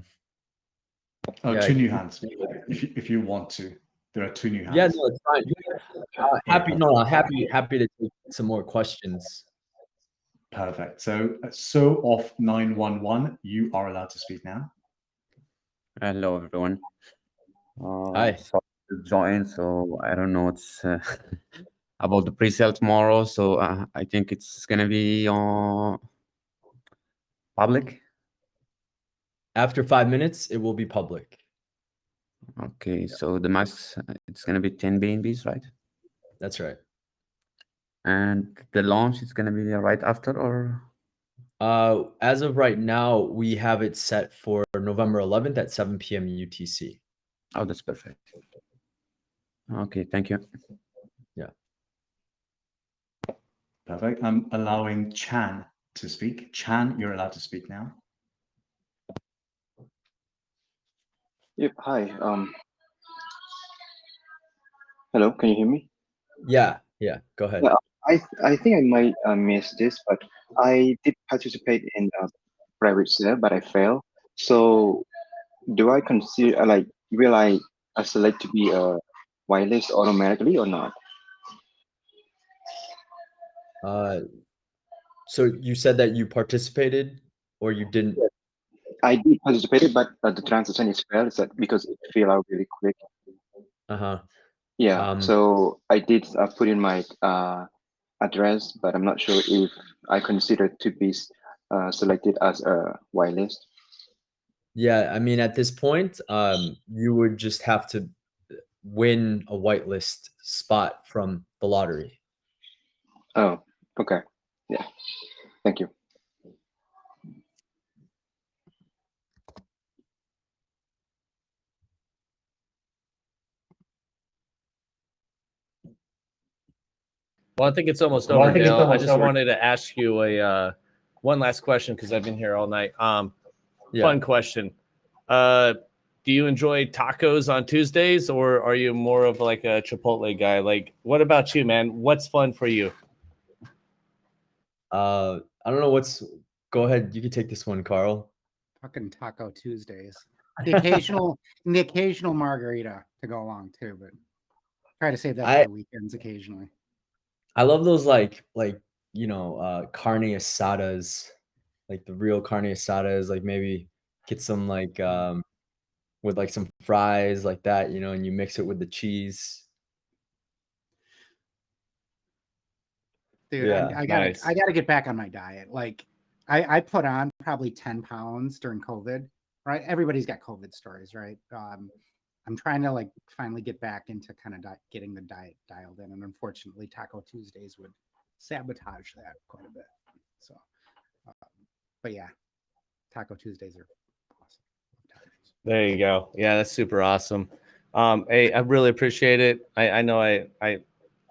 2 new hands. If you want to, there are 2 new hands. Yeah, no, it's fine. Happy to take some more questions. Perfect. So off 911, you are allowed to speak now. Hello, everyone. Hi. Sorry to join, so I don't know what's about the pre-sale tomorrow. So I think it's gonna be public. After 5 minutes, it will be public. Okay, so the max it's gonna be 10 BNBs, right? That's right. And the launch is gonna be right after, or? As of right now, we have it set for November 11th at 7 p.m. UTC. Oh, that's perfect. Okay, thank you. Yeah. Perfect. I'm allowing Chan to speak. Chan, you're allowed to speak now. Yep. Hi. Hello. Can you hear me? Yeah. Go ahead. Yeah. I think I might miss this, but I did participate in a private sale, but I failed. So, do I consider will I select to be a whitelist automatically or not? So you said that you participated or you didn't? I did participate, but the transaction is failed. Is that because it fell out really quick? Uh-huh. Yeah. So I did put in my address, but I'm not sure if I consider to be selected as a whitelist. Yeah, I mean, at this point, you would just have to win a whitelist spot from the lottery. Oh, okay. Yeah. Thank you. Well, I think it's almost over, Dale. I just wanted to ask you a one last question because I've been here all night. Fun question. Do you enjoy tacos on Tuesdays, or are you more of like a Chipotle guy? Like, what about you, man? What's fun for you? I don't know go ahead. You can take this one, Carl. Fucking Taco Tuesdays. The occasional margarita to go along too, but try to save that for the weekends occasionally. I love those like carne asadas, like the real carne asadas, like maybe get some like with like some fries like that, and you mix it with the cheese. Dude, Yeah, I gotta get back on my diet. Like I put on probably 10 pounds during COVID, right? Everybody's got COVID stories, right? I'm trying to like finally get back into kind of getting the diet dialed in. And unfortunately, Taco Tuesdays would sabotage that quite a bit. So, but yeah, Taco Tuesdays are awesome. There you go. Yeah, that's super awesome. Hey, I really appreciate it. I know I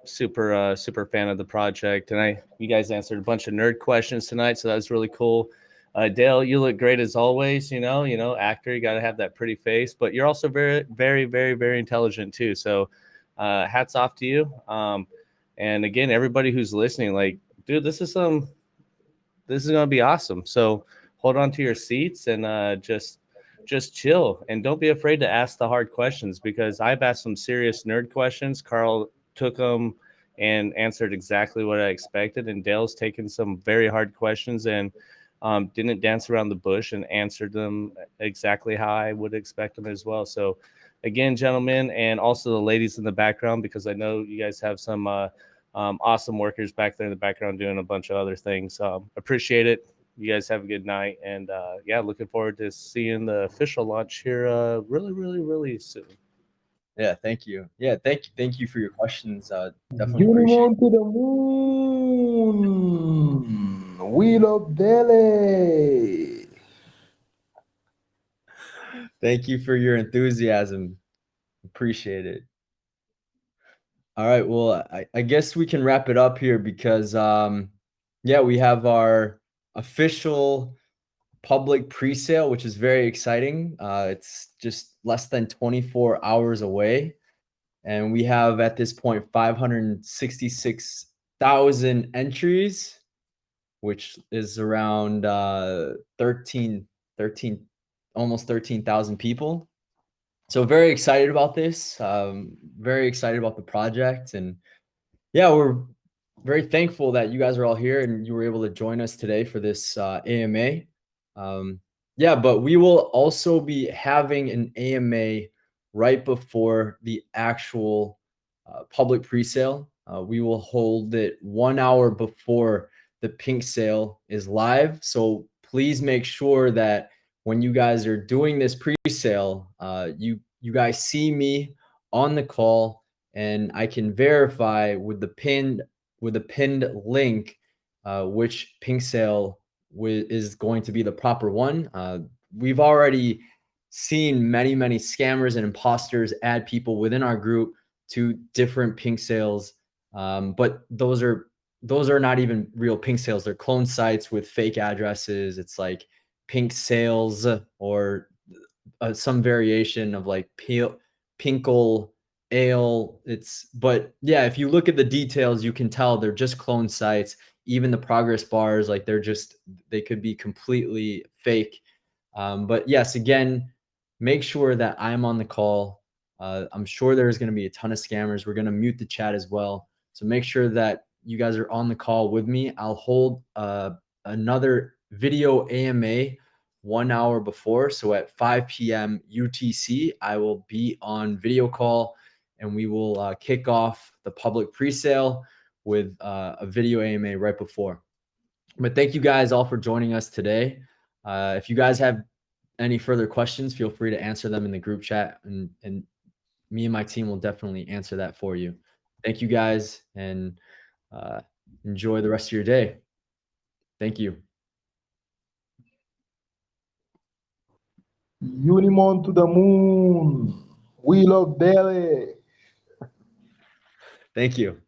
super fan of the project, and you guys answered a bunch of nerd questions tonight, so that was really cool. Dale, you look great as always. Actor, you got to have that pretty face, but you're also very, very, very, very intelligent too. So, hats off to you. And again, everybody who's listening, like, dude, this is gonna be awesome. So hold on to your seats and just chill, and don't be afraid to ask the hard questions, because I've asked some serious nerd questions. Carl took them and answered exactly what I expected, and Dale's taken some very hard questions and didn't dance around the bush and answered them exactly how I would expect them as well. So again, gentlemen, and also the ladies in the background, because I know you guys have some awesome workers back there in the background doing a bunch of other things. Appreciate it. You guys have a good night, and yeah, looking forward to seeing the official launch here really, really, really soon. Yeah, thank you. Yeah, thank you for your questions. Definitely appreciate Unimoon to the moon. We love Delhi. Thank you for your enthusiasm. Appreciate it. All right, well, I guess we can wrap it up here because yeah, we have our official public pre-sale, which is very exciting. It's just less than 24 hours away. And we have at this point 566,000 entries, which is around 13, almost 13,000 people. So very excited about this. Very excited about the project. And yeah, we're very thankful that you guys are all here and you were able to join us today for this AMA. Yeah, but we will also be having an AMA right before the actual public pre-sale. We will hold it 1 hour before the pink sale is live. So please make sure that when you guys are doing this pre-sale, you guys see me on the call, and I can verify with the pinned link which pink sale is going to be the proper one. We've already seen many scammers and imposters add people within our group to different pink sales, but those are not even real pink sales. They're clone sites with fake addresses. It's like pink sales or some variation of like pinkle ale. But yeah, if you look at the details, you can tell they're just clone sites. Even the progress bars, like they could be completely fake. But yes, again, make sure that I'm on the call. I'm sure there's going to be a ton of scammers. We're going to mute the chat as well. So make sure that you guys are on the call with me. I'll hold another video AMA 1 hour before. So at 5 p.m. UTC, I will be on video call and we will kick off the public pre-sale. with a video AMA right before. But thank you guys all for joining us today. If you guys have any further questions, feel free to answer them in the group chat, and me and my team will definitely answer that for you. Thank you guys, and enjoy the rest of your day. Thank you. Unimoon to the moon. We love Delhi. Thank you.